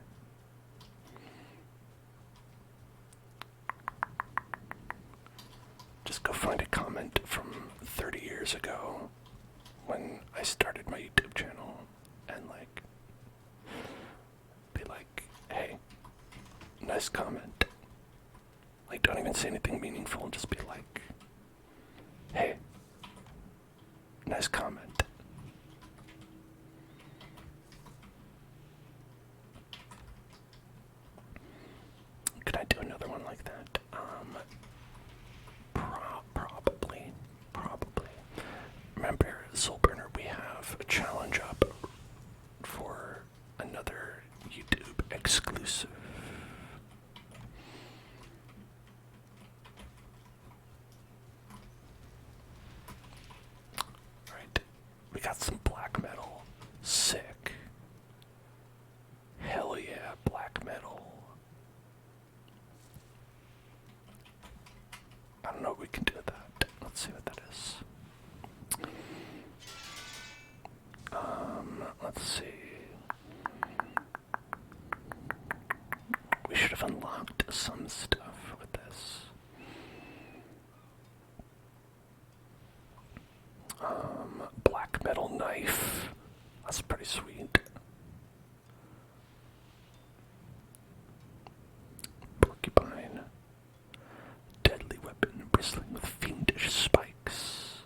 Just go find a comment from 30 years ago when I started my YouTube channel and like be like, hey, nice comment. Like, don't even say anything meaningful, just be like, hey, nice comment. a challenge up for another YouTube exclusive. Right, we got some black metal. Sick. Hell yeah, black metal. I don't know if we can do that. Let's see what that is. Let's see. We should have unlocked some stuff with this. Black metal knife. That's pretty sweet. Porcupine. Deadly weapon bristling with fiendish spikes.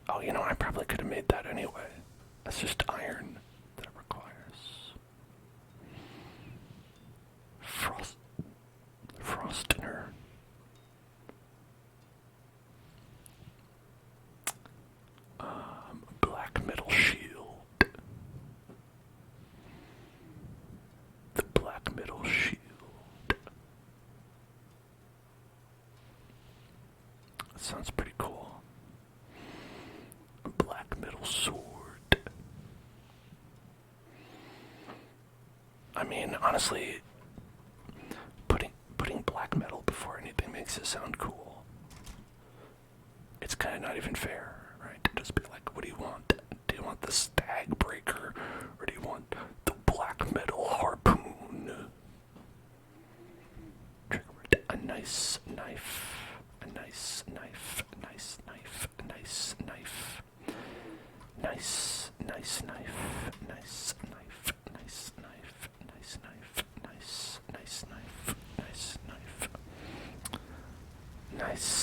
Oh, you know, I probably could have made that anyway. That's just iron that it requires. Frostiner. Black metal shield. The black metal shield. That sounds pretty cool. A black metal sword. I mean, honestly, putting black metal before anything makes it sound cool. It's kind of not even fair, right? To just be like, what do you want? Do you want the stag breaker, or do you want the black metal harpoon? A nice knife. A nice knife. Nice knife. Nice knife. Nice knife. Nice knife. Nice knife. Nice knife. Nice knife. Nice knife. Nice knife. Nice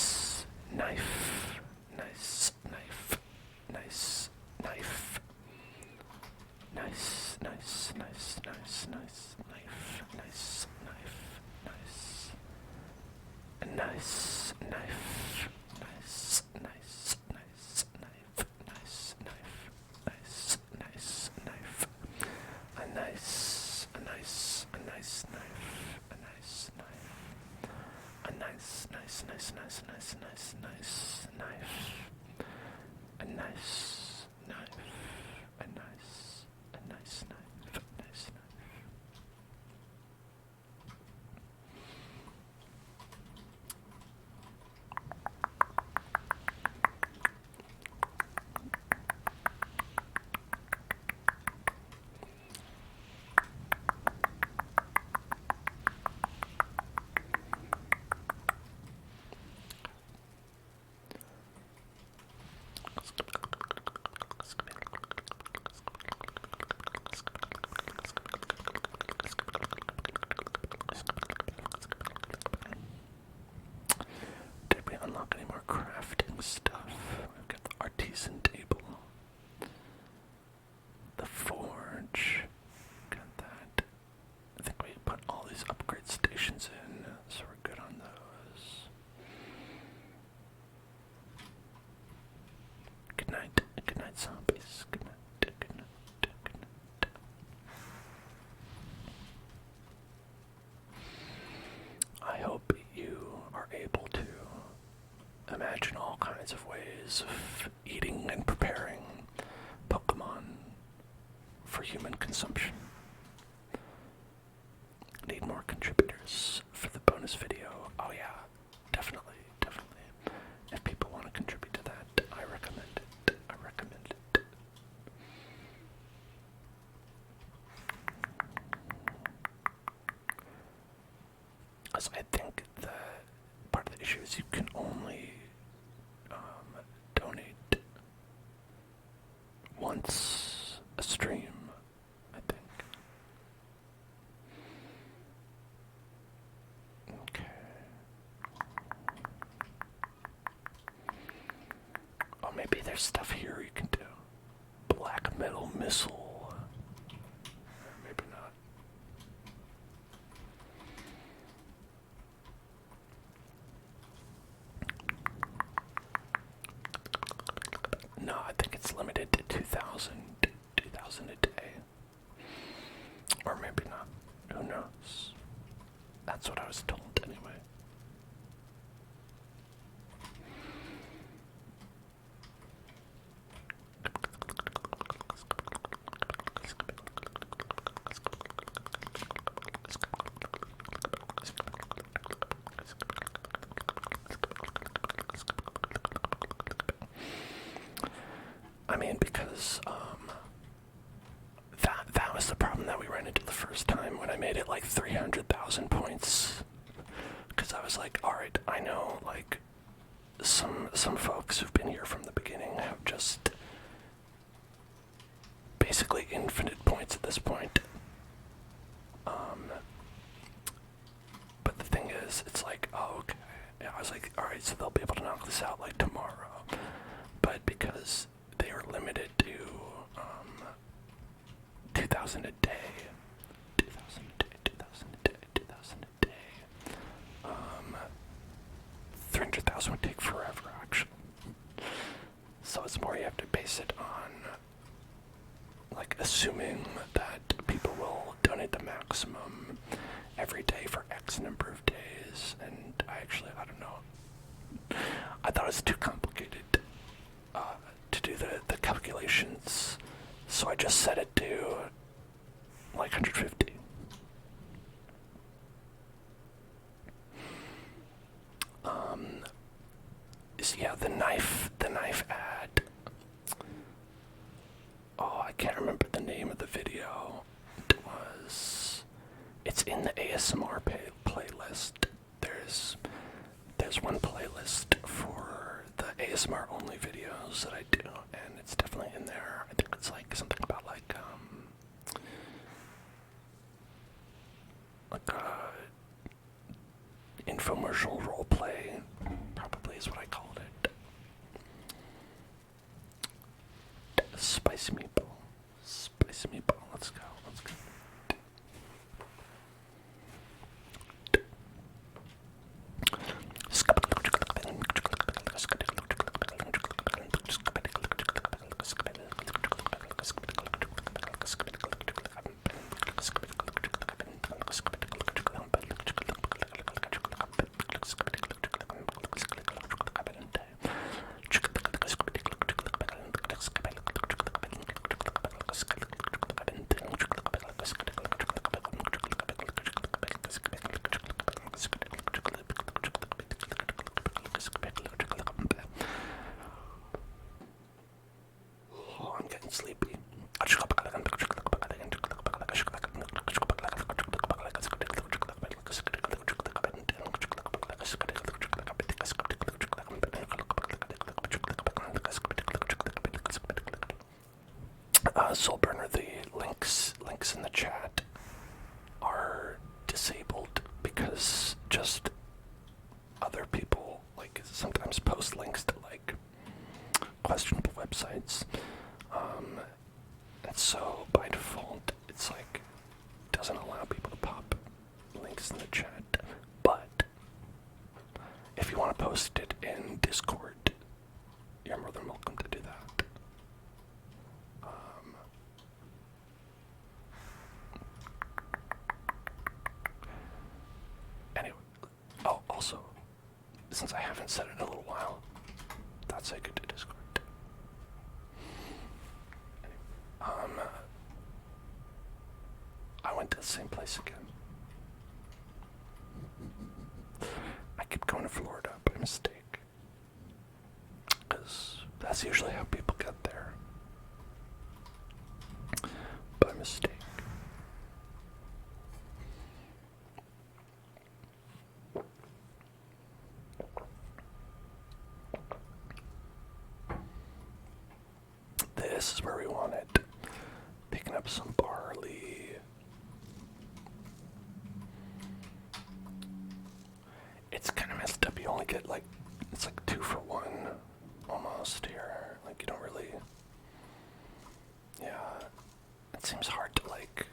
knife. Nice knife. Nice knife. Nice, nice, nice, nice, nice knife. Nice knife. Nice. A nice knife. Nice, nice, nice knife. Nice knife. Nice, nice knife. A nice knife. A nice knife. A nice, nice, nice, nice, nice, nice, nice knife. A nice knife. A nice knife. Nice knife. Did we unlock any more crafting stuff? We've got the artisan table. The forge. Got that. I think we put all these upgrade stations in, so we're good on those. Good night. Good night, zombies. Good night. Good night. Good night. I hope you are able to imagine all kinds of ways of eating and preparing Pokemon for human consumption. Need more contributors for the bonus video. Oh yeah, definitely. If people want to contribute to that, I recommend it. Because I think the part of the issue is you can only donate once a stream, I think. Okay. Oh, maybe there's stuff here you can do. Black metal missile. Maybe not. No, I think it's limited to 2,000 a day. Or maybe not. Who knows? That's what I was told anyway. I mean, because that was the problem that we ran into the first time when I made it like 300,000 points. Because I was like, all right, I know like some folks who've been here from the beginning have just basically infinite points at this point. But the thing is, it's like, oh, okay. Yeah, I was like, all right, so they'll be able to knock this out like tomorrow. But because they are limited to 2,000 a day, 2,000 a day, 2,000 a day, 2,000 a day. 300,000 would take forever, actually. So it's more you have to base it on, like, assuming that people will donate the maximum every day for X number of days. And I don't know. I thought it was too complicated to do the calculations, so I just set it to like 150. So yeah, the knife ad. Oh, I can't remember the name of the video. It's in the ASMR playlist. There's one playlist for the ASMR only videos that I do, and it's definitely in there. I think it's like something about like infomercial roleplay, probably is what I called it. Spicy meatball. Spicy meatball. Let's go. Let's go. I'm getting sleepy. Soul Burner, the links in the chat are disabled because just other people like sometimes post links to like questionable websites. And so by default it's like doesn't allow people to pop links in the chat. But if you want to post it in Discord, you're more than welcome to do that. Anyway, oh, also, since I haven't said it in a little while, that's a good to Discord. Anyway, I went to the same place again. I keep going to Florida by mistake, because that's usually how people get there. By mistake. This is where we want it. Picking up some barley. It's kind of messed up. You only get like, it's like 2 for 1 almost here. Like you don't really, yeah, it seems hard to like,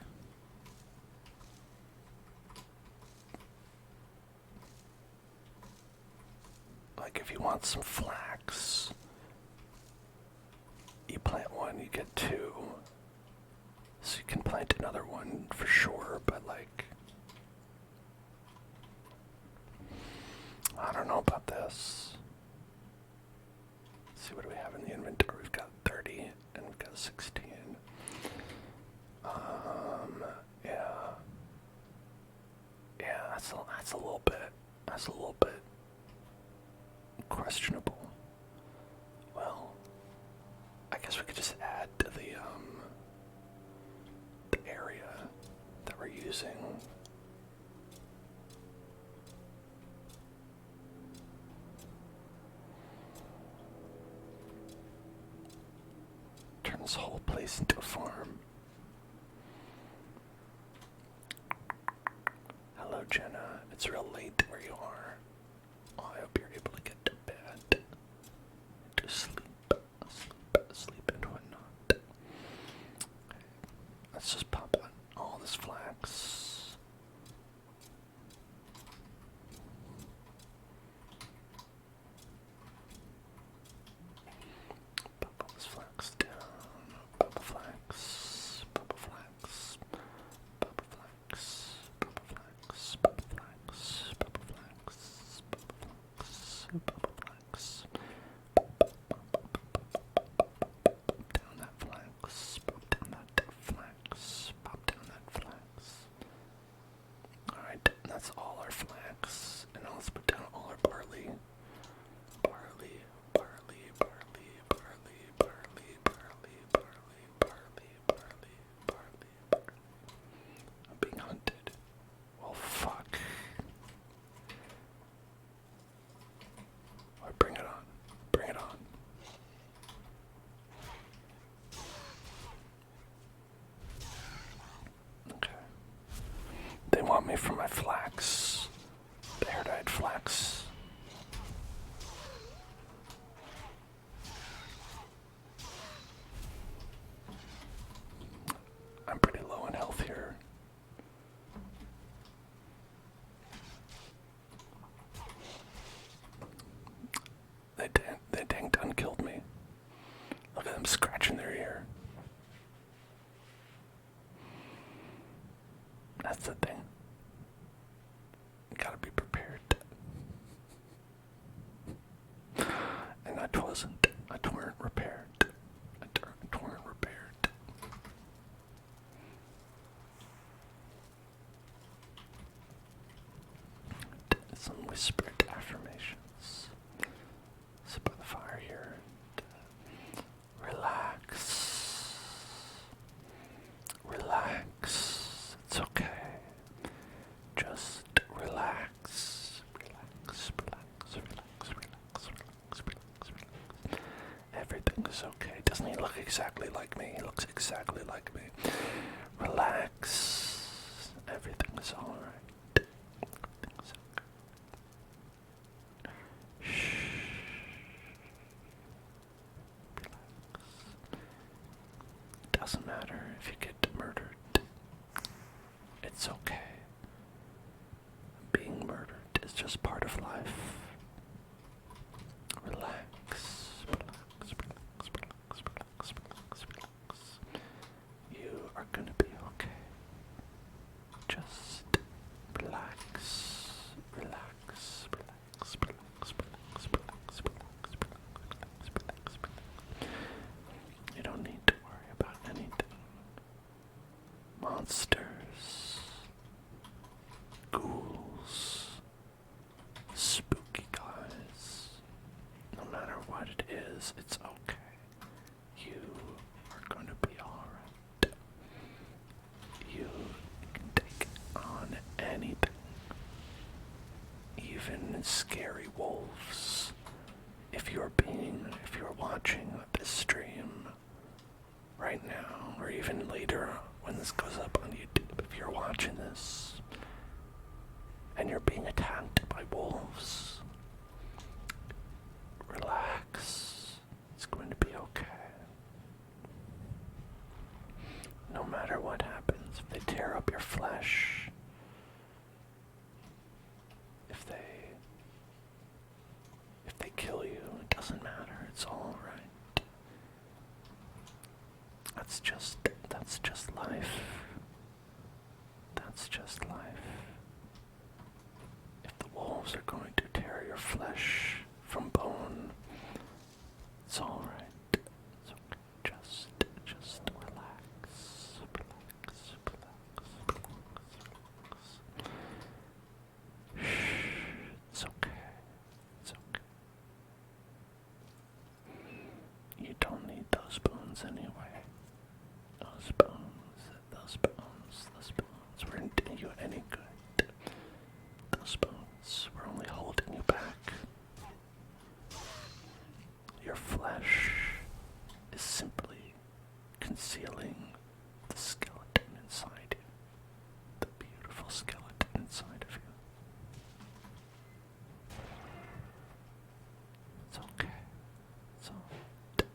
if you want some flax, you plant one, you get two. So you can plant another one for sure, but like, I don't know about this. Let's see, what do we have in the inventory? We've got 30 and we've got 16. Yeah. Yeah, that's a little bit questionable. Well, I guess we could just add to the area that we're using. Turn this whole place into a farm. Hello, Jenna. It's real late where you are. Oh, I hope you're able to get to bed. To sleep and whatnot. Let's just pop on all this flax. Pop all this flax down. Pop a flax. Pop a flax. Pop a flax. Pop a flax. Pop a flax. Pop a flax. Pop a flax. Pop a flax. Down that flax. Pop down that flax. Pop down that flax. Alright, that's all our flax. And now let's put down all our barley. Barley, barley, barley, barley, barley, barley, barley, barley, barley, barley. I'm being hunted. Well, fuck. Alright, bring it on. Bring it on. Okay. They want me for my flax. The hair-dyed flax. I'm pretty low in health here. They dang done killed me. Look at them scratching their ear. That's the thing. You gotta be prepared. And I wasn't. I weren't repaired. I weren't repaired. Some whispered affirmations. Sit by the fire here. Relax. Relax. It's okay. Just relax. Relax, relax, relax, relax, relax, relax, relax. Everything is okay. Doesn't he look exactly like me? He looks exactly like me. Relax. Everything is alright. Everything's okay. Shh. Doesn't matter if you get murdered. It's okay. Being murdered is just part of life. Relax. Relax, relax, relax, relax, relax, relax. You are gonna be okay. Just relax. Relax, relax, relax, relax, relax, relax, relax, relax, relax. You don't need to worry about anything. Monsters, ghouls, spooky guys. No matter what it is, it's okay. You are going to be alright. You can take on anything. Even scary wolves. If you're watching this stream right now, or even later when this goes up on YouTube, if you're watching this and you're being attacked by wolves, relax. It's going to be okay. No matter what happens, if they tear up your flesh, if they kill you, it doesn't matter. It's all right. That's just life. That's just life. If the wolves are going to tear your flesh from bone, it's alright. It's okay. Just relax. Relax. It's okay. It's okay. You don't need those bones anyway. Those bones weren't doing you any good. Those bones were only holding you back. Your flesh is simply concealing the skeleton inside you. The beautiful skeleton inside of you. It's okay. It's okay.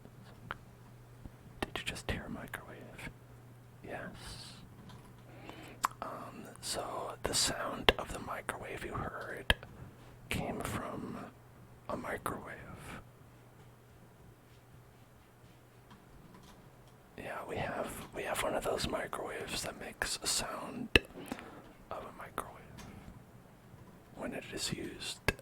Did you just hear a microwave? Yes. So the sound of the microwave you heard came from a microwave. Yeah, we have one of those microwaves that makes a sound of a microwave when it is used.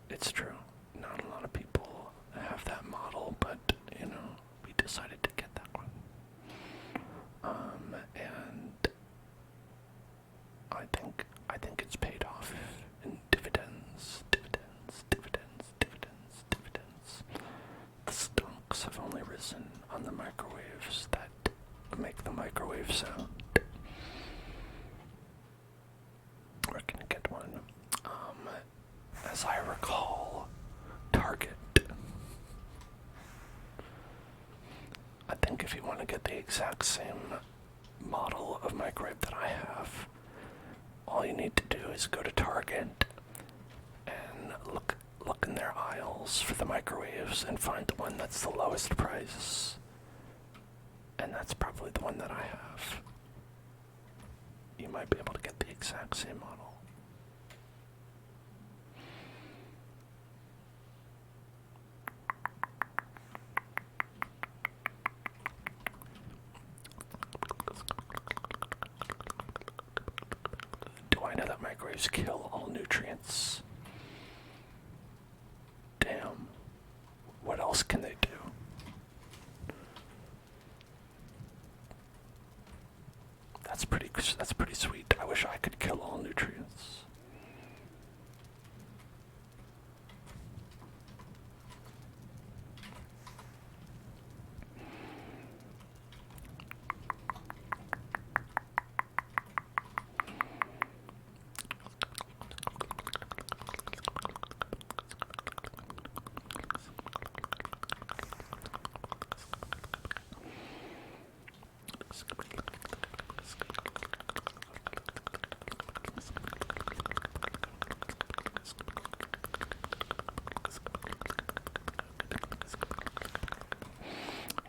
It's true. Not a lot of people have that model, but we decided to get that one. And I think it's paid off in dividends. The stocks have only risen on the microwaves that make the microwave sound. We're gonna get one. As I recall, Target. I think if you want to get the exact same model of microwave that I have, all you need to do is go to Target and look in their aisles for the microwaves and find the one that's the lowest price. And that's probably the one that I have. You might be able to get the exact same model. Do I know that microwaves kill all nutrients? Damn. What else can they do? That's pretty sweet. I wish I could kill all nutrients.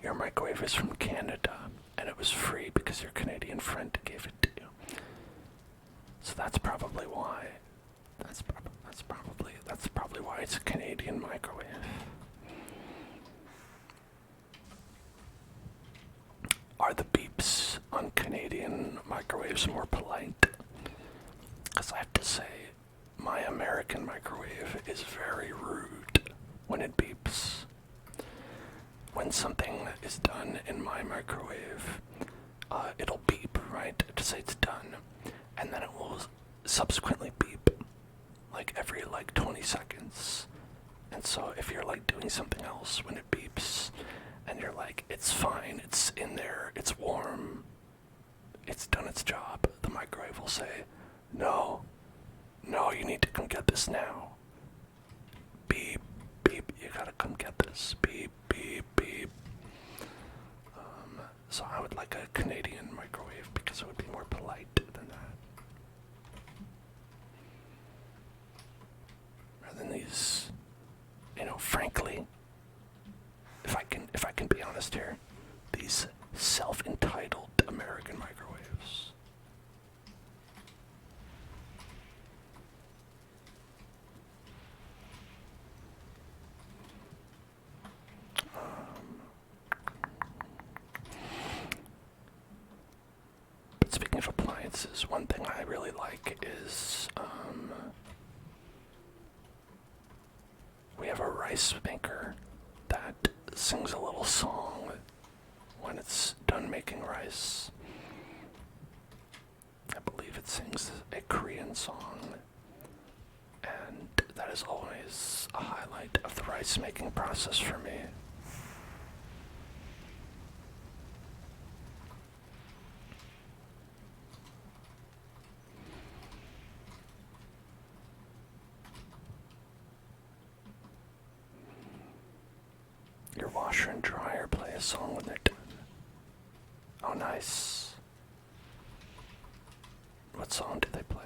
Your microwave is from Canada, and it was free because your Canadian friend gave it to you. So that's probably why. That's probably why it's a Canadian microwave. Are the beeps on Canadian microwaves more polite? Because I have to say, my American microwave is very rude when it beeps. When something is done in my microwave, it'll beep, right, to say it's done, and then it will subsequently beep, like every 20 seconds. And so if you're doing something else when it beeps, and you're like, it's fine, it's in there, it's warm, it's done its job, the microwave will say, no, you need to come get this now. Beep, beep, you gotta come get this. Beep, beep, beep. So I would like a Canadian microwave because it would be more polite than that. Rather than these, frankly, if I can be honest here, these self-entitled American microwaves. pieces. One thing I really like is we have a rice maker that sings a little song when it's done making rice. I believe it sings a Korean song, and that is always a highlight of the rice making process for me. Your washer and dryer play a song when they're done. Oh, nice. What song do they play?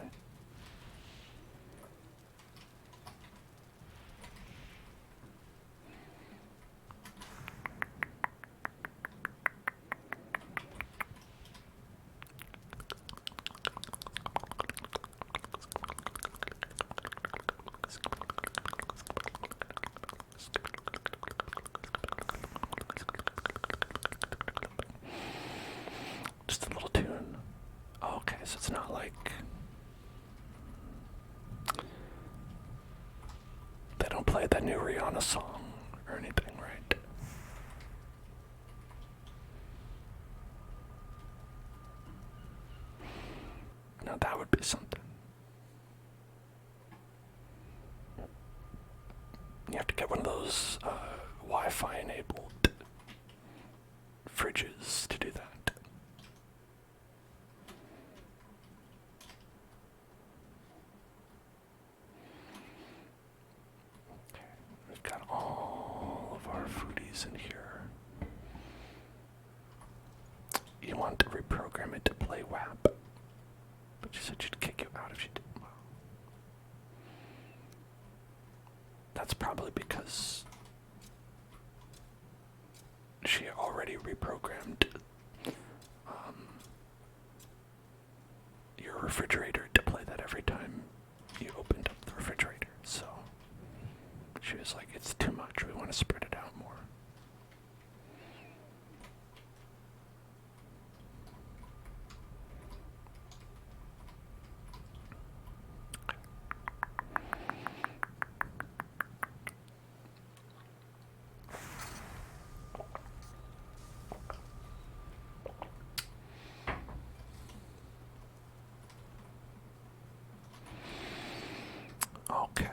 Just a little tune. Oh, okay, so it's not like they don't play that new Rihanna song or anything, right? Now that would be something. You have to get one of those Wi-Fi enabled fridges to do that. We've got all of our foodies in here. You want to reprogram it to play WAP, but you said she'd kick you out if you didn't. Well, that's probably because she already reprogrammed your refrigerator to play that every time you opened up the refrigerator. So she was like, it's too much, we want to spread it out more. Okay.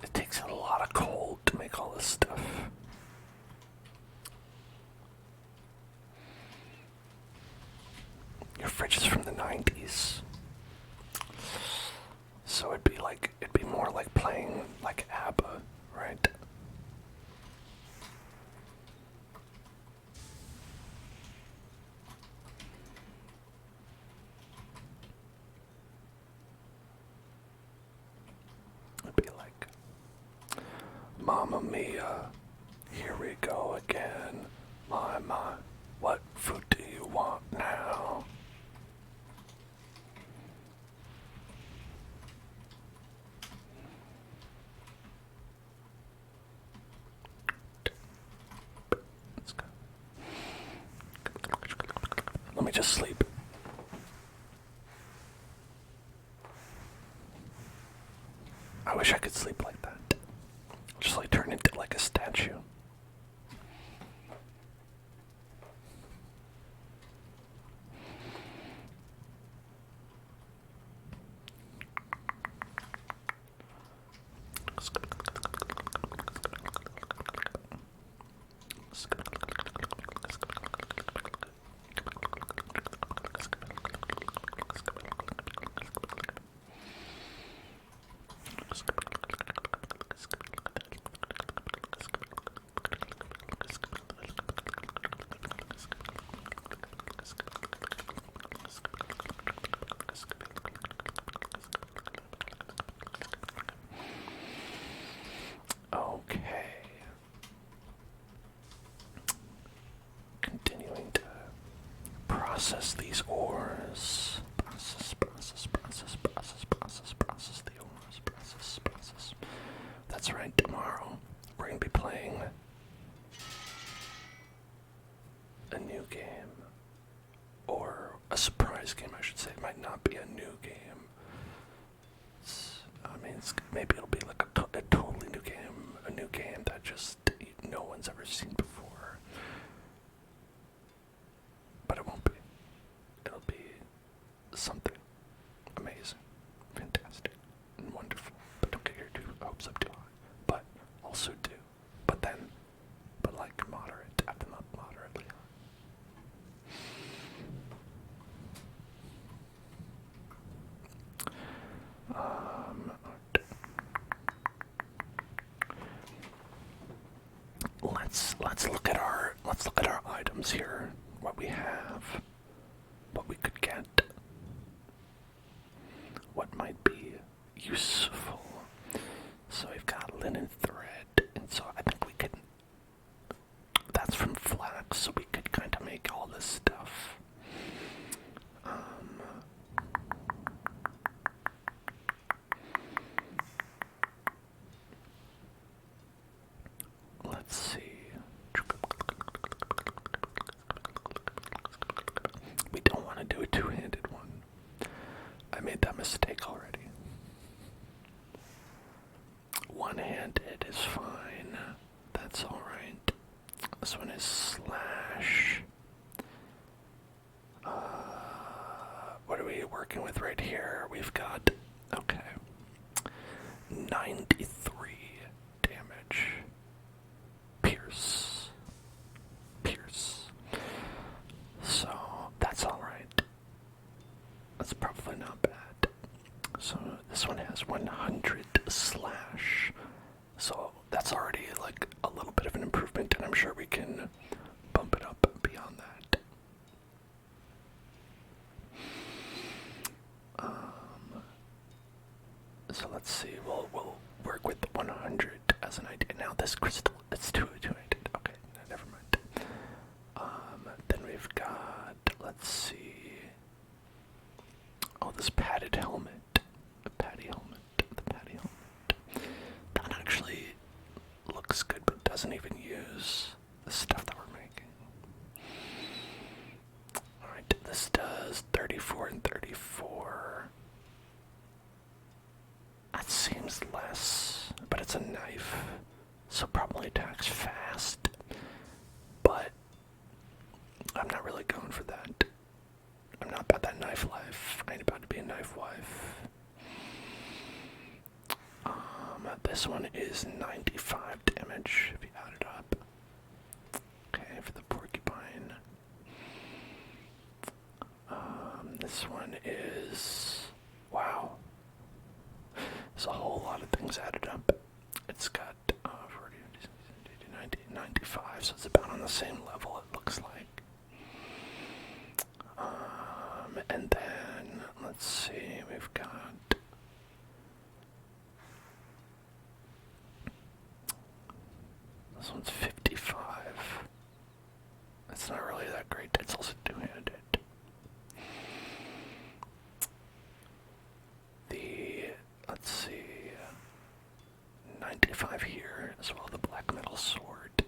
It takes a lot of coal to make all this stuff. Your fridge is from the 90s. So it'd be more like playing like ABBA, right? It'd be like, Mamma Mia, here we go again. My, what food do you want now? Let's go. Let me just sleep. I wish I could sleep like that. Just like turn into like a statue. Okay. Continuing to process these ores. Process the ores. Process. That's right, tomorrow we're going to be playing a new game. Or a surprise surprise game, I should say. It might not be a new game. Maybe it'll be like a totally new game, a new game that just no one's ever seen before. But it won't be. It'll be something amazing, fantastic, and wonderful. But don't get your hopes up too high. But also do. But like moderate. Have them up moderately. Let's look at our items here. What we have, what we could get, what might be useful. So we've got linen thread, and so I think we could. That's from flax, so we could kind of make all this stuff. Let's see. We don't want to do a two-handed one. I made that mistake already. One-handed is fine. That's alright. This one is slash. What are we working with right here? We've got, okay, 93 damage. Pierce. So, that's alright. That's probably not bad. So, this one has 100 slash. So, that's already like a little bit of an improvement, and I'm sure we can bump it up beyond that. So let's see, we'll work with the 100 as an idea. Now this crystal, it's two-handed. Okay, never mind. Then we've got, let's see. Oh, this padded helmet. The patty helmet. That actually looks good, but doesn't even use the stuff that we're making. Alright, this does 34 and 34. That seems less, but it's a knife, so probably attacks fast. But I'm not really going for that. I'm not about that knife life. I ain't about to be a knife wife. This one is 95 damage if you add it up. Okay, for the porcupine. This one is, wow. There's a whole lot of things added up. It's got 40, 90, 95, so it's about on the same level, it looks like. And then, let's see, we've got this one's 55. That's not really that great. It's also two-handed. Let's see, 95 here, as well, the black metal sword.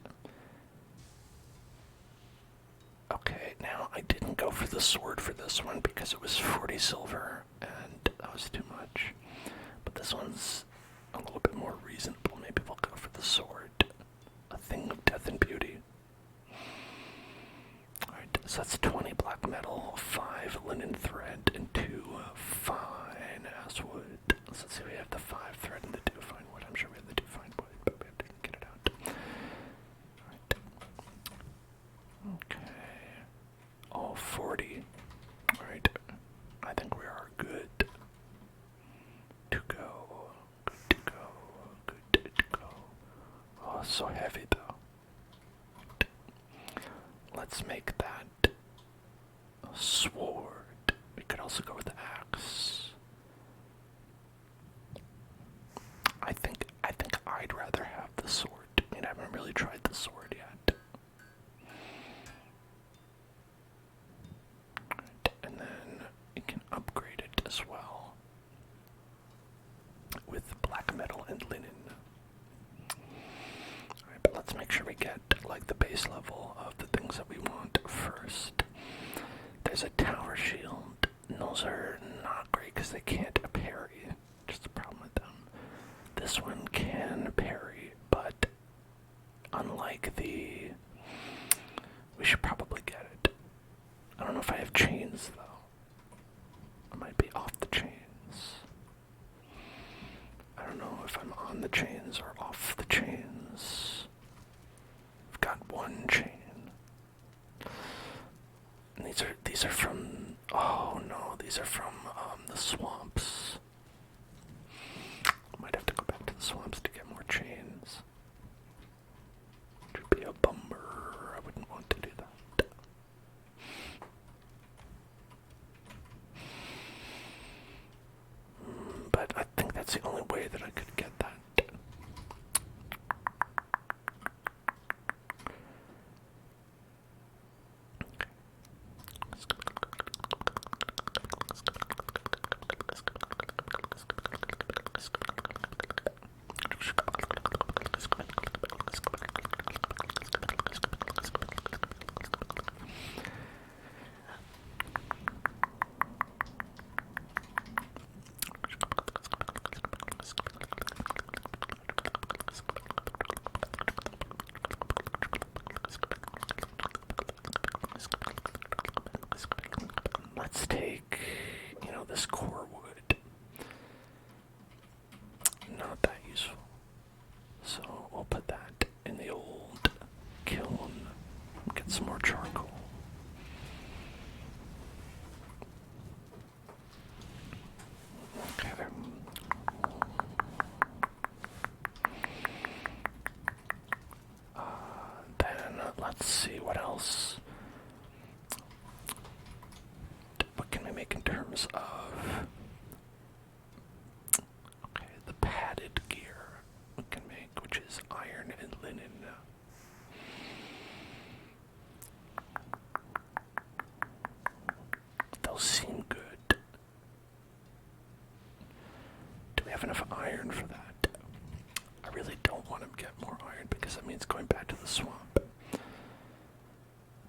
Okay, now I didn't go for the sword for this one because it was 40 silver, and that was too much. But this one's a little bit more reasonable. Maybe we'll go for the sword. A thing of death and beauty. Alright, so that's 20 black metal, 5 linen thread, and 2 fine ass wood. So let's see, we have the 5 thread and the 2 fine wood. I'm sure we have the 2 fine wood, but we have to get it out. Alright. Okay. All 40. Alright. I think we are good to go. Good to go. Good to go. Oh, it's so heavy though. Let's make that a sword. We could also go with the axe. I think I'd rather have the sword. I mean, I haven't really tried the sword yet. Right, and then you can upgrade it as well with black metal and linen. Alright, but let's make sure we get like the base level of the things that we want first. There's a tower shield. those are not great because they can't parry. Just the problem with them. This one can parry, but unlike the... We should probably get it. I don't know if I have chains, though. I might be off the chains. I don't know if I'm on the chains or off the chains. I've got one chain. And these are from... Oh, no, these are from the swamps. I might have to go back to the swamps to get more chains. Which would be a bummer. I wouldn't want to do that. But I think that's the only way that I could get that. Let's take, this core wood. Not that useful. So we'll put that in the old kiln and get some more charcoal. Okay. Then let's see what else. What can we make in terms of... Okay, the padded gear we can make, which is iron and linen. Those seem good. Do we have enough iron for that? I really don't want to get more iron because that means going back to the swamp.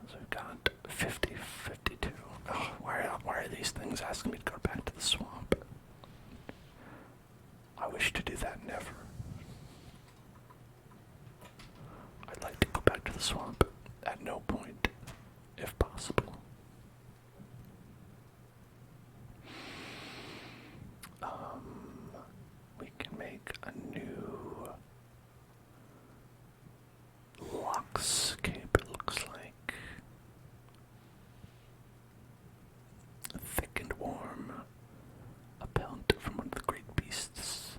So we've got 50, 52. Oh, why are these things asking me to go back to the swamp? I wish to do that never. I'd like to go back to the swamp at no point, if possible. We can make a new Lox cape, it looks like. Thick and warm. A pelt from one of the great beasts.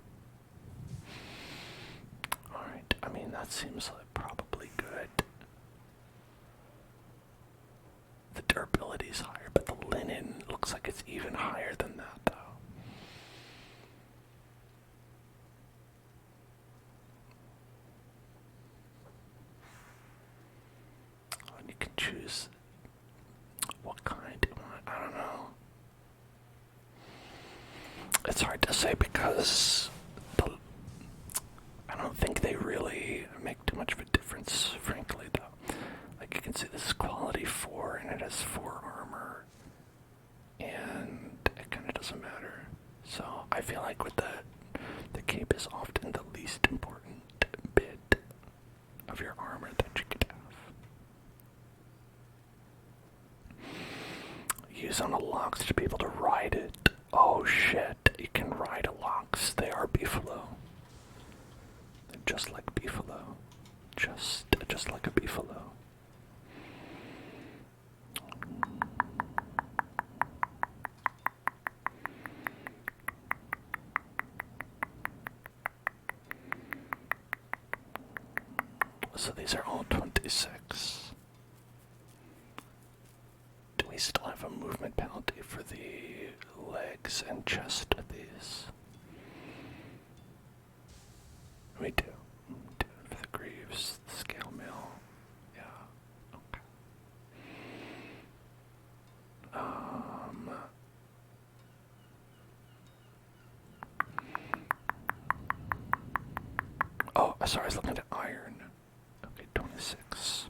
Alright, I mean, that seems like probably good. The durability is higher, but the linen looks like it's even higher than that, though. And you can choose what kind you want. I don't know. It's hard to say because I don't think they really make too much of a difference, frankly, though. Like, you can see this is quality 4, and it has 4 armor, and it kind of doesn't matter. So I feel like with the cape is often the least important bit of your armor that you could have. Use on the Lox to be able to ride it. Oh shit, you can ride a Lox. They are beefalo. They're just like beefalo. Just like a beefalo. So these are all 26. Do we still have a movement penalty for the legs and chest of these? We do. For the greaves, the scale mill. Yeah. Okay. Oh, sorry, I was looking at iron. Okay, 26.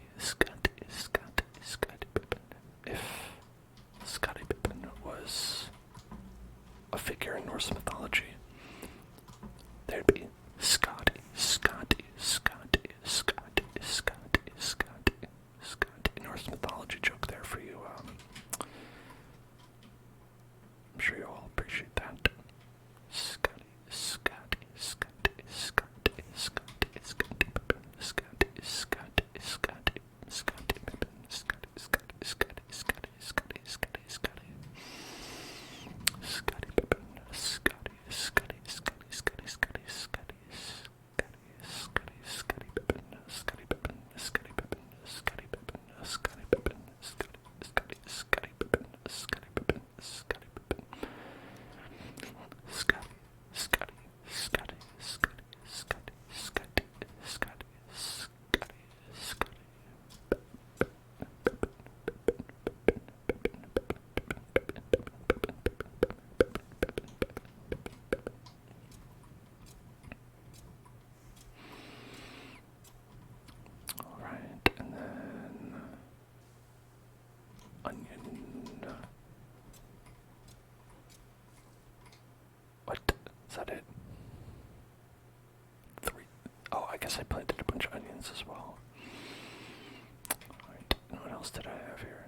guess I planted a bunch of onions as well. Alright, and what else did I have here?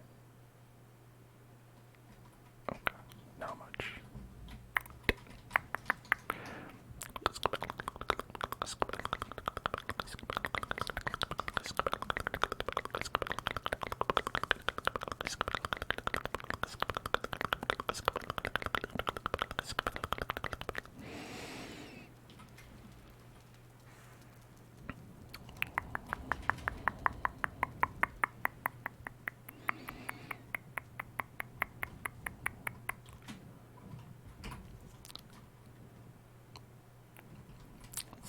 Okay, not much. Let's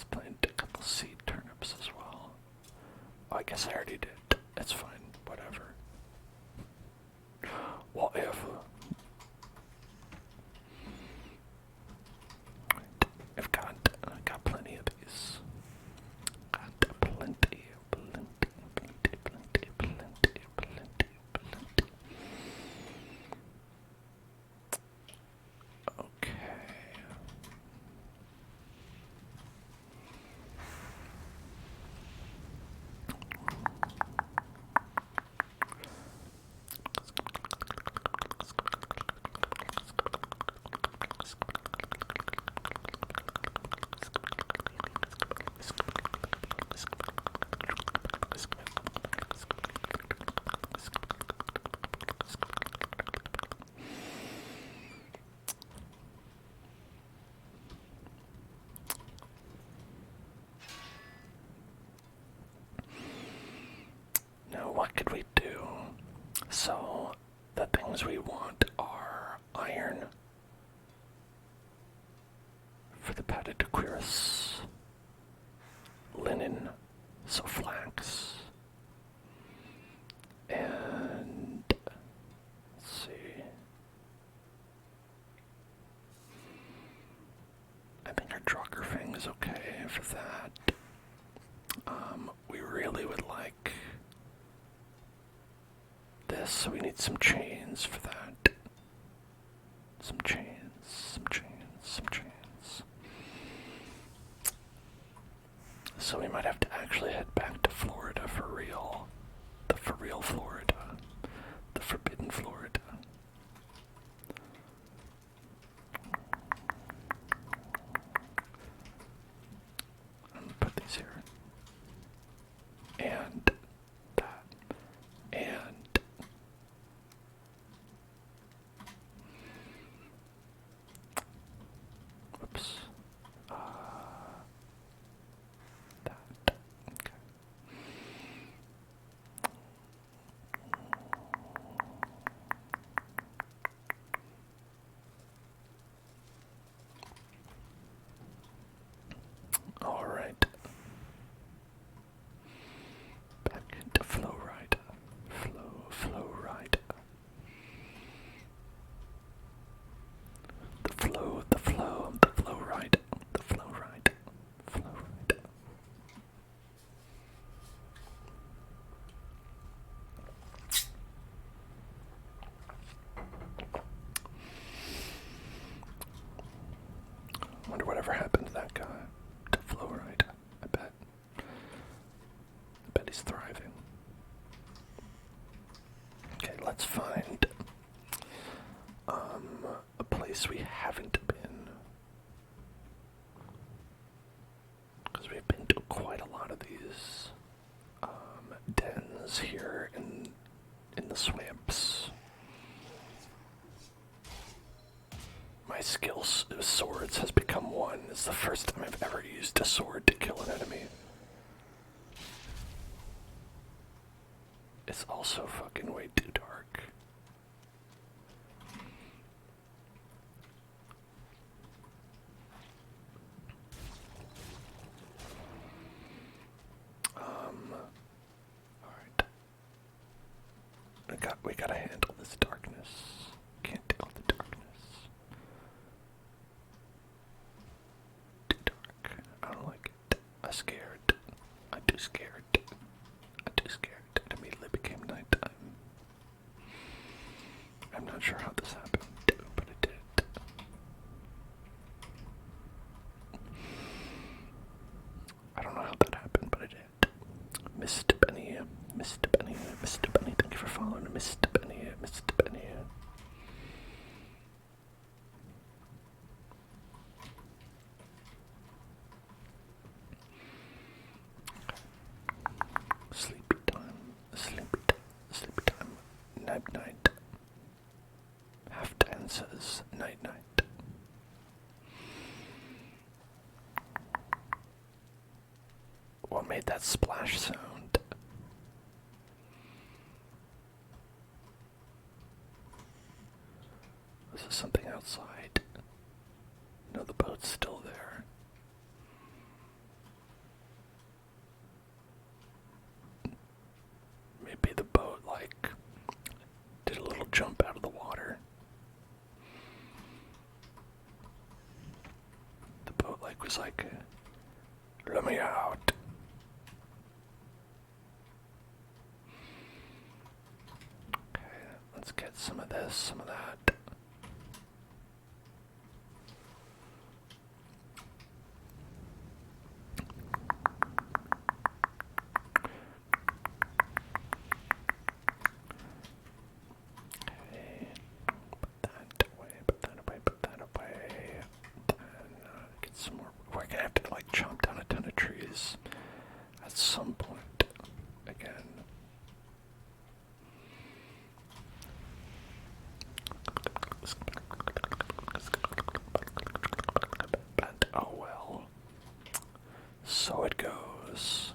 plant a couple seed turnips as well. Oh, I guess I already did. It's fine. Whatever. Whatever. I've got plenty of these. Got plenty. Okay. Now, what could we do? So, the things we want are iron for the padded cuirass, linen, so flax, and let's see. I think our Draugr Fang is okay for that. We really would like this, so we need some chains for that. Some chains. So we might have to actually head back to Florida for real. The for real Florida. The forbidden Florida. I'm gonna put these here. And that. And whoops. That. Okay. All right. Back into flow ride. Flow ride. The flow ride. The flow ride. Wonder whatever happened to that guy. To flow ride. I bet he's thriving. Okay, let's find a place we haven't been. Because we've been to quite a lot of these dens here in the swamps. My skills with swords has become 1. It's the first time I've ever used a sword to kill an enemy. It's also fucking way too dark. Alright. We gotta handle this darkness. Can't deal with the darkness. Too dark. I don't like it. I'm scared. I'm too scared. It immediately became nighttime. I'm not sure how this happened, but it did. I don't know how that happened. night. Halfdan says night night. What made that splash sound? Was this something outside? No, the boat's still there. Maybe the boat, like, did a little jump out of the water. The boat, like, was like, let me out. Okay, let's get some of this, some of that. We're gonna have to like chop down a ton of trees at some point again. But oh well. So it goes.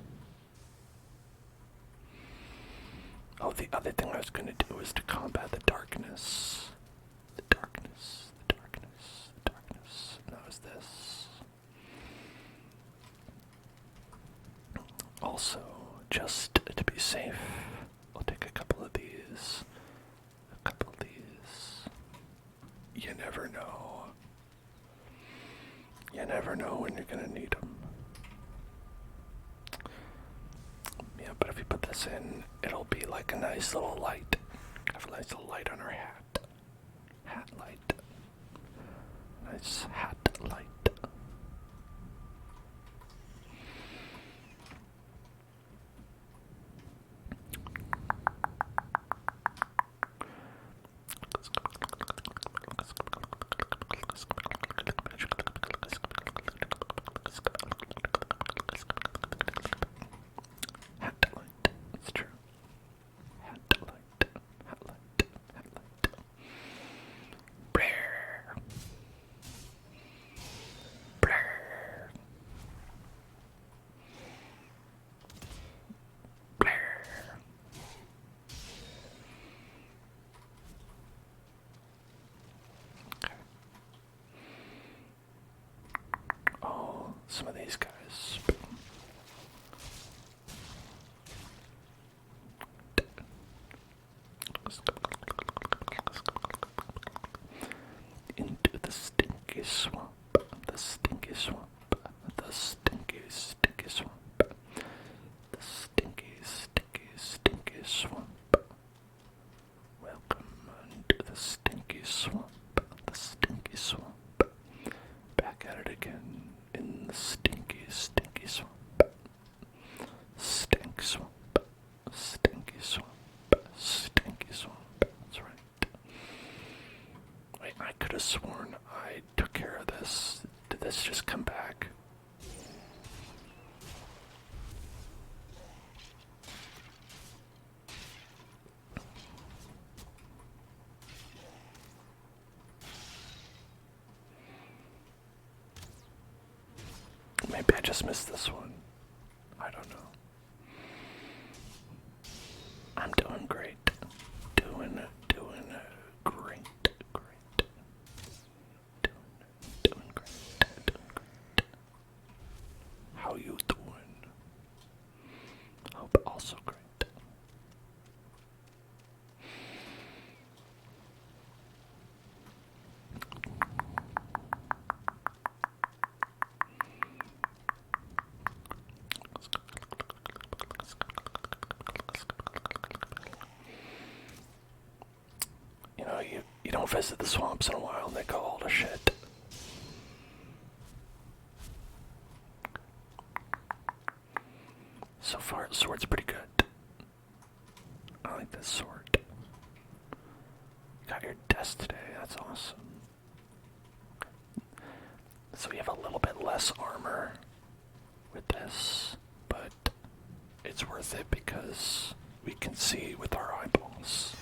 Oh, the other thing I was gonna do was to combat the darkness. The darkness, the darkness, the darkness. And that was this. Also, just to be safe, I'll take a couple of these. A couple of these. You never know. You never know when you're gonna need them. Yeah, but if you put this in, it'll be like a nice little light. Have a nice little light on our hat. Hat light. Nice hat light. Some of these guys. Into the stinky swamp, the stinky swamp, the stinky, stinky swamp, the stinky, stinky, stinky swamp. Welcome to the stinky swamp, the stinky swamp. Back at it again. In the stinky, stinky swamp. Stink swamp. Stinky swamp. Stinky swamp. That's right. Wait, I could have sworn I took care of this. Did this just come back? Maybe I just missed this one. I don't know. I'm doing great. Doing great. Great. Doing great. How you doing? Hope also great. You don't visit the swamps in a while and they go all to shit. So far, the sword's pretty good. I like this sword. You got your desk today, that's awesome. So we have a little bit less armor with this, but it's worth it because we can see with our eyeballs.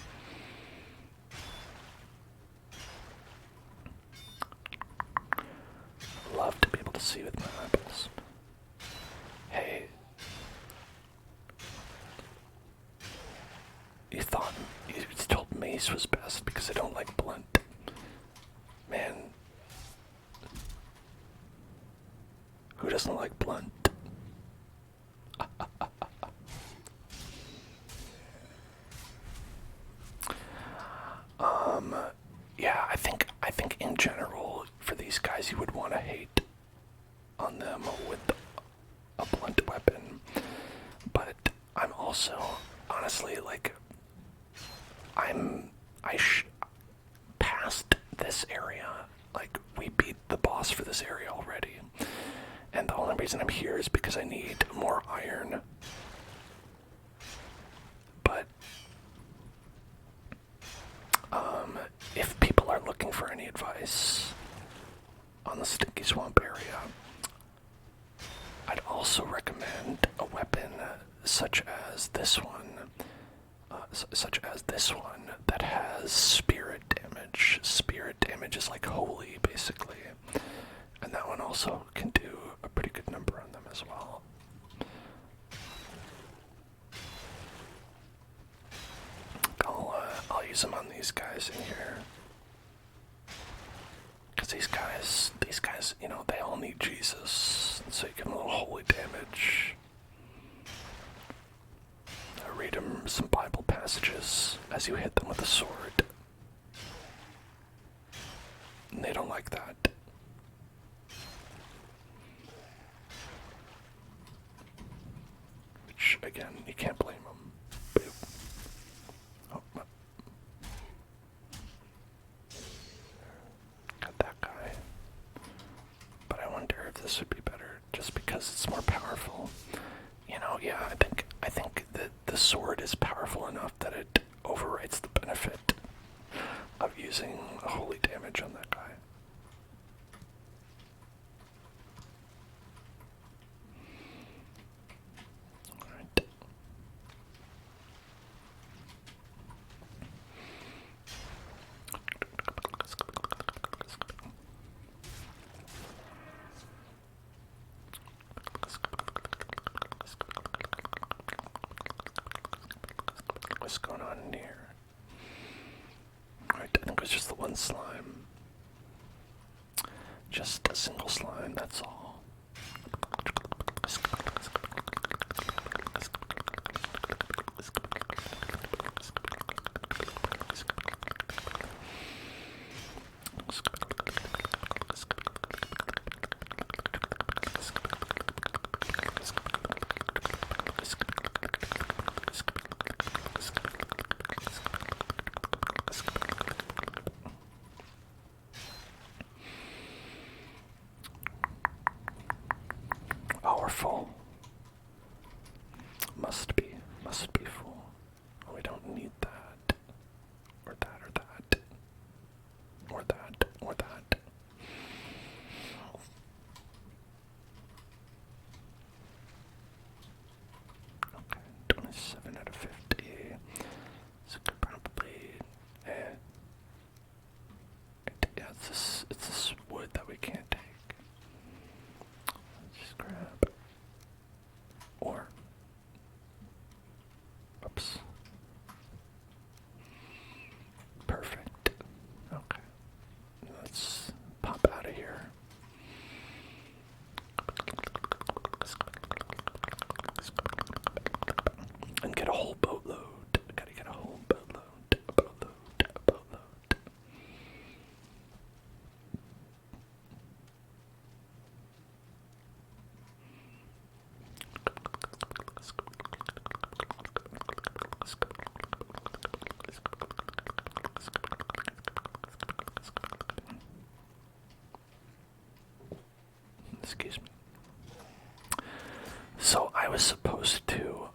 mace was best because I don't like blunt. Man. Who doesn't like blunt? Yeah, I think in general, for these guys, you would want to hate on them with a blunt weapon. But I'm also, honestly, like, past this area. Like, we beat the boss for this area already. And the only reason I'm here is because I need more iron. But, if people are looking for any advice on the Stinky Swamp area, I'd also recommend a weapon such as this one. That has spirit damage. Spirit damage is like holy, basically. And that one also can do a pretty good number on them as well. I'll use them on these guys in here. Because these guys, you know, they all need Jesus. So you give them a little holy damage. Read them some Bible passages as you hit them with a sword. And they don't like that. Which, again, you can't blame them. Oh, got that guy. But I wonder if this would be better just because it's more powerful. You know, yeah, I think that the sword is powerful enough that it overwrites the benefit of using a holy damage on that guy. Alright. What's going on in here? Alright, I think it was just the one slime. Just a single slime, that's all. Full. Must be full. We don't need that. Or that, or that. Or that, or that. Okay, 27 out of 50. So could probably, yeah, it's this wood that we can't take. Let's just grab. Or, oops. Perfect. Okay. Let's pop out of here. And get a whole boatload. Gotta get a whole boatload. A boatload. A boatload. Excuse me. So I was supposed to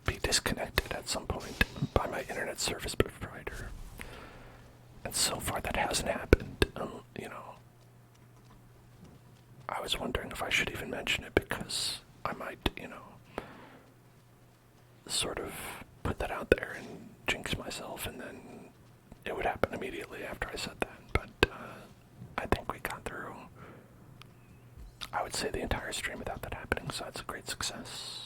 be disconnected at some point by my internet service provider, and so far that hasn't happened. You know, I was wondering if I should even mention it because I might, you know, sort of put that out there and jinx myself, and then it would happen immediately after I said that. But I think we got through, I would say, the entire stream without that happening, so that's a great success.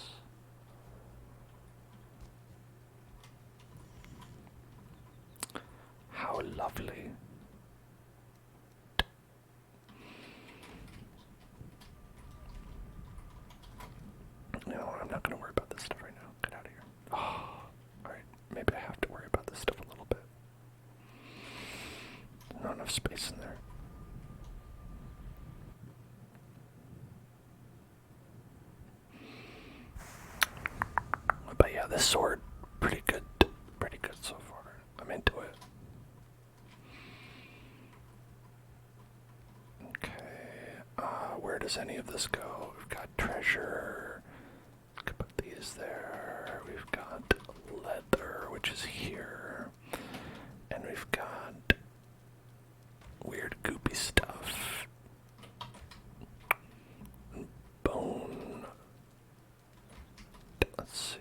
this sword, pretty good so far. I'm into it. Okay, where does any of this go? We've got treasure. Could put these there. We've got leather, which is here. And we've got weird goopy stuff. Bone. Let's see.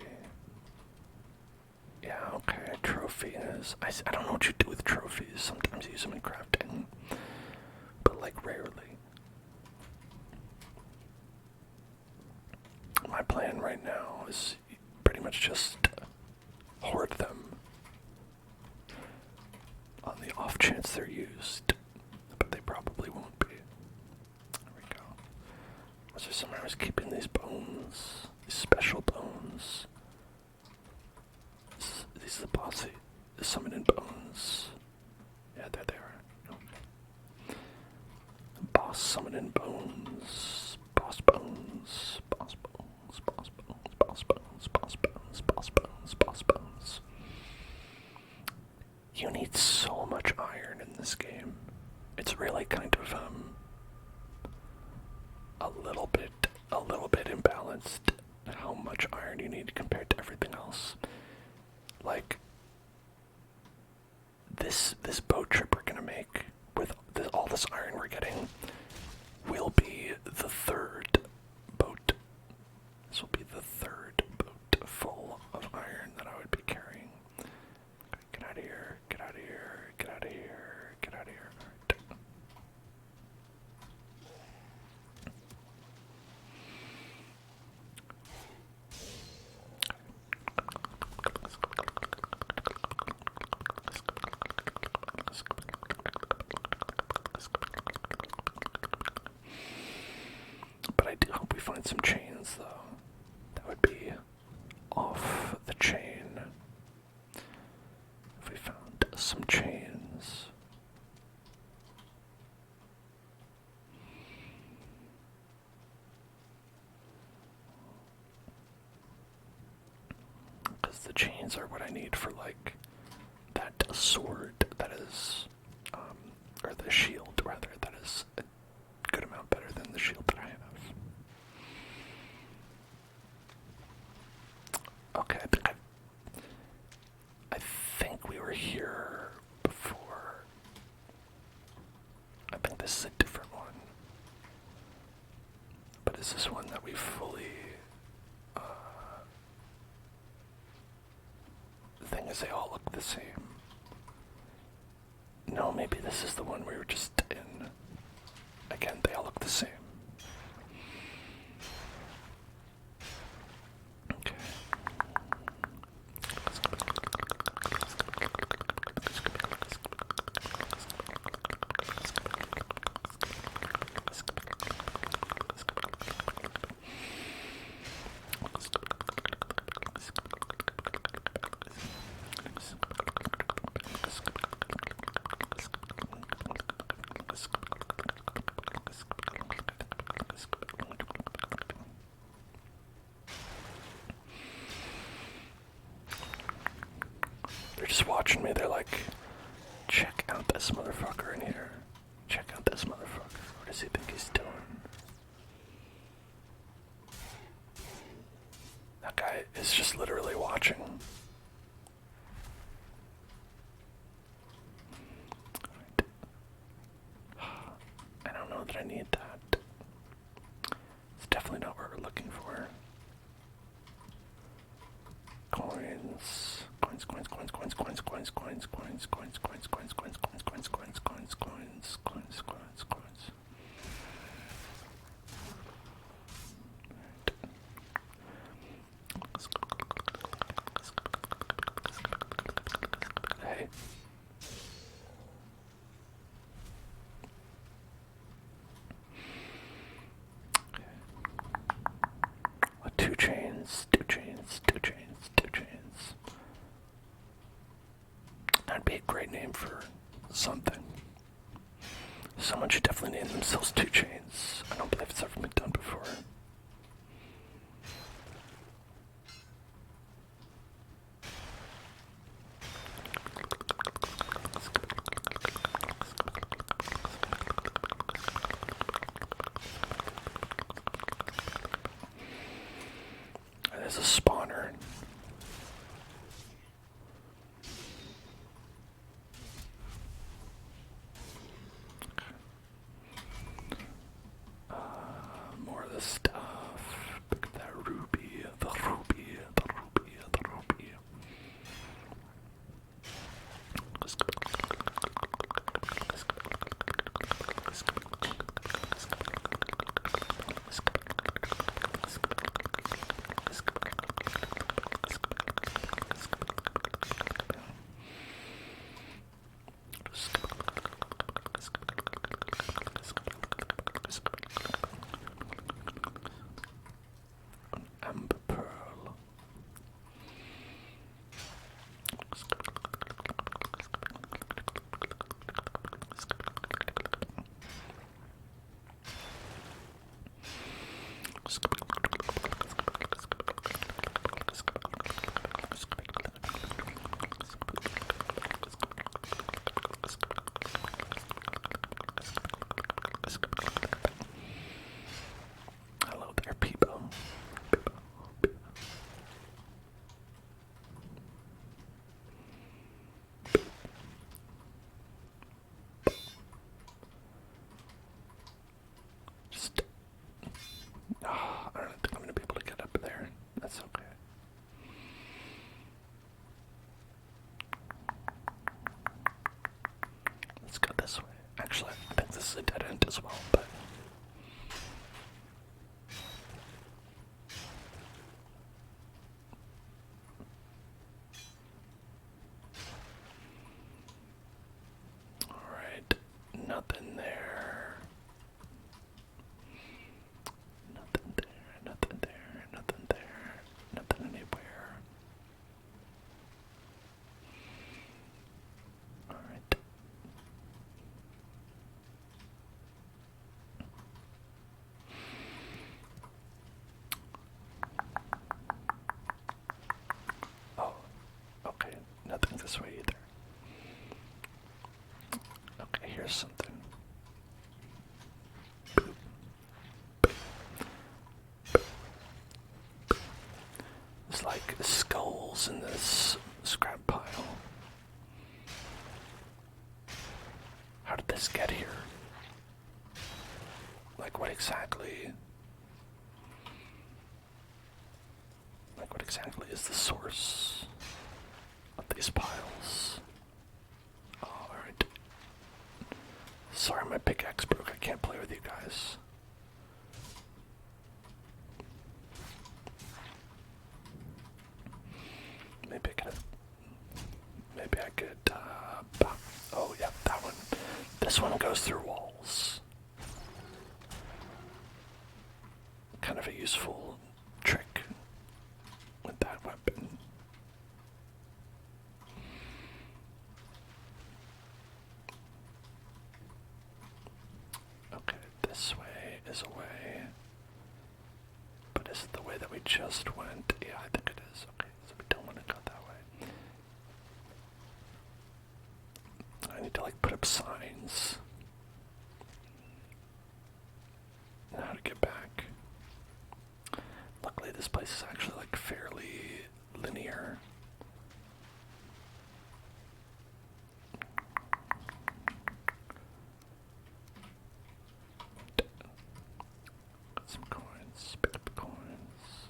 Yeah, okay, trophies. I don't know what you do with trophies. Sometimes you use them in crafting, but like rarely. My plan right now is pretty much just hoard them on the off chance they're used, but they probably won't be. There we go. Was there somewhere I was keeping these bones? These special bones? These are the bossy summoning bones. Yeah, there they are. Okay. Boss summoning bones. Boss bones. Boss bones. Boss bones. Boss bones. Boss bones. Boss bones. Boss bones. You need so much iron in this game. It's really kind of a little bit imbalanced how much iron you need compared to everything else. Like this boat trip we're gonna make with all this iron we're getting will be the third boat. This will be the third boat full of iron that I would be carrying. Okay, get out of here, get out of here, get out of here, get out of here. All right. But I do hope we find some chains, though. That would be off the chain. If we found some chains. Because the chains are what I need for, like, that sword that is, or the shield, rather, that is a good amount better than the shield that I have. Okay, I think we were here before. I think this is a different one. But is this one that we fully... the thing is, they all look the same. No, maybe this is the one we were just in. Again, they all look the same. Okay. They're just watching me. They're like, check out this motherfucker in here. Check out this motherfucker. What does he think he's doing? That guy is just literally watching. I don't know that I need that. It's definitely not what we're looking for. Coins. Coins, coins, coins, coins, coins, coins, coins, coins, coins, coins, coins, coins, coins, coins, coins, coins, coins, coins, coins, coins. Hey. Two chains, two chains, two chains, two chains. That'd be a great name for spawner. More of the stuff. Pick up that ruby, the ruby, the ruby, the ruby. Amber pearl. Hello there, people. Just, I don't think I'm gonna be able to get up there. That's okay. Let's go this way. Actually, I think this is a dead end as well, but alright. Nothing there. Nothing there, nothing there, nothing there, nothing anywhere. Alright. Oh, okay, nothing this way either. Okay, here's something. Boop. Boop. Boop. There's like skulls in this scrap pile. How did this get here? Like what exactly is the source of these piles? Oh, alright. Sorry, my pickaxe broke. I can't play with you guys. Maybe I could, oh yeah, that one. This one goes through walls. Kind of a useful trick with that weapon. Okay, this way is a way. But is it the way that we just went? Yeah, I think it is. Okay, so we don't want to go that way. I need to like put up signs. And how to get back. Luckily this place is actually like fairly linear. Got some coins, pick up coins.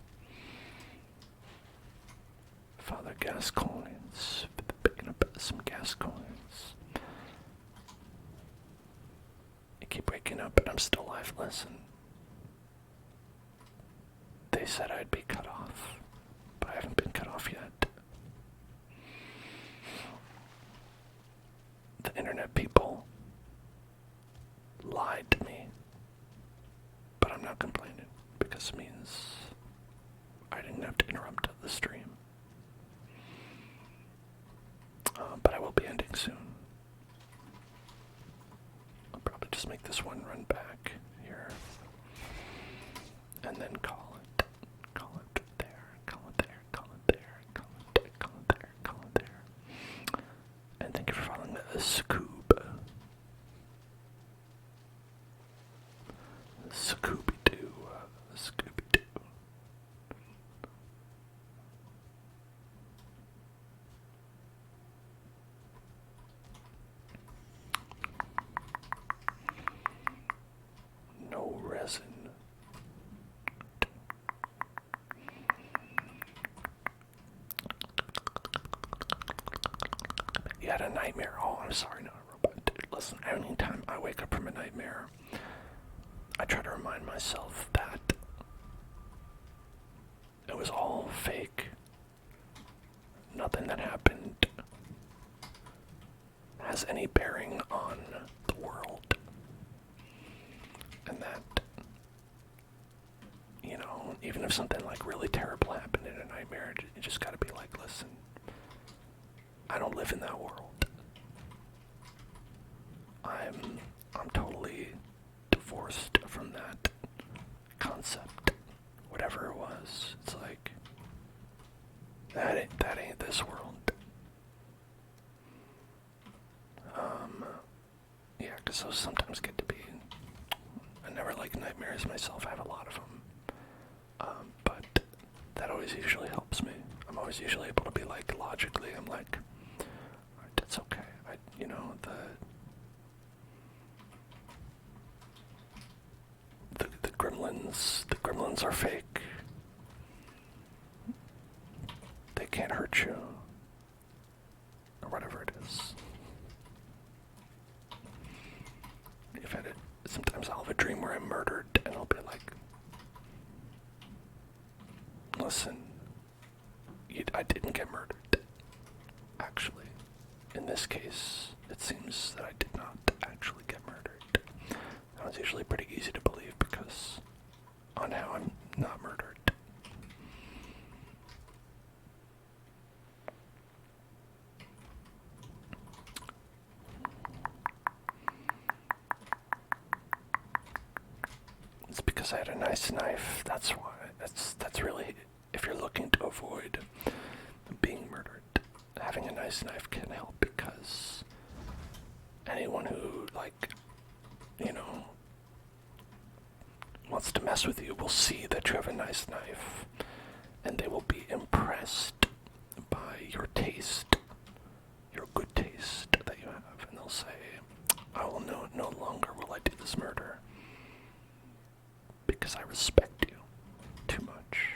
Father gas coins, picking up some gas coins. I keep waking up and I'm still lifeless, and they said I'd be cut off, but I haven't been cut off yet. The internet people lied to me, but I'm not complaining because it means I didn't have to interrupt the stream. But I will be ending soon. I'll probably just make this one run back here and then call it there, call it there, call it there, call it there, call it there, call it there. And thank you for following the Scoob. Scooby-Doo. Scooby-Doo. You had a nightmare. Oh, I'm sorry, no, robot. Dude, listen, anytime I wake up from a nightmare, I try to remind myself that it was all fake. Nothing that happened has any bearing on the world. And that, you know, even if something like really terrible happened in a nightmare, you just gotta be like, listen, I don't live in that world. I'm totally divorced from that concept. Whatever it was, it's like that ain't this world. Yeah, because those sometimes get to be. I never like nightmares myself. I have a lot of them, but that always usually helps me. I'm always usually able to be like logically. I'm like, alright, that's okay. The gremlins are fake. They can't hurt you. Or whatever it is. Sometimes I'll have a dream where I'm murdered, and I'll be like, listen, I didn't get murdered. Actually, in this case, it seems that I did not actually get murdered. That was usually pretty easy to believe because on how I'm not murdered. It's because I had a nice knife. That's why. That's really, if you're looking to avoid being murdered, having a nice knife can help because anyone who, like, you know, wants to mess with you will see that you have a nice knife and they will be impressed by your taste, your good taste that you have, and they'll say, I will no longer will I do this murder because I respect you too much.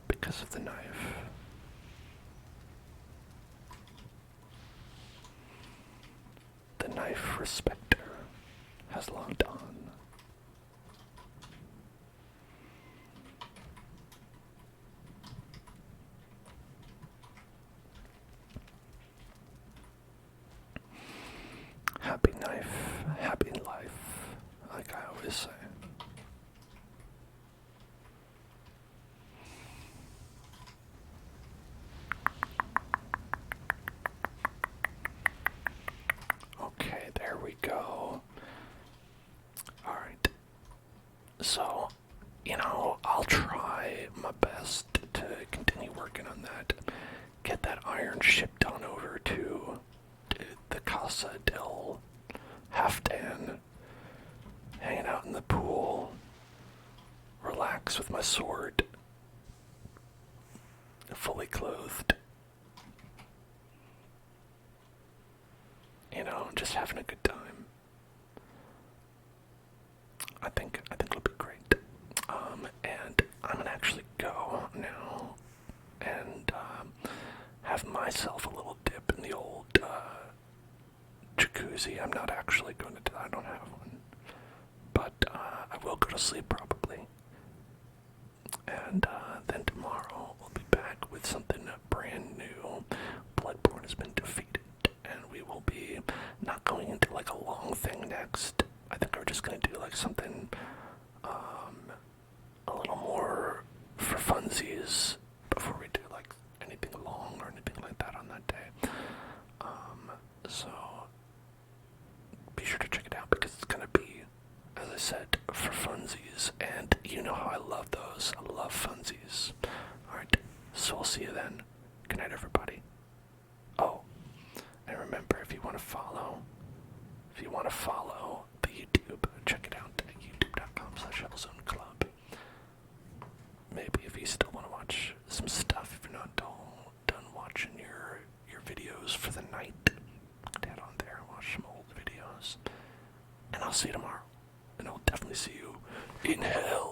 Because of the knife. The knife respecter has logged on. Happy knife, happy life, like I always say. Okay, there we go. Alright. So, you know, I'll try my best to continue working on that. Get that iron shipped on over to the Casa del Halfdan. Hanging out in the pool. Relax with my sword. Fully clothed. You know, just having a good time. I think it'll be great. And I'm gonna actually go now and have myself a little dip in the old jacuzzi. I'm not actually going to. I don't have one, but I will go to sleep probably. And then tomorrow we'll be back with something brand new. Bloodborne has been defeated, and we will be not going into like a long thing next. I think we're just gonna do like something a little more for funsies before we do like anything long or anything like that on that day. So be sure to check it out because it's gonna be, as I said, for funsies, and you know how I love those. I love funsies. Alright, so I'll see you then. Good night, everybody. Oh, and remember, if you want to follow the YouTube, check it out at youtube.com/hellzoneclub. Maybe if you still want to watch some stuff, if you're not done watching your videos for the night, head on there and watch some old videos. And I'll see you tomorrow. And I'll definitely see you in hell.